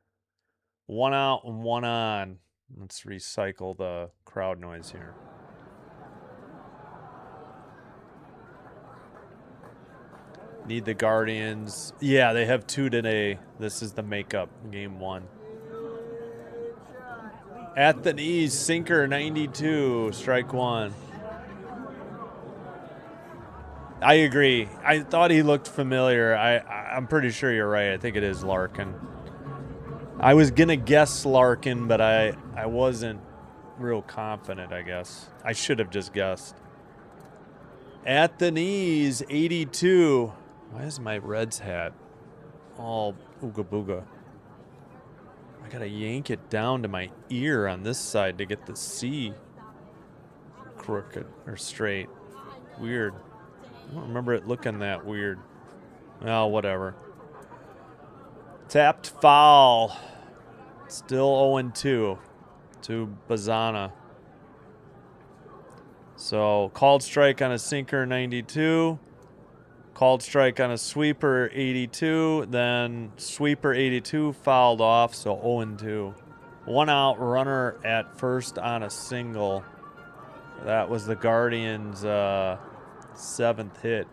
One out and one on. Let's recycle the crowd noise here. Need the Guardians. Yeah, they have 2 today. This is the makeup, game 1. At the knees, sinker 92, strike 1. I agree. I thought he looked familiar. I'm pretty sure you're right. I think it is Larkin. I was going to guess Larkin, but I wasn't real confident, I guess. I should have just guessed. At the knees, 82. Why is my Reds hat all ooga booga? I got to yank it down to my ear on this side to get the C crooked or straight. Weird. I don't remember it looking that weird. Well, whatever. Tapped foul. Still 0-2 to Bazzana. So, called strike on a sinker, 92. Called strike on a sweeper, 82. Then sweeper, 82, fouled off, so 0-2. One out, runner at first on a single. That was the Guardians' 7th hit.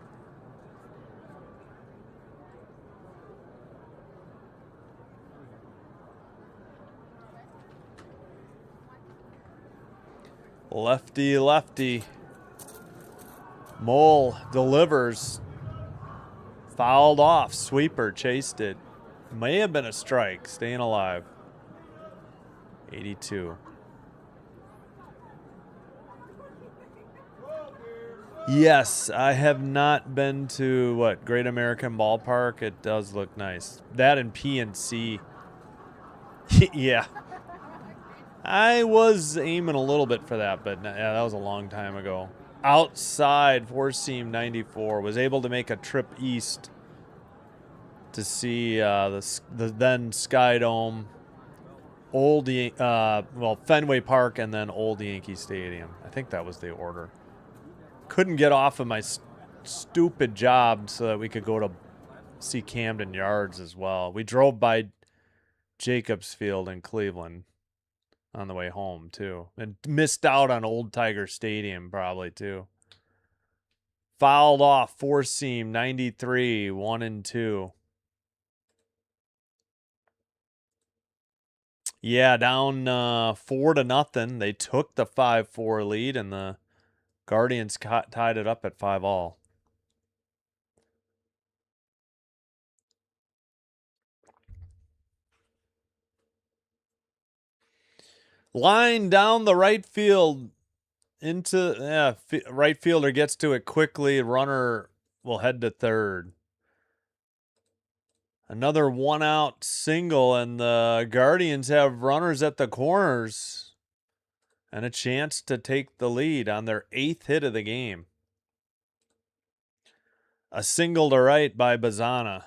Lefty, lefty. Mole delivers. Fouled off. Sweeper chased it. May have been a strike. Staying alive. 82. Yes, I have not been to, Great American Ballpark. It does look nice. That and PNC. Yeah. I was aiming a little bit for that, but yeah, that was a long time ago. Outside, four-seam 94. Was able to make a trip east to see the then Sky Dome, Fenway Park, and then Old Yankee Stadium. I think that was the order. Couldn't get off of my stupid job so that we could go to see Camden Yards as well. We drove by Jacobs Field in Cleveland on the way home, too. And missed out on Old Tiger Stadium, probably, too. Fouled off, four-seam, 93, 1-2. Yeah, down 4-0. They took the 5-4 lead, and the Guardians tied it up at 5-all. Line down the right field into right fielder gets to it quickly. Runner will head to third. Another one-out single, and the Guardians have runners at the corners and a chance to take the lead on their 8th hit of the game. A single to right by Bazzana.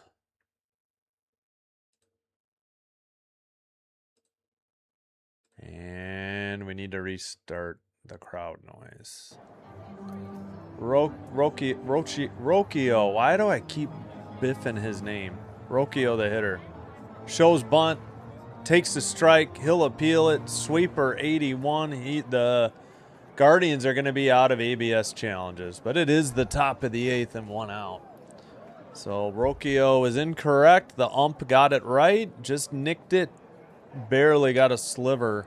And we need to restart the crowd noise. Rocchio. Why do I keep biffing his name? Rocchio, the hitter. Shows bunt. Takes the strike. He'll appeal it. Sweeper 81. The Guardians are going to be out of ABS challenges, but it is the top of the 8th and 1 out. So Rocchio is incorrect. The ump got it right, just nicked it. Barely got a sliver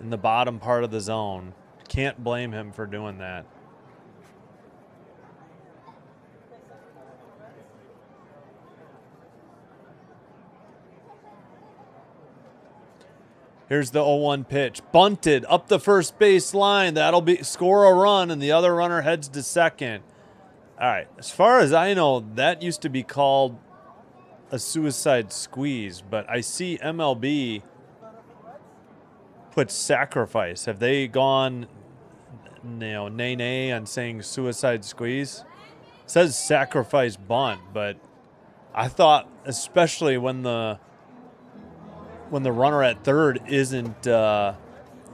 in the bottom part of the zone. Can't blame him for doing that. Here's the 0-1 pitch. Bunted up the first base line. That'll be score a run, and the other runner heads to second. All right. As far as I know, that used to be called a suicide squeeze, but I see MLB put sacrifice. Have they gone, nay on saying suicide squeeze? It says sacrifice bunt, but I thought, especially when the runner at third isn't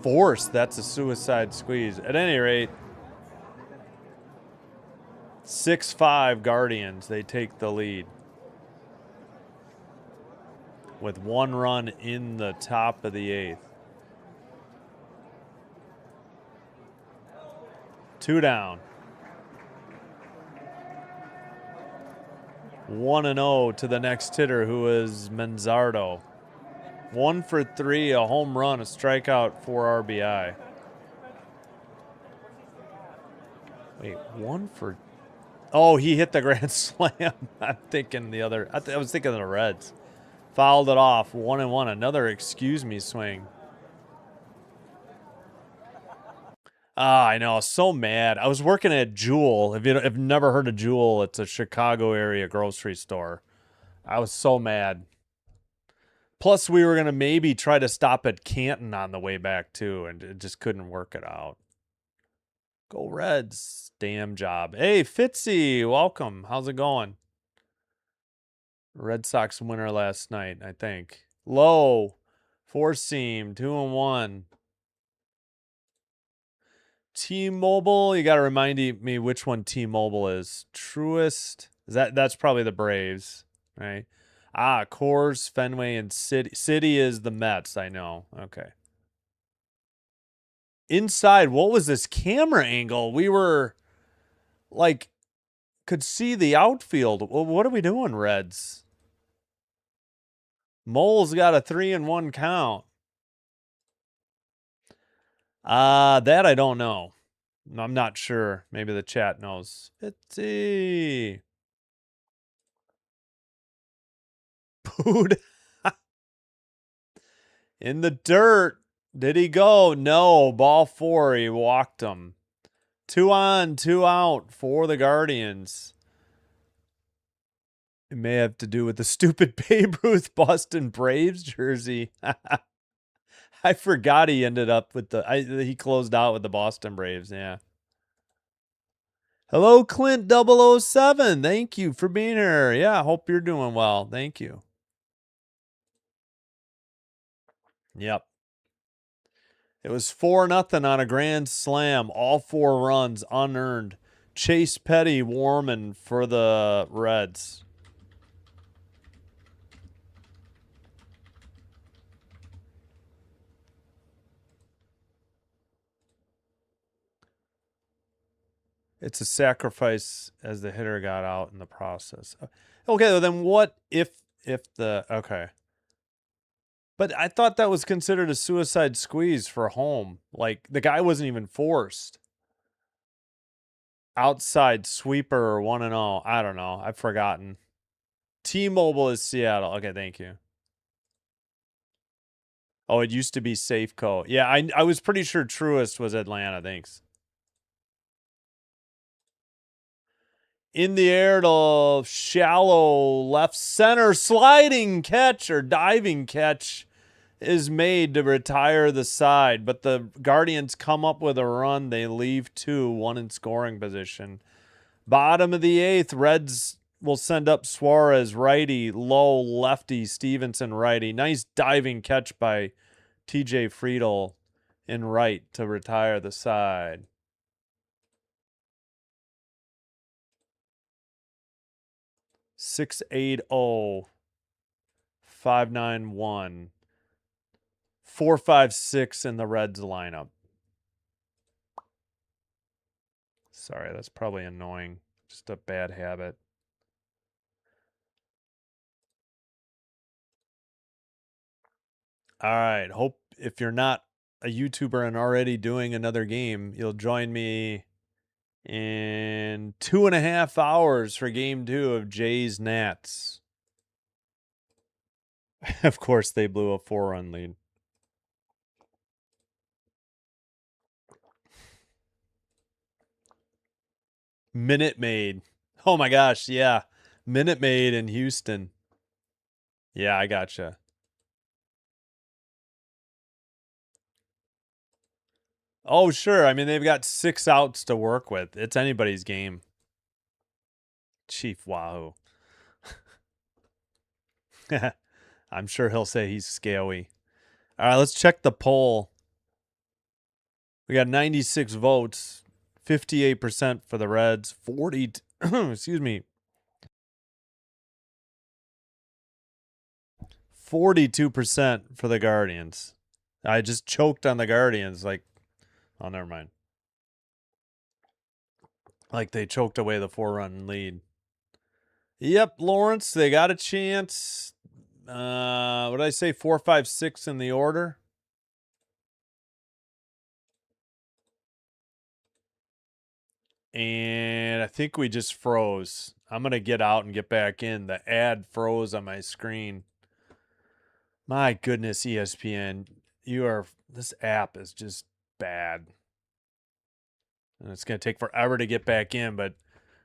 forced, that's a suicide squeeze. At any rate, 6-5 Guardians. They take the lead with 1 run in the top of the 8th. 2 down. 1-0 to the next hitter, who is Manzardo. 1 for 3, a home run, a strikeout, 4 RBI. Wait, 1 for... Oh, he hit the grand slam. I'm thinking the other... I was thinking of the Reds. Fouled it off, 1-1. Another excuse me swing. Ah, I know. So mad. I was working at Jewel. If you've never heard of Jewel, it's a Chicago area grocery store. I was so mad. Plus, we were going to maybe try to stop at Canton on the way back, too, and it just couldn't work it out. Go Reds. Damn job. Hey, Fitzy, welcome. How's it going? Red Sox winner last night, I think. Low. 4-seam. 2-1. T-Mobile. You got to remind me which one T-Mobile is. Truist. That's probably the Braves, right? Ah, Coors, Fenway, and City. City is the Mets, I know. Okay. Inside, what was this camera angle? We were, like, could see the outfield. Well, what are we doing, Reds? Mole's got a 3-1 count. That I don't know. I'm not sure. Maybe the chat knows. Fitzy. Pooed. In the dirt. Did he go? No. Ball 4. He walked him. 2 on, 2 out for the Guardians. It may have to do with the stupid Babe Ruth Boston Braves jersey. I forgot he ended up with he closed out with the Boston Braves. Yeah. Hello, Clint 007. Thank you for being here. Yeah, hope you're doing well. Thank you. Yep. It was 4-0 on a grand slam. All 4 runs unearned. Chase Petty warming for the Reds. It's a sacrifice as the hitter got out in the process. Okay, well then what if the... Okay. But I thought that was considered a suicide squeeze for home. Like, the guy wasn't even forced. Outside sweeper or 1-0. I don't know. I've forgotten. T-Mobile is Seattle. Okay, thank you. Oh, it used to be Safeco. Yeah, I was pretty sure Truist was Atlanta. Thanks. In the air to shallow left center. Sliding catch or diving catch is made to retire the side, but the Guardians come up with a run. They leave 2, 1 in scoring position. Bottom of the 8th, Reds will send up Suarez, righty, low, lefty, Stevenson, righty. Nice diving catch by TJ Friedel in right to retire the side. $680 $591 $456 in the Reds lineup. Sorry, that's probably annoying. Just a bad habit. All right. Hope if you're not a YouTuber and already doing another game, you'll join me in 2.5 hours for game 2 of Jays Nats. Of course, they blew a 4-run lead. Minute Maid. Oh my gosh, yeah. Minute Maid in Houston. Yeah, I gotcha. Oh, sure. I mean, they've got 6 outs to work with. It's anybody's game. Chief Wahoo. I'm sure he'll say he's scaly. All right, let's check the poll. We got 96 votes, 58% for the Reds, 40 excuse me. 42% for the Guardians. I just choked on the Guardians like oh, never mind. Like they choked away the 4-run lead. Yep, Lawrence, they got a chance. What did I say? 4, 5, 6 in the order. And I think we just froze. I'm going to get out and get back in. The ad froze on my screen. My goodness, ESPN. This app is just bad. And it's going to take forever to get back in, but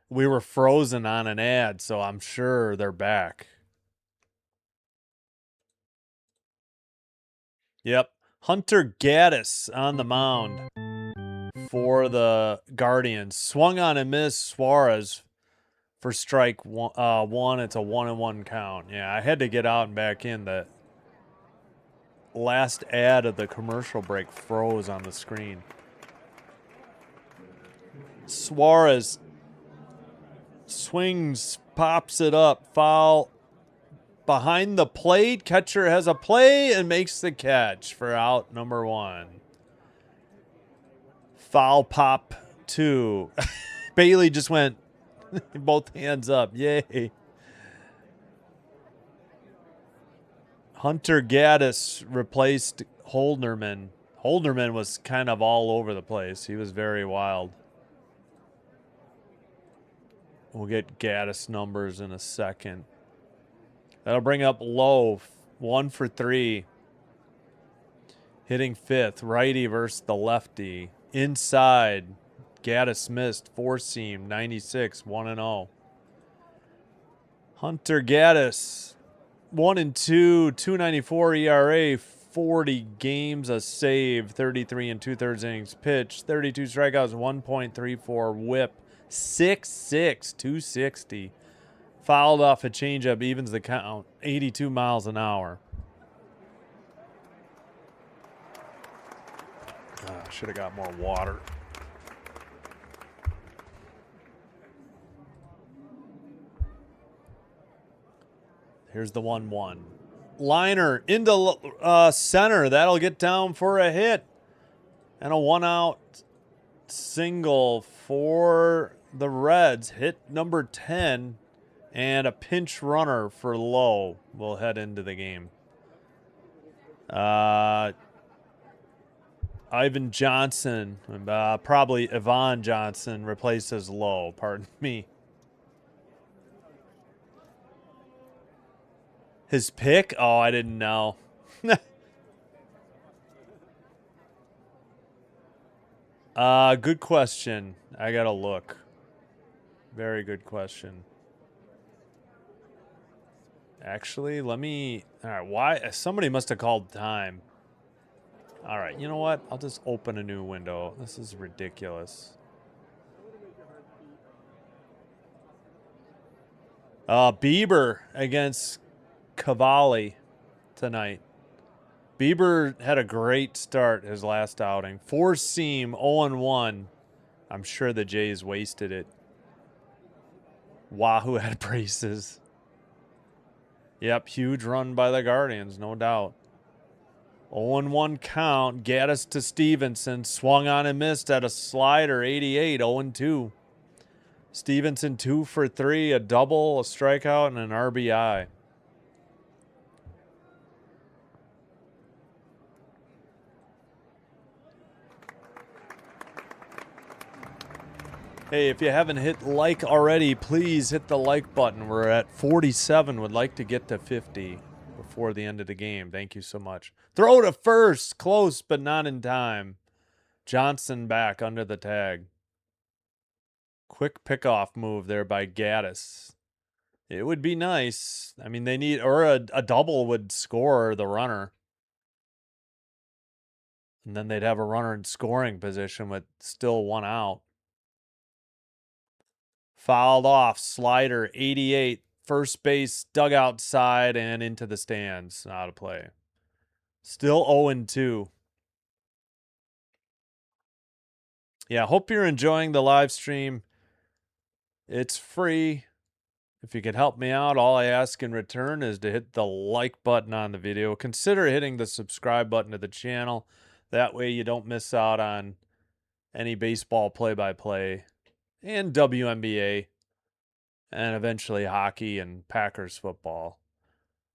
we were frozen on an ad, so I'm sure they're back. Yep. Hunter Gaddis on the mound for the Guardians. Swung on and missed Suarez for strike one. It's a 1-1 count. Yeah, I had to get out and back in. The last ad of the commercial break froze on the screen. Suarez swings, pops it up, foul behind the plate. Catcher has a play and makes the catch for out number 1. Foul pop 2. Bailey just went both hands up. Yay. Hunter Gaddis replaced Holdnerman. Holdnerman was kind of all over the place. He was very wild. We'll get Gaddis numbers in a second. That'll bring up Lowe, 1 for 3. Hitting 5th, righty versus the lefty. Inside, Gaddis missed, 4-seam, 96, 1-0. Hunter Gaddis, 1-2, 2.94 ERA, 40 games, a save, 33 2/3 innings pitched, 32 strikeouts, 1.34 WHIP, 6'6", 260. Fouled off a changeup, evens the count, 82 miles an hour. Should have got more water. Here's the 1-1. Liner into center. That'll get down for a hit. And a 1-out single for the Reds. Hit number 10. And a pinch runner for Lowe will head into the game. Ivan Johnson, probably Yvonne Johnson, replaces Lowe. Pardon me. His pick? Oh, I didn't know. Good question. I gotta look. Very good question. Actually, let me... All right, why? Somebody must have called time. All right, you know what? I'll just open a new window. This is ridiculous. Bieber against Cavalli tonight. Bieber had a great start his last outing. 4-seam, 0-1. I'm sure the Jays wasted it. Wahoo had braces. Yep, huge run by the Guardians, no doubt. 0-1 count. Gaddis to Stevenson. Swung on and missed at a slider. 88. 0-2. Stevenson 2 for 3. A double, a strikeout, and an RBI. Hey, if you haven't hit like already, please hit the like button. We're at 47. Would like to get to 50 before the end of the game. Thank you so much. Throw to first. Close, but not in time. Johnson back under the tag. Quick pickoff move there by Gaddis. It would be nice. I mean, they need, or a double would score the runner. And then they'd have a runner in scoring position with still 1 out. Fouled off, slider, 88, first base, dugout side, and into the stands. Out of play. Still 0-2. Yeah, hope you're enjoying the live stream. It's free. If you could help me out, all I ask in return is to hit the like button on the video. Consider hitting the subscribe button to the channel. That way you don't miss out on any baseball play-by-play and WNBA and eventually hockey and Packers football.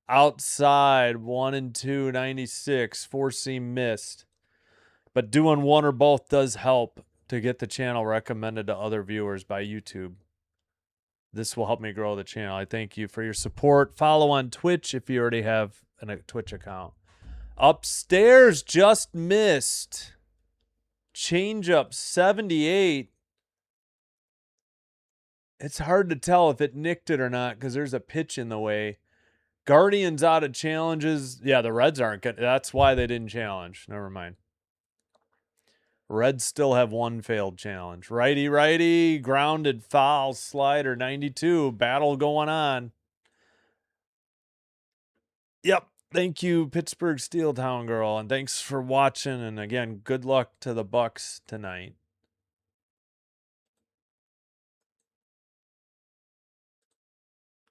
Outside, 1-2, 96, four-seam missed. But doing one or both does help to get the channel recommended to other viewers by YouTube. This will help me grow the channel. I thank you for your support. Follow on Twitch if you already have a Twitch account. Upstairs, just missed. Changeup, 78. It's hard to tell if it nicked it or not because there's a pitch in the way. Guardians out of challenges. Yeah, the Reds aren't good. That's why they didn't challenge. Never mind. Reds still have 1 failed challenge. Righty, grounded, foul, slider, 92. Battle going on. Yep. Thank you, Pittsburgh Steel Town Girl, and thanks for watching. And again, good luck to the Bucks tonight.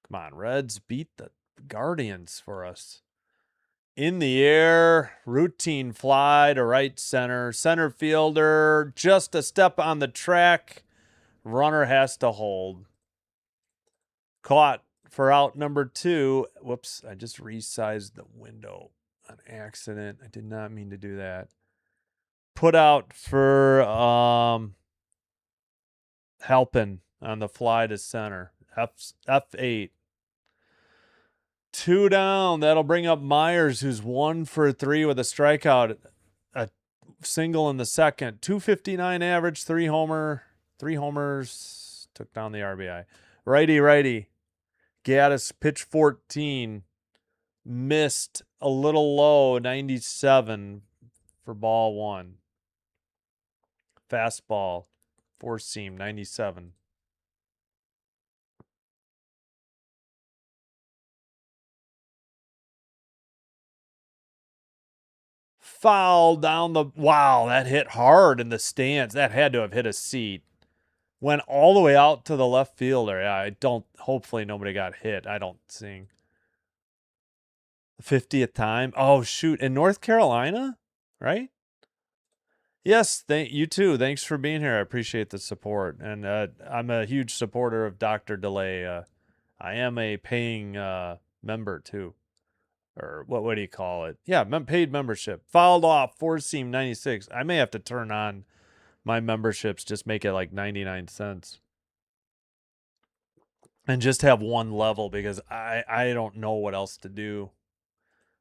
Come on, Reds beat the Guardians for us. In the air, routine fly to right center. Center fielder, just a step on the track. Runner has to hold. Caught for out number 2. Whoops, I just resized the window on accident. I did not mean to do that. Put out for Halpin on the fly to center. F8. 2 down. That'll bring up Myers, who's 1 for 3 with a strikeout. A single in the second. 259 average, 3 homers. Took down the RBI. Righty. Gaddis, pitch 14. Missed a little low, 97 for ball 1. Fastball, 4-seam, 97. Foul down the... Wow, that hit hard in the stands. That had to have hit a seat. Went all the way out to the left fielder. Yeah, I don't... Hopefully nobody got hit. I don't think. 50th time. Oh, shoot. In North Carolina? Right? Yes, you too. Thanks for being here. I appreciate the support. And I'm a huge supporter of Dr. Delay. I am a paying member too. Or what do you call it? Yeah, paid membership. Fouled off, 4-seam, 96. I may have to turn on my memberships, just make it like 99 cents. And just have one level because I don't know what else to do.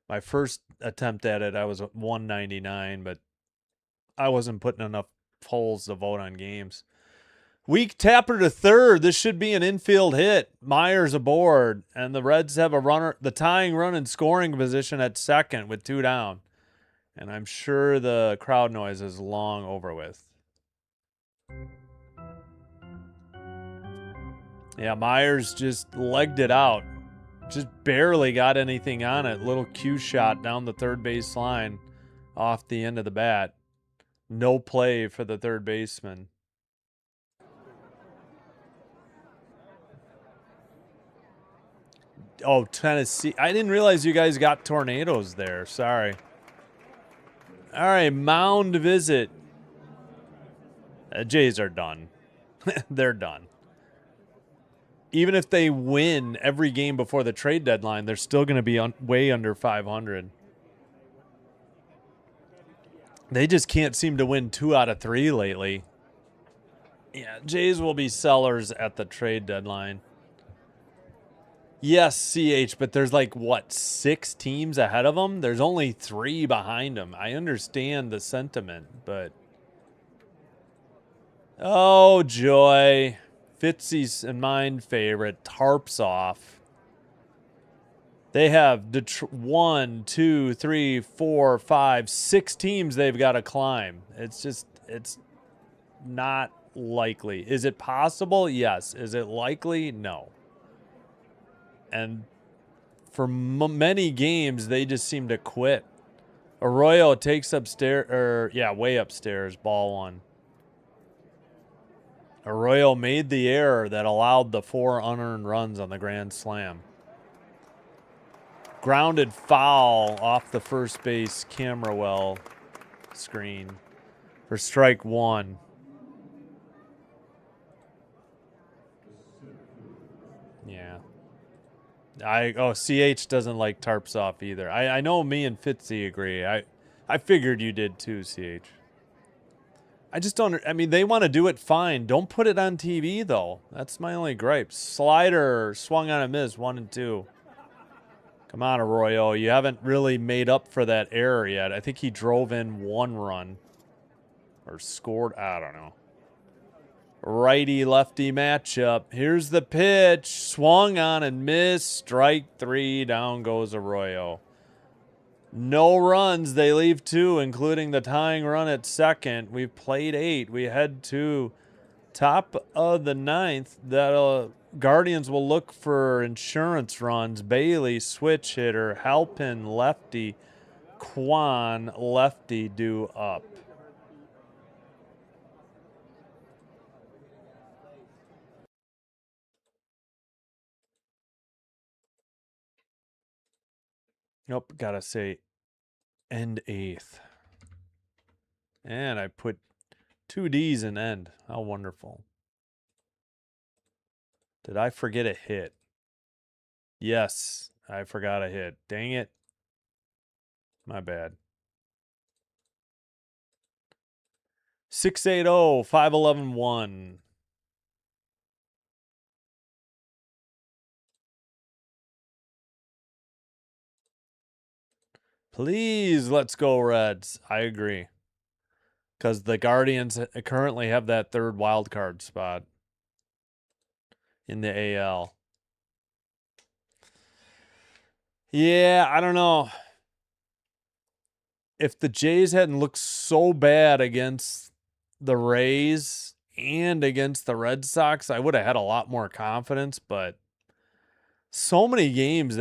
My first attempt at it, I was at 199, but I wasn't putting enough polls to vote on games. Weak tapper to third. This should be an infield hit. Myers aboard. And the Reds have a runner, the tying run in scoring position at second with 2 down. And I'm sure the crowd noise is long over with. Yeah, Myers just legged it out. Just barely got anything on it. Little cue shot down the third base line off the end of the bat. No play for the third baseman. Oh, Tennessee. I didn't realize you guys got tornadoes there. Sorry. All right, mound visit. Jays are done. They're done. Even if they win every game before the trade deadline, they're still going to be way under 500. They just can't seem to win 2 out of 3 lately. Yeah, Jays will be sellers at the trade deadline. Yes, CH, but there's like, what, 6 teams ahead of them? There's only 3 behind them. I understand the sentiment, but... Oh, joy. Fitzy's and mine favorite. Tarps off. They have 1, 2, 3, 4, 5, 6 teams they've got to climb. It's not likely. Is it possible? Yes. Is it likely? No. And for many games, they just seem to quit. Arroyo takes way upstairs, ball 1. Arroyo made the error that allowed the 4 unearned runs on the grand slam. Grounded foul off the first base camera well screen for strike 1. Yeah. CH doesn't like tarps off either. I know me and Fitzy agree. I figured you did too, CH. I just don't. I mean, they want to do it fine. Don't put it on TV though. That's my only gripe. Slider swung on a miss, 1 and 2. Come on, Arroyo. You haven't really made up for that error yet. I think he drove in 1 run or scored. I don't know. Righty-lefty matchup. Here's the pitch. Swung on and missed. Strike 3. Down goes Arroyo. No runs. They leave 2, including the tying run at second. We've played 8. We head to top of the 9th. The Guardians will look for insurance runs. Bailey, switch hitter. Halpin, lefty. Kwan, lefty, due up. Nope, gotta say end 8th. And I put 2 D's in end. How wonderful. Did I forget a hit? Yes, I forgot a hit. Dang it. My bad. 680, 511, 1. Please, let's go Reds. I agree. Because the Guardians currently have that 3rd wild card spot in the AL. Yeah, I don't know. If the Jays hadn't looked so bad against the Rays and against the Red Sox, I would have had a lot more confidence, but so many games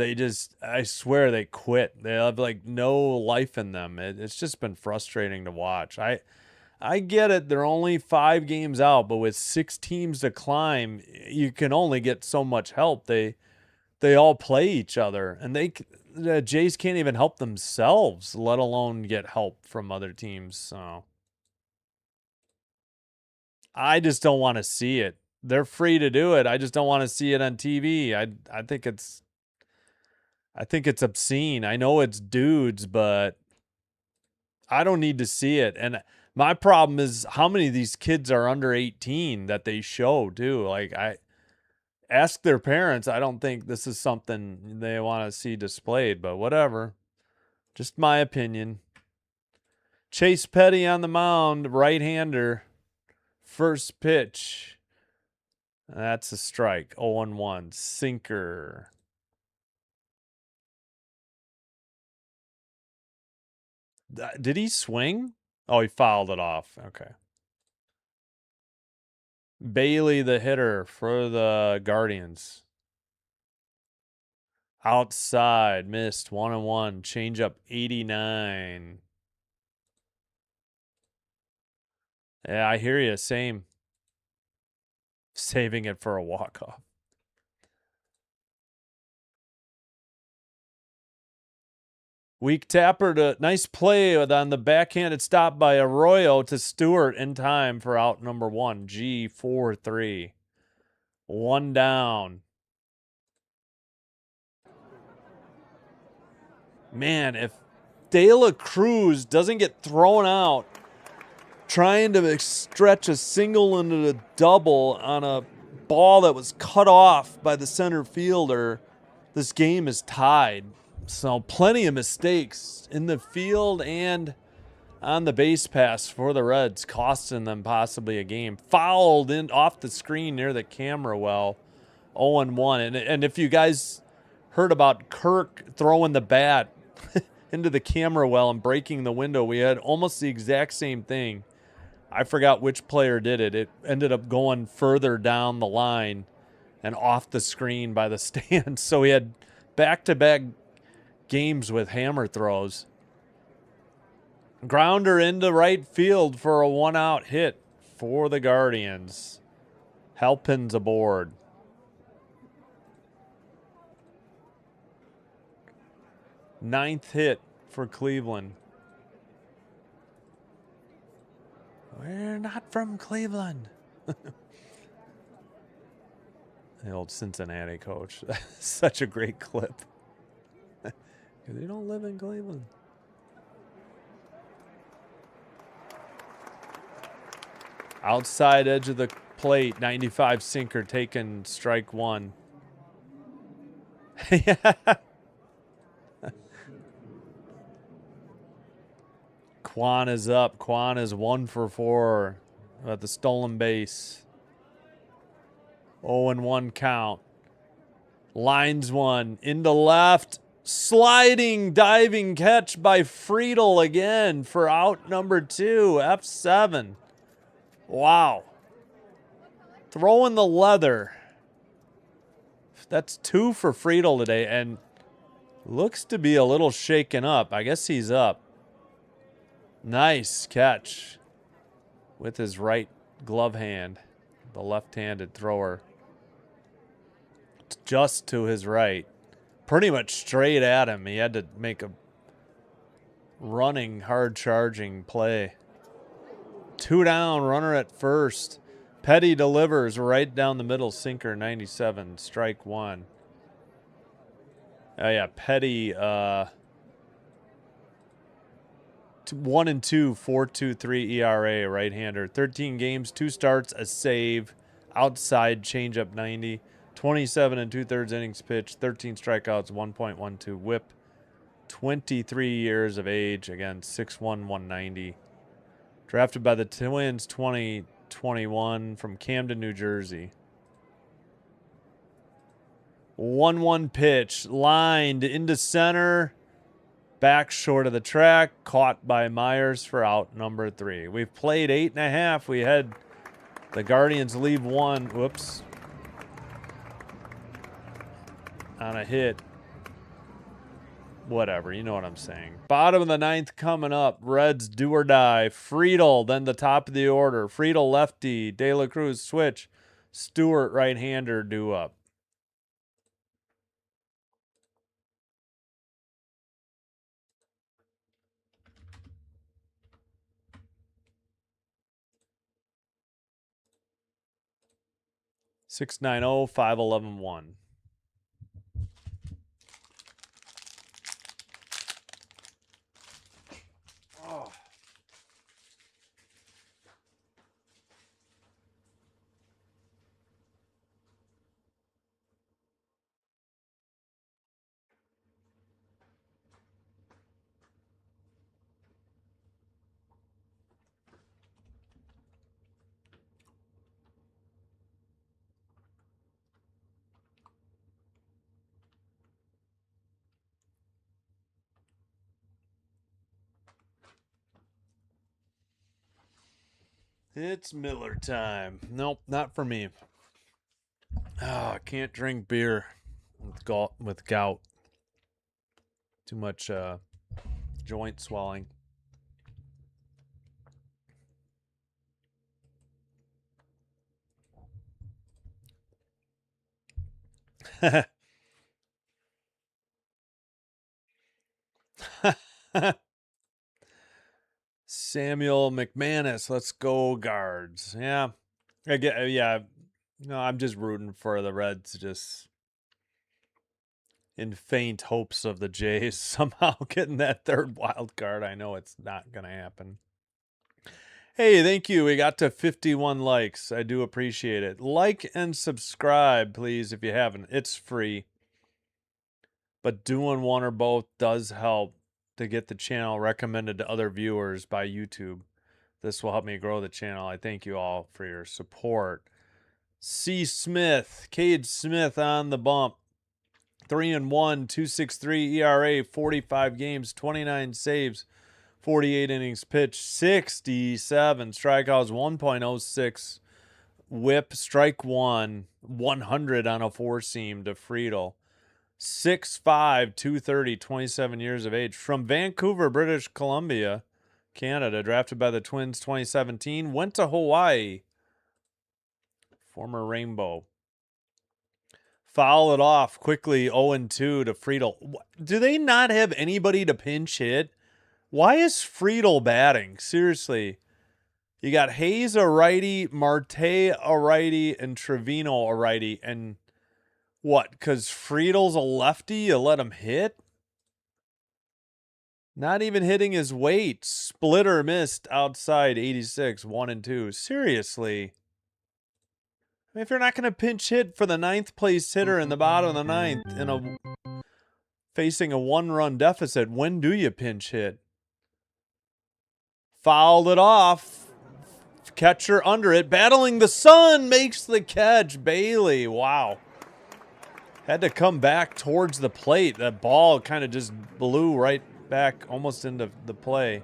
I swear they quit. They have like no life in them. It's just been frustrating to watch. I get it. They're only 5 games out, but with 6 teams to climb, you can only get so much help. They all play each other, and the Jays can't even help themselves, let alone get help from other teams. So I just don't want to see it. They're free to do it. I just don't want to see it on TV. I think it's obscene. I know it's dudes, but I don't need to see it. And my problem is how many of these kids are under 18 that they show too. Like I ask their parents. I don't think this is something they want to see displayed, but whatever. Just my opinion. Chase Petty on the mound, right-hander. First pitch. That's a strike. 0-1. Sinker. Did he swing? Oh, he fouled it off. Okay. Bailey, the hitter for the Guardians. Outside, missed 1-1. Change up 89. Yeah, I hear you. Same. Saving it for a walk-off. Weak tapper to nice play on the backhanded stop by Arroyo to Stewart in time for out number 1. G4-3. 1 down. Man, if De La Cruz doesn't get thrown out trying to stretch a single into the double on a ball that was cut off by the center fielder, this game is tied. So plenty of mistakes in the field and on the base pass for the Reds, costing them possibly a game. Fouled in off the screen near the camera well. 0-1. And if you guys heard about Kirk throwing the bat into the camera well and breaking the window, we had almost the exact same thing. I forgot which player did it. It ended up going further down the line and off the screen by the stands. So we had back-to-back games with hammer throws. Grounder into right field for a 1-out hit for the Guardians. Halpin's aboard. Ninth hit for Cleveland. We're not from Cleveland. The old Cincinnati coach. Such a great clip. They don't live in Cleveland. Outside edge of the plate, 95 sinker taken, strike 1. Quan is up. Quan is 1 for 4 at the stolen base. 0-1 count. Lines one into left. Sliding, diving catch by Friedel again for out number 2. F7. Wow. Throwing the leather. That's 2 for Friedel today and looks to be a little shaken up. I guess he's up. Nice catch with his right glove hand. The left-handed thrower. Just to his right. Pretty much straight at him. He had to make a running, hard-charging play. 2 down, runner at first. Petty delivers right down the middle, sinker, 97, strike 1. Oh, yeah, Petty, 1-2, 4.23 ERA, right-hander. 13 games, 2 starts, a save, outside changeup 90, 27 and 2/3 innings pitched, 13 strikeouts, 1.12 whip, 23 years of age, again, 6'1", 190. Drafted by the Twins 2021 from Camden, New Jersey. 1-1 pitch, lined into center. Back short of the track, caught by Myers for out number 3. We've played 8.5. We had the Guardians leave 1. Whoops. On a hit. Whatever, you know what I'm saying. Bottom of the 9th coming up. Reds do or die. Friedel, then the top of the order. Friedel lefty. De La Cruz switch. Stewart right-hander due up. (690) 511-1. Oh. It's Miller time. Nope, not for me. I can't drink beer with gout. Too much joint swelling. Samuel McManus, let's go Guards. Yeah. I get, yeah. No, I'm just rooting for the Reds, just in faint hopes of the Jays somehow getting that third wild card. I know it's not going to happen. Hey, thank you. We got to 51 likes. I do appreciate it. Like and subscribe, please, if you haven't. It's free. But doing one or both does help to get the channel recommended to other viewers by YouTube. This will help me grow the channel. I thank you all for your support. C. Smith, Cade Smith on the bump. 3-1, 2.63 ERA, 45 games, 29 saves, 48 innings pitched, 67 strikeouts, 1.06 whip, strike one, 100 on a four-seam to Friedel. 6'5", 230, 27 years of age. From Vancouver, British Columbia, Canada, drafted by the Twins 2017, went to Hawaii. Former Rainbow. Foul it off quickly, 0-2 to Friedel. Do they not have anybody to pinch hit? Why is Friedel batting? Seriously. You got Hayes a righty, Marte a righty, and Trevino a righty. And what? Because Friedel's a lefty, you let him hit? Not even hitting his weight. Splitter missed outside 86, 1-2. Seriously. I mean, if you're not going to pinch hit for the 9th place hitter in the bottom of the 9th in facing a one-run deficit, when do you pinch hit? Fouled it off. Catcher under it. Battling the sun makes the catch. Bailey. Wow. Had to come back towards the plate. That ball kind of just blew right back almost into the play.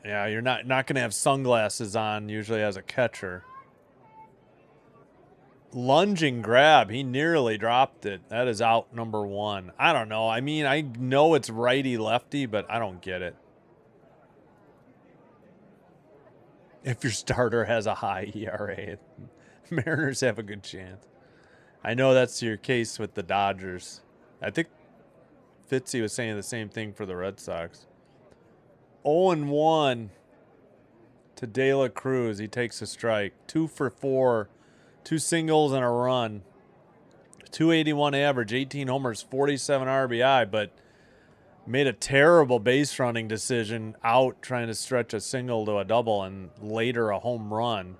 Yeah, you're not going to have sunglasses on usually as a catcher. Lunging grab. He nearly dropped it. That is out number 1. I don't know. I mean, I know it's righty-lefty, but I don't get it. If your starter has a high ERA, Mariners have a good chance. I know that's your case with the Dodgers. I think Fitzy was saying the same thing for the Red Sox. 0-1 to De La Cruz. He takes a strike. 2 for 4. 2 singles and a run. 281 average, 18 homers, 47 RBI, but made a terrible base running decision out trying to stretch a single to a double and later a home run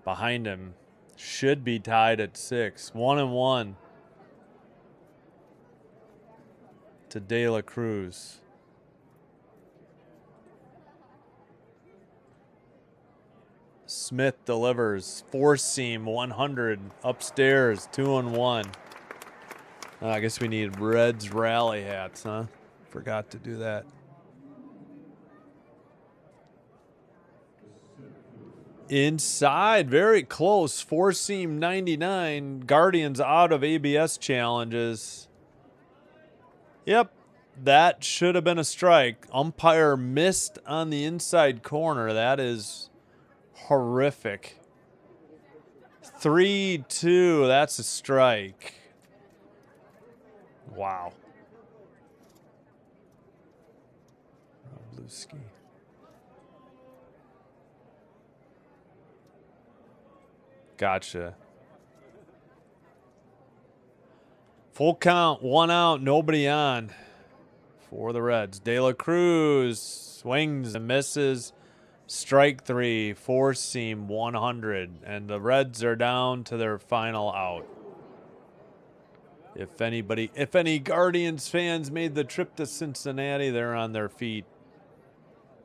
behind him. Should be tied at 6. 1-1 to De La Cruz. Smith delivers. Four-seam, 100 upstairs, 2-1. I guess we need Reds rally hats, huh? Forgot to do that. Inside, very close. Four-seam 99. Guardians out of ABS challenges. Yep, that should have been a strike. Umpire missed on the inside corner. That is horrific. 3-2. That's a strike. Wow. Bluesky. Gotcha. Full count, 1 out, nobody on for the Reds. De La Cruz swings and misses. Strike 3, four-seam, 100. And the Reds are down to their final out. If any Guardians fans made the trip to Cincinnati, they're on their feet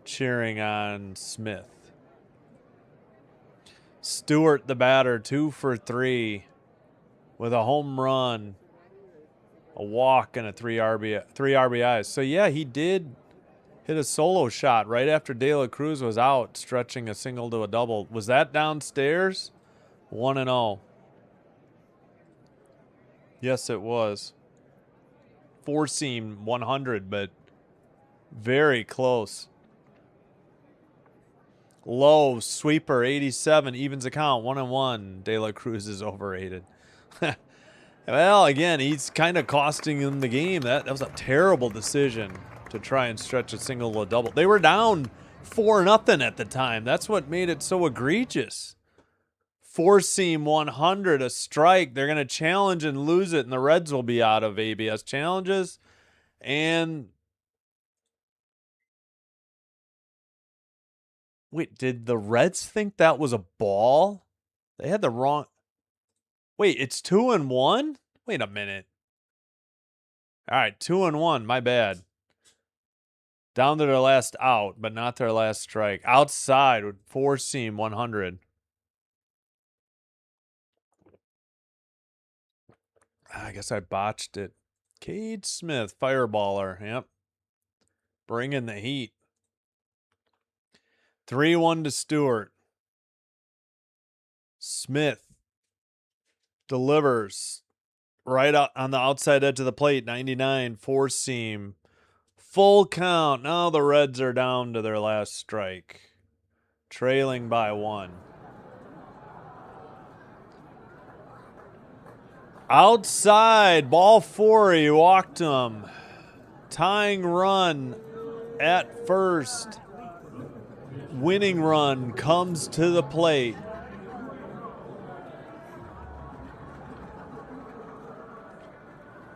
cheering on Smith. Stewart, the batter, 2 for 3 with a home run, a walk, and a 3 RBIs. So, yeah, he did hit a solo shot right after De La Cruz was out, stretching a single to a double. Was that downstairs? 1-0. Yes, it was. Four-seam 100, but very close. Low, sweeper, 87, evens the count, 1-1. De La Cruz is overrated. Well, again, he's kind of costing him the game. That was a terrible decision to try and stretch a single to a double. They were down 4-0 at the time. That's what made it so egregious. Four seam 100, a strike. They're going to challenge and lose it, and the Reds will be out of ABS challenges. And wait, did the Reds think that was a ball? They had the wrong. Wait, it's 2-1? Wait a minute. All right, 2-1. My bad. Down to their last out, but not their last strike. Outside with four seam 100. I guess I botched it. Cade Smith, fireballer. Yep. Bringing the heat. 3-1 to Stewart. Smith delivers right out on the outside edge of the plate. 99, four seam. Full count. Now the Reds are down to their last strike. Trailing by 1. Outside, ball 4, he walked him. Tying run at first. Winning run comes to the plate.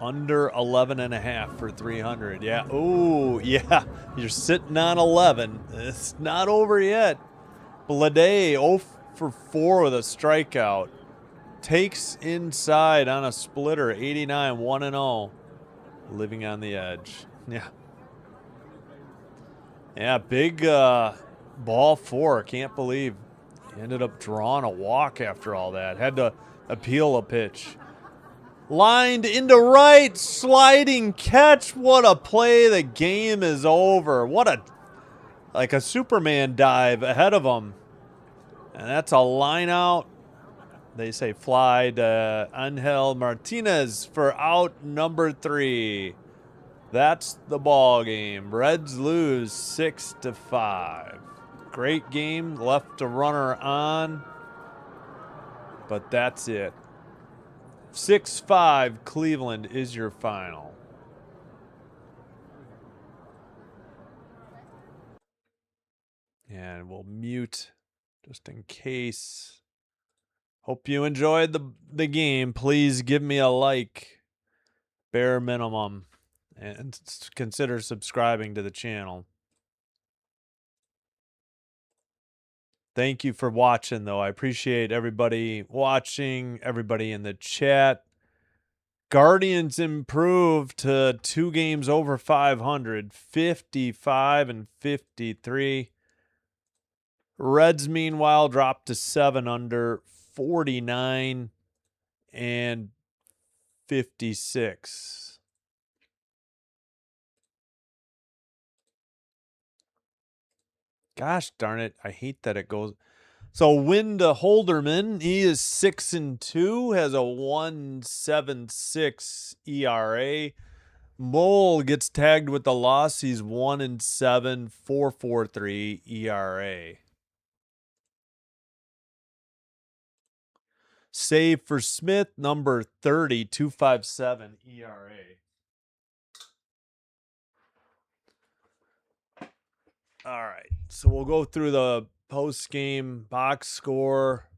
Under 11.5 for 300. Yeah. Oh, yeah. You're sitting on 11. It's not over yet. Blade 0 for 4 with a strikeout. Takes inside on a splitter. 89, 1-0. Living on the edge. Yeah. Yeah, big ball 4. Can't believe he ended up drawing a walk after all that. Had to appeal a pitch. Lined into right, sliding catch. What a play. The game is over. What a Superman dive ahead of him. And that's a line out. They say fly to Angel Martinez for out number 3. That's the ball game. Reds lose 6-5. Great game. Left a runner on. But that's it. 6-5 Cleveland is your final. And we'll mute just in case. Hope you enjoyed the game. Please give me a like, bare minimum, and consider subscribing to the channel. Thank you for watching, though. I appreciate everybody watching, everybody in the chat. Guardians improved to 2 games over 500, 55 and 53. Reds, meanwhile, dropped to 7 under, 49 and 56. Gosh darn it. I hate that it goes. So win to Holderman. He is 6-2, has a 1.76 ERA. Mole gets tagged with the loss. He's 1-7, 4.43 ERA. Save for Smith, number 30, 2.57 ERA. All right, so we'll go through the post-game box score,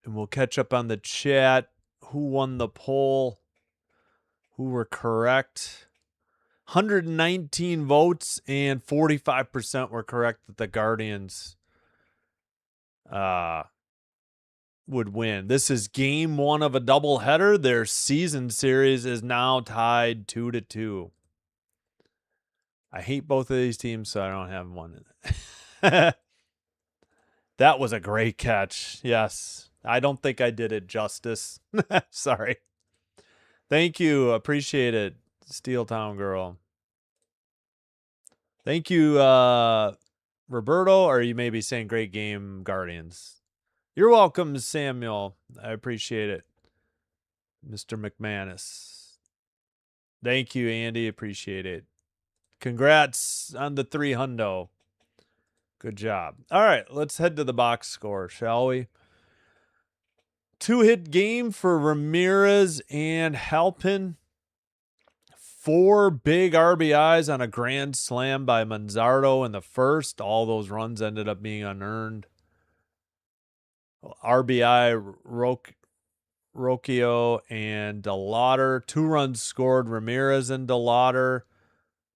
and we'll catch up on the chat. Who won the poll? Who were correct? 119 votes, and 45% were correct that the Guardians would win. This is game 1 of a doubleheader. Their season series is now tied 2-2. I hate both of these teams, so I don't have one in it. That was a great catch. Yes. I don't think I did it justice. Sorry. Thank you. Appreciate it, Steel Town Girl. Thank you, Roberto, or you may be saying great game, Guardians. You're welcome, Samuel. I appreciate it. Mr. McManus. Thank you, Andy. Appreciate it. Congrats on the 300. Good job. All right, let's head to the box score, shall we? 2-hit game for Ramirez and Halpin. 4 big RBIs on a grand slam by Manzardo in the first. All those runs ended up being unearned. RBI, Rocchio and DeLauder. 2 runs scored. Ramirez and DeLauder.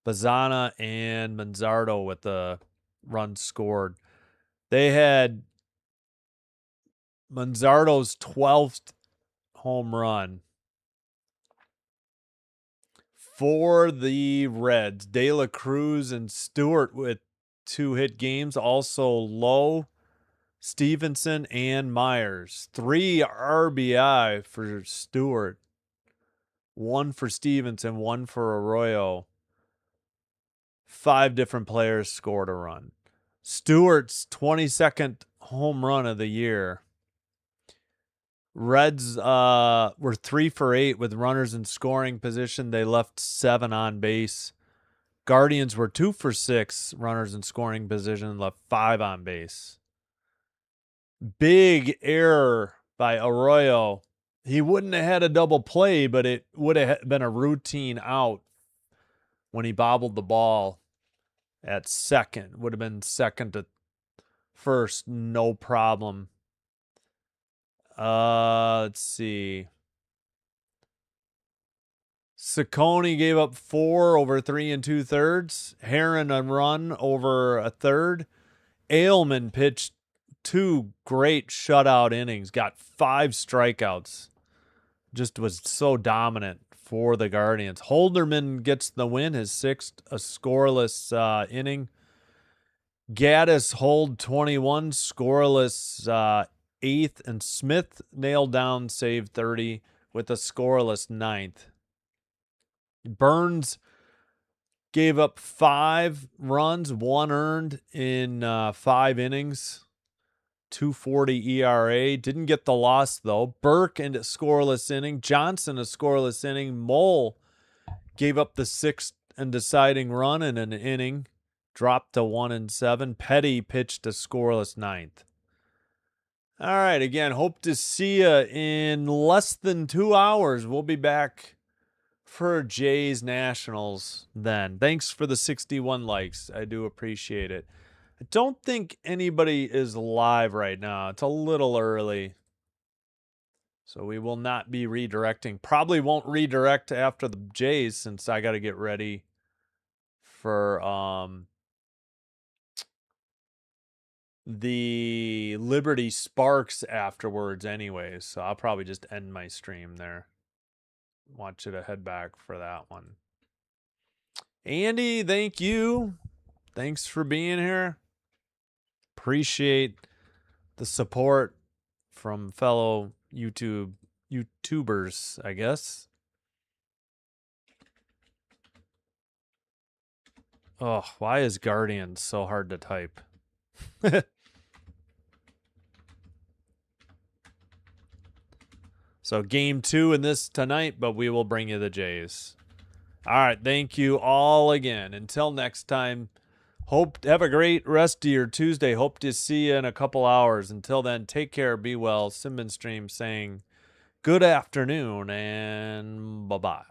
Bazana and Manzardo with the runs scored. They had Manzardo's 12th home run for the Reds. De La Cruz and Stewart with 2-hit games. Also Lowe, Stevenson, and Myers. 3 RBI for Stewart. 1 for Stevenson, 1 for Arroyo. 5 different players scored a run. Stewart's 22nd home run of the year. Reds were 3 for 8 with runners in scoring position. They left 7 on base. Guardians were 2 for 6 runners in scoring position, left 5 on base. Big error by Arroyo. He wouldn't have had a double play, but it would have been a routine out when he bobbled the ball at second. Would have been second to first, no problem. Let's see. Ciccone gave up 4 over 3 2/3. Heron a run over a third. Ailman pitched 2 great shutout innings, got 5 strikeouts. Just was so dominant for the Guardians. Holderman gets the win, his 6th, a scoreless inning. Gaddis hold 21, scoreless 8th, and Smith nailed down save 30 with a scoreless 9th. Burns gave up 5 runs, 1 earned in 5 innings. 2.40 ERA. Didn't get the loss, though. Burke and a scoreless inning. Johnson a scoreless inning. Mole gave up the 6th and deciding run in an inning. Dropped to 1-7. Petty pitched a scoreless 9th. All right, again, hope to see you in less than 2 hours. We'll be back for Jays Nationals then. Thanks for the 61 likes. I do appreciate it. I don't think anybody is live right now. It's a little early. So we will not be redirecting. Probably won't redirect after the Jays since I got to get ready for the Liberty Sparks afterwards anyways. So I'll probably just end my stream there. Want you to head back for that one. Andy, thank you. Thanks for being here. Appreciate the support from fellow YouTubers, I guess. Oh, why is Guardian so hard to type? So game 2 in this tonight, but we will bring you the Jays. All right, thank you all again. Until next time, have a great rest of your Tuesday. Hope to see you in a couple hours. Until then, take care, be well. Simmons Stream saying good afternoon and bye-bye.